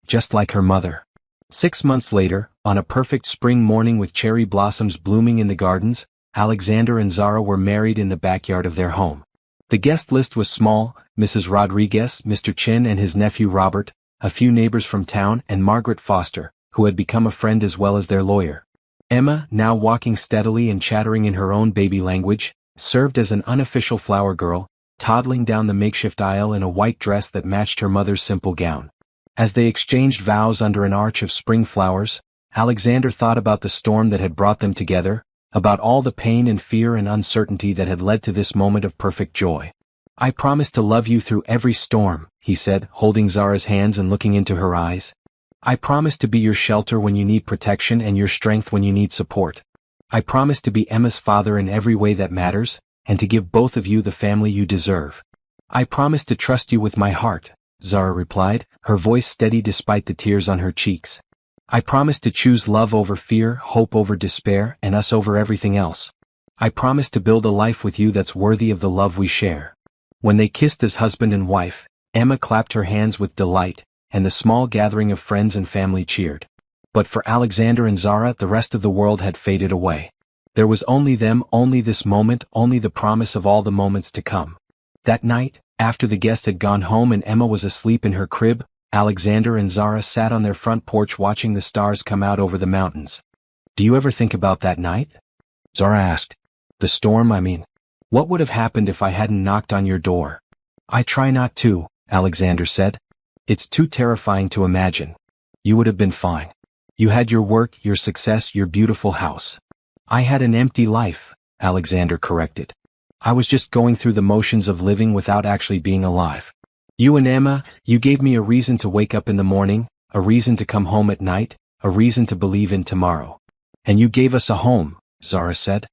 "Just like her mother." 6 months later, on a perfect spring morning with cherry blossoms blooming in the gardens, Alexander and Zara were married in the backyard of their home. The guest list was small: Mrs. Rodriguez, Mr. Chin and his nephew Robert, a few neighbors from town, and Margaret Foster, who had become a friend as well as their lawyer. Emma, now walking steadily and chattering in her own baby language, served as an unofficial flower girl, toddling down the makeshift aisle in a white dress that matched her mother's simple gown. As they exchanged vows under an arch of spring flowers, Alexander thought about the storm that had brought them together, about all the pain and fear and uncertainty that had led to this moment of perfect joy. "I promise to love you through every storm," he said, holding Zara's hands and looking into her eyes. "I promise to be your shelter when you need protection and your strength when you need support. I promise to be Emma's father in every way that matters, and to give both of you the family you deserve." "I promise to trust you with my heart," Zara replied, her voice steady despite the tears on her cheeks. "I promise to choose love over fear, hope over despair, and us over everything else. I promise to build a life with you that's worthy of the love we share." When they kissed as husband and wife, Emma clapped her hands with delight, and the small gathering of friends and family cheered. But for Alexander and Zara, the rest of the world had faded away. There was only them, only this moment, only the promise of all the moments to come. That night, after the guest had gone home and Emma was asleep in her crib, Alexander and Zara sat on their front porch watching the stars come out over the mountains. "Do you ever think about that night?" Zara asked. "The storm, I mean. What would have happened if I hadn't knocked on your door?" "I try not to," Alexander said. "It's too terrifying to imagine. You would have been fine. You had your work, your success, your beautiful house." "I had an empty life," Alexander corrected. "I was just going through the motions of living without actually being alive. You and Emma, you gave me a reason to wake up in the morning, a reason to come home at night, a reason to believe in tomorrow. And you gave us a home," Zara said.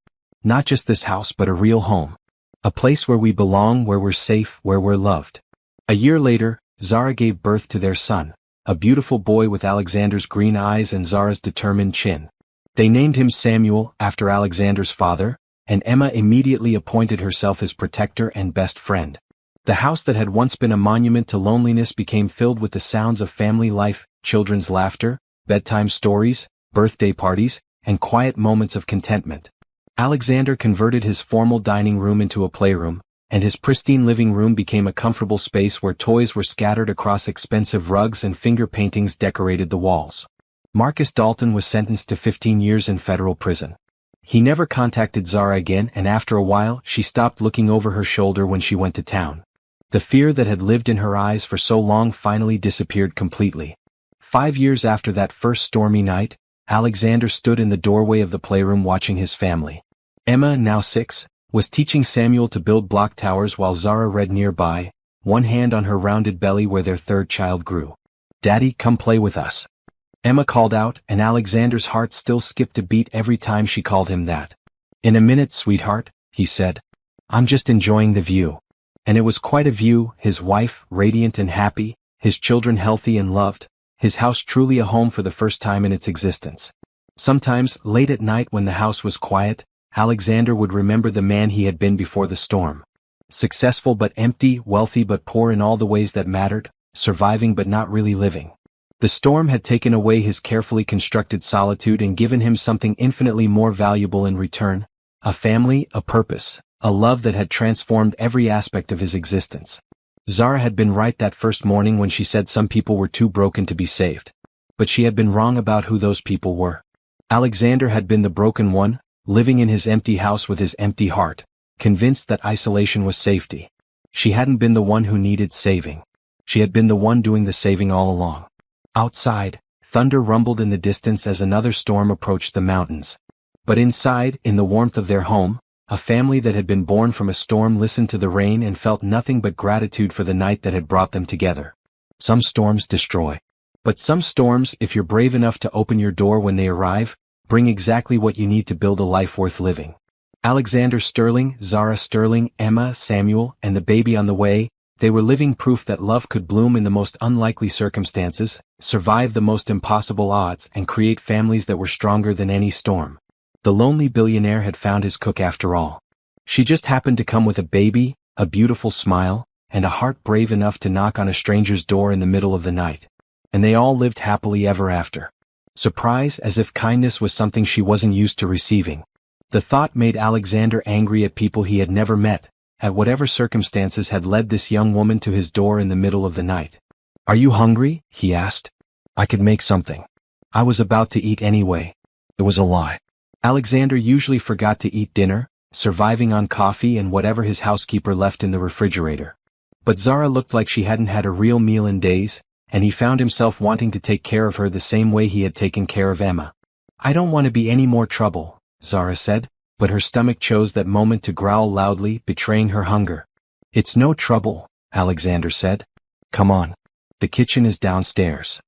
Not just this house but a real home. A place where we belong, where we're safe, where we're loved. A year later, Zara gave birth to their son, a beautiful boy with Alexander's green eyes and Zara's determined chin. They named him Samuel, after Alexander's father, and Emma immediately appointed herself his protector and best friend. The house that had once been a monument to loneliness became filled with the sounds of family life, children's laughter, bedtime stories, birthday parties, and quiet moments of contentment. Alexander converted his formal dining room into a playroom, and his pristine living room became a comfortable space where toys were scattered across expensive rugs and finger paintings decorated the walls. Marcus Dalton was sentenced to 15 years in federal prison. He never contacted Zara again, and after a while she stopped looking over her shoulder when she went to town. The fear that had lived in her eyes for so long finally disappeared completely. 5 years after that first stormy night, Alexander stood in the doorway of the playroom watching his family. Emma, now 6, was teaching Samuel to build block towers while Zara read nearby, one hand on her rounded belly where their third child grew. "Daddy, come play with us," Emma called out, and Alexander's heart still skipped a beat every time she called him that. "In a minute, sweetheart," he said. "I'm just enjoying the view." And it was quite a view, his wife, radiant and happy, his children healthy and loved, his house truly a home for the first time in its existence. Sometimes, late at night when the house was quiet, Alexander would remember the man he had been before the storm. Successful but empty, wealthy but poor in all the ways that mattered, surviving but not really living. The storm had taken away his carefully constructed solitude and given him something infinitely more valuable in return: a family, a purpose, a love that had transformed every aspect of his existence. Zara had been right that first morning when she said some people were too broken to be saved. But she had been wrong about who those people were. Alexander had been the broken one, living in his empty house with his empty heart, convinced that isolation was safety. She hadn't been the one who needed saving. She had been the one doing the saving all along. Outside, thunder rumbled in the distance as another storm approached the mountains. But inside, in the warmth of their home, a family that had been born from a storm listened to the rain and felt nothing but gratitude for the night that had brought them together. Some storms destroy. But some storms, if you're brave enough to open your door when they arrive, bring exactly what you need to build a life worth living. Alexander Sterling, Zara Sterling, Emma, Samuel, and the baby on the way, they were living proof that love could bloom in the most unlikely circumstances, survive the most impossible odds, and create families that were stronger than any storm. The lonely billionaire had found his cook after all. She just happened to come with a baby, a beautiful smile, and a heart brave enough to knock on a stranger's door in the middle of the night. And they all lived happily ever after. Surprise, as if kindness was something she wasn't used to receiving. The thought made Alexander angry at people he had never met, at whatever circumstances had led this young woman to his door in the middle of the night. "Are you hungry?" he asked. "I could make something." I was about to eat anyway. It was a lie. Alexander usually forgot to eat dinner, surviving on coffee and whatever his housekeeper left in the refrigerator. But Zara looked like she hadn't had a real meal in days, and he found himself wanting to take care of her the same way he had taken care of Emma. "I don't want to be any more trouble," Zara said, but her stomach chose that moment to growl loudly, betraying her hunger. "It's no trouble," Alexander said. "Come on. The kitchen is downstairs."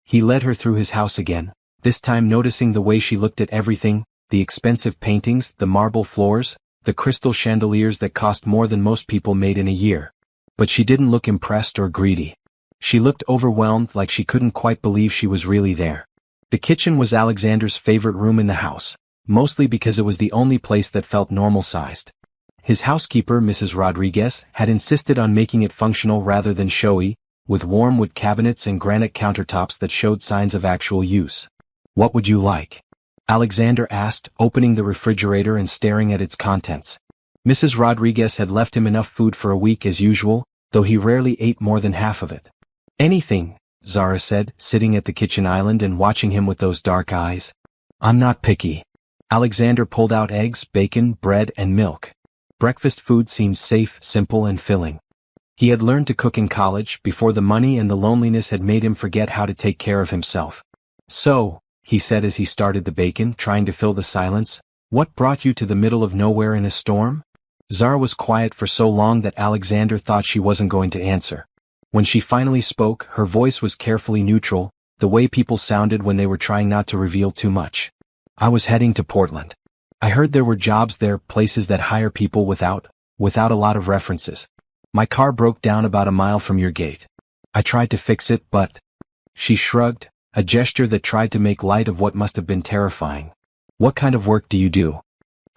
He led her through his house again, this time noticing the way she looked at everything, the expensive paintings, the marble floors, the crystal chandeliers that cost more than most people made in a year. But she didn't look impressed or greedy. She looked overwhelmed, like she couldn't quite believe she was really there. The kitchen was Alexander's favorite room in the house, mostly because it was the only place that felt normal-sized. His housekeeper, Mrs. Rodriguez, had insisted on making it functional rather than showy, with warm wood cabinets and granite countertops that showed signs of actual use. "What would you like?" Alexander asked, opening the refrigerator and staring at its contents. Mrs. Rodriguez had left him enough food for a week as usual, though he rarely ate more than half of it. "Anything," Zara said, sitting at the kitchen island and watching him with those dark eyes. "I'm not picky." Alexander pulled out eggs, bacon, bread, and milk. Breakfast food seemed safe, simple, and filling. He had learned to cook in college before the money and the loneliness had made him forget how to take care of himself. "So," he said as he started the bacon, trying to fill the silence, "what brought you to the middle of nowhere in a storm?" Zara was quiet for so long that Alexander thought she wasn't going to answer. When she finally spoke, her voice was carefully neutral, the way people sounded when they were trying not to reveal too much. "I was heading to Portland." I heard there were jobs there, places that hire people without a lot of references. My car broke down about a mile from your gate. I tried to fix it, but..." She shrugged, a gesture that tried to make light of what must have been terrifying. "What kind of work do you do?"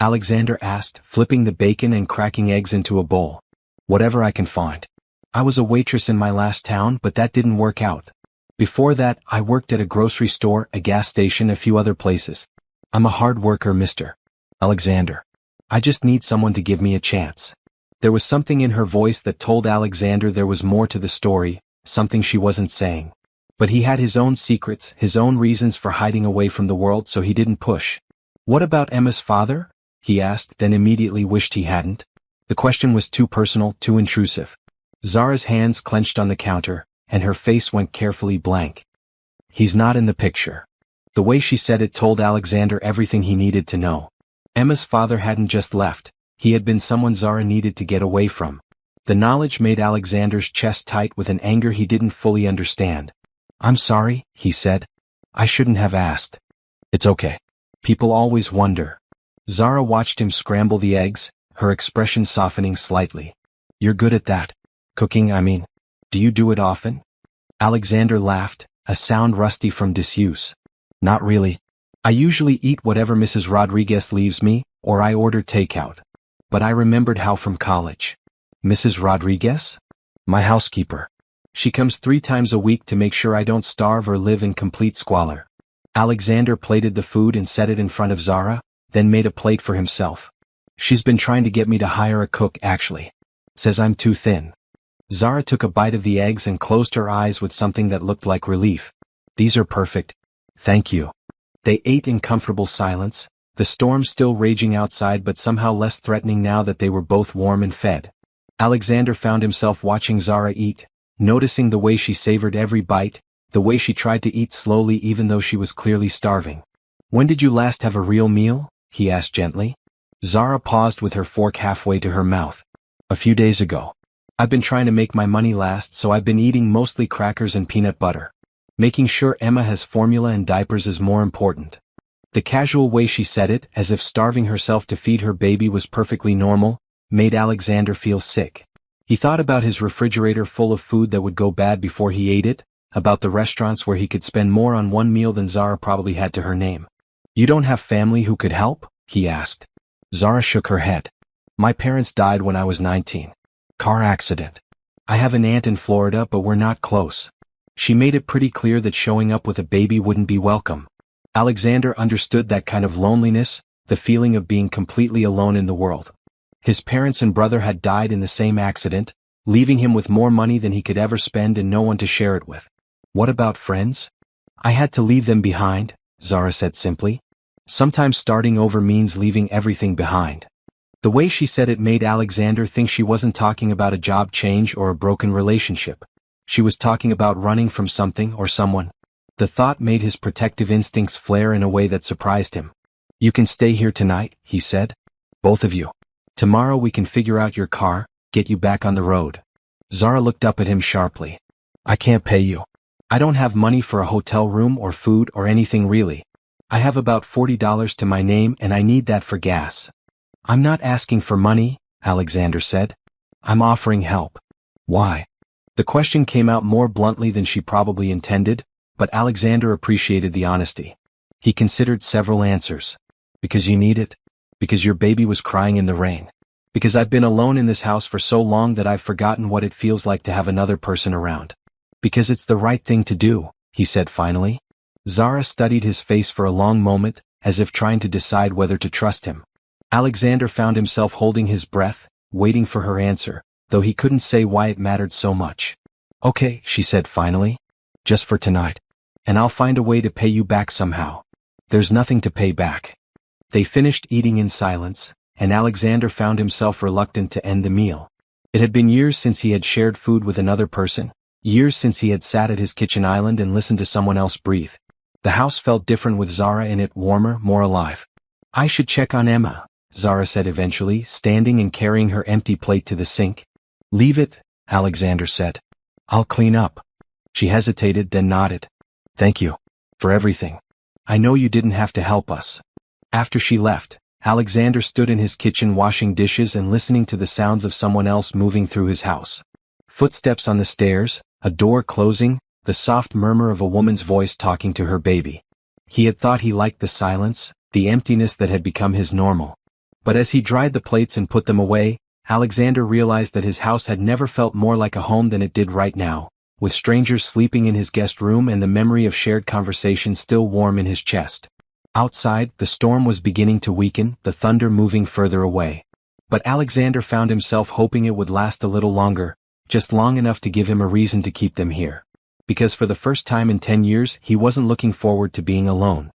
Alexander asked, flipping the bacon and cracking eggs into a bowl. "Whatever I can find. I was a waitress in my last town, but that didn't work out. Before that, I worked at a grocery store, a gas station, a few other places. I'm a hard worker, Mr. Alexander. I just need someone to give me a chance." There was something in her voice that told Alexander there was more to the story, something she wasn't saying. But he had his own secrets, his own reasons for hiding away from the world, so he didn't push. "What about Emma's father?" he asked, then immediately wished he hadn't. The question was too personal, too intrusive. Zara's hands clenched on the counter, and her face went carefully blank. "He's not in the picture." The way she said it told Alexander everything he needed to know. Emma's father hadn't just left, he had been someone Zara needed to get away from. The knowledge made Alexander's chest tight with an anger he didn't fully understand. "I'm sorry," he said. "I shouldn't have asked." "It's okay. People always wonder." Zara watched him scramble the eggs, her expression softening slightly. "You're good at that. Cooking, I mean. Do you do it often?" Alexander laughed, a sound rusty from disuse. "Not really. I usually eat whatever Mrs. Rodriguez leaves me, or I order takeout. But I remembered how from college." "Mrs. Rodriguez?" "My housekeeper. She comes 3 times a week to make sure I don't starve or live in complete squalor." Alexander plated the food and set it in front of Zara, then made a plate for himself. "She's been trying to get me to hire a cook, actually. Says I'm too thin." Zara took a bite of the eggs and closed her eyes with something that looked like relief. "These are perfect. Thank you." They ate in comfortable silence, the storm still raging outside but somehow less threatening now that they were both warm and fed. Alexander found himself watching Zara eat, noticing the way she savored every bite, the way she tried to eat slowly even though she was clearly starving. "When did you last have a real meal?" he asked gently. Zara paused with her fork halfway to her mouth. "A few days ago. I've been trying to make my money last, so I've been eating mostly crackers and peanut butter. Making sure Emma has formula and diapers is more important." The casual way she said it, as if starving herself to feed her baby was perfectly normal, made Alexander feel sick. He thought about his refrigerator full of food that would go bad before he ate it, about the restaurants where he could spend more on one meal than Zara probably had to her name. "You don't have family who could help?" he asked. Zara shook her head. "My parents died when I was 19. Car accident. I have an aunt in Florida, but we're not close." She made it pretty clear that showing up with a baby wouldn't be welcome. Alexander understood that kind of loneliness, the feeling of being completely alone in the world. His parents and brother had died in the same accident, leaving him with more money than he could ever spend and no one to share it with. "What about friends?" "I had to leave them behind," Zara said simply. "Sometimes starting over means leaving everything behind." The way she said it made Alexander think she wasn't talking about a job change or a broken relationship. She was talking about running from something or someone. The thought made his protective instincts flare in a way that surprised him. "You can stay here tonight," he said. "Both of you. Tomorrow we can figure out your car, get you back on the road." Zara looked up at him sharply. "I can't pay you. I don't have money for a hotel room or food or anything really. I have about $40 to my name and I need that for gas." "I'm not asking for money," Alexander said. "I'm offering help." "Why?" The question came out more bluntly than she probably intended, but Alexander appreciated the honesty. He considered several answers. "Because you need it. Because your baby was crying in the rain. Because I've been alone in this house for so long that I've forgotten what it feels like to have another person around. Because it's the right thing to do," he said finally. Zara studied his face for a long moment, as if trying to decide whether to trust him. Alexander found himself holding his breath, waiting for her answer, though he couldn't say why it mattered so much. "Okay," she said finally. "Just for tonight. And I'll find a way to pay you back somehow." "There's nothing to pay back." They finished eating in silence, and Alexander found himself reluctant to end the meal. It had been years since he had shared food with another person, years since he had sat at his kitchen island and listened to someone else breathe. The house felt different with Zara in it, warmer, more alive. "I should check on Emma," Zara said eventually, standing and carrying her empty plate to the sink. "Leave it," Alexander said. "I'll clean up." She hesitated, then nodded. "Thank you. For everything. I know you didn't have to help us." After she left, Alexander stood in his kitchen washing dishes and listening to the sounds of someone else moving through his house. Footsteps on the stairs, a door closing, the soft murmur of a woman's voice talking to her baby. He had thought he liked the silence, the emptiness that had become his normal. But as he dried the plates and put them away, Alexander realized that his house had never felt more like a home than it did right now, with strangers sleeping in his guest room and the memory of shared conversation still warm in his chest. Outside, the storm was beginning to weaken, the thunder moving further away. But Alexander found himself hoping it would last a little longer, just long enough to give him a reason to keep them here. Because for the first time in 10 years, he wasn't looking forward to being alone.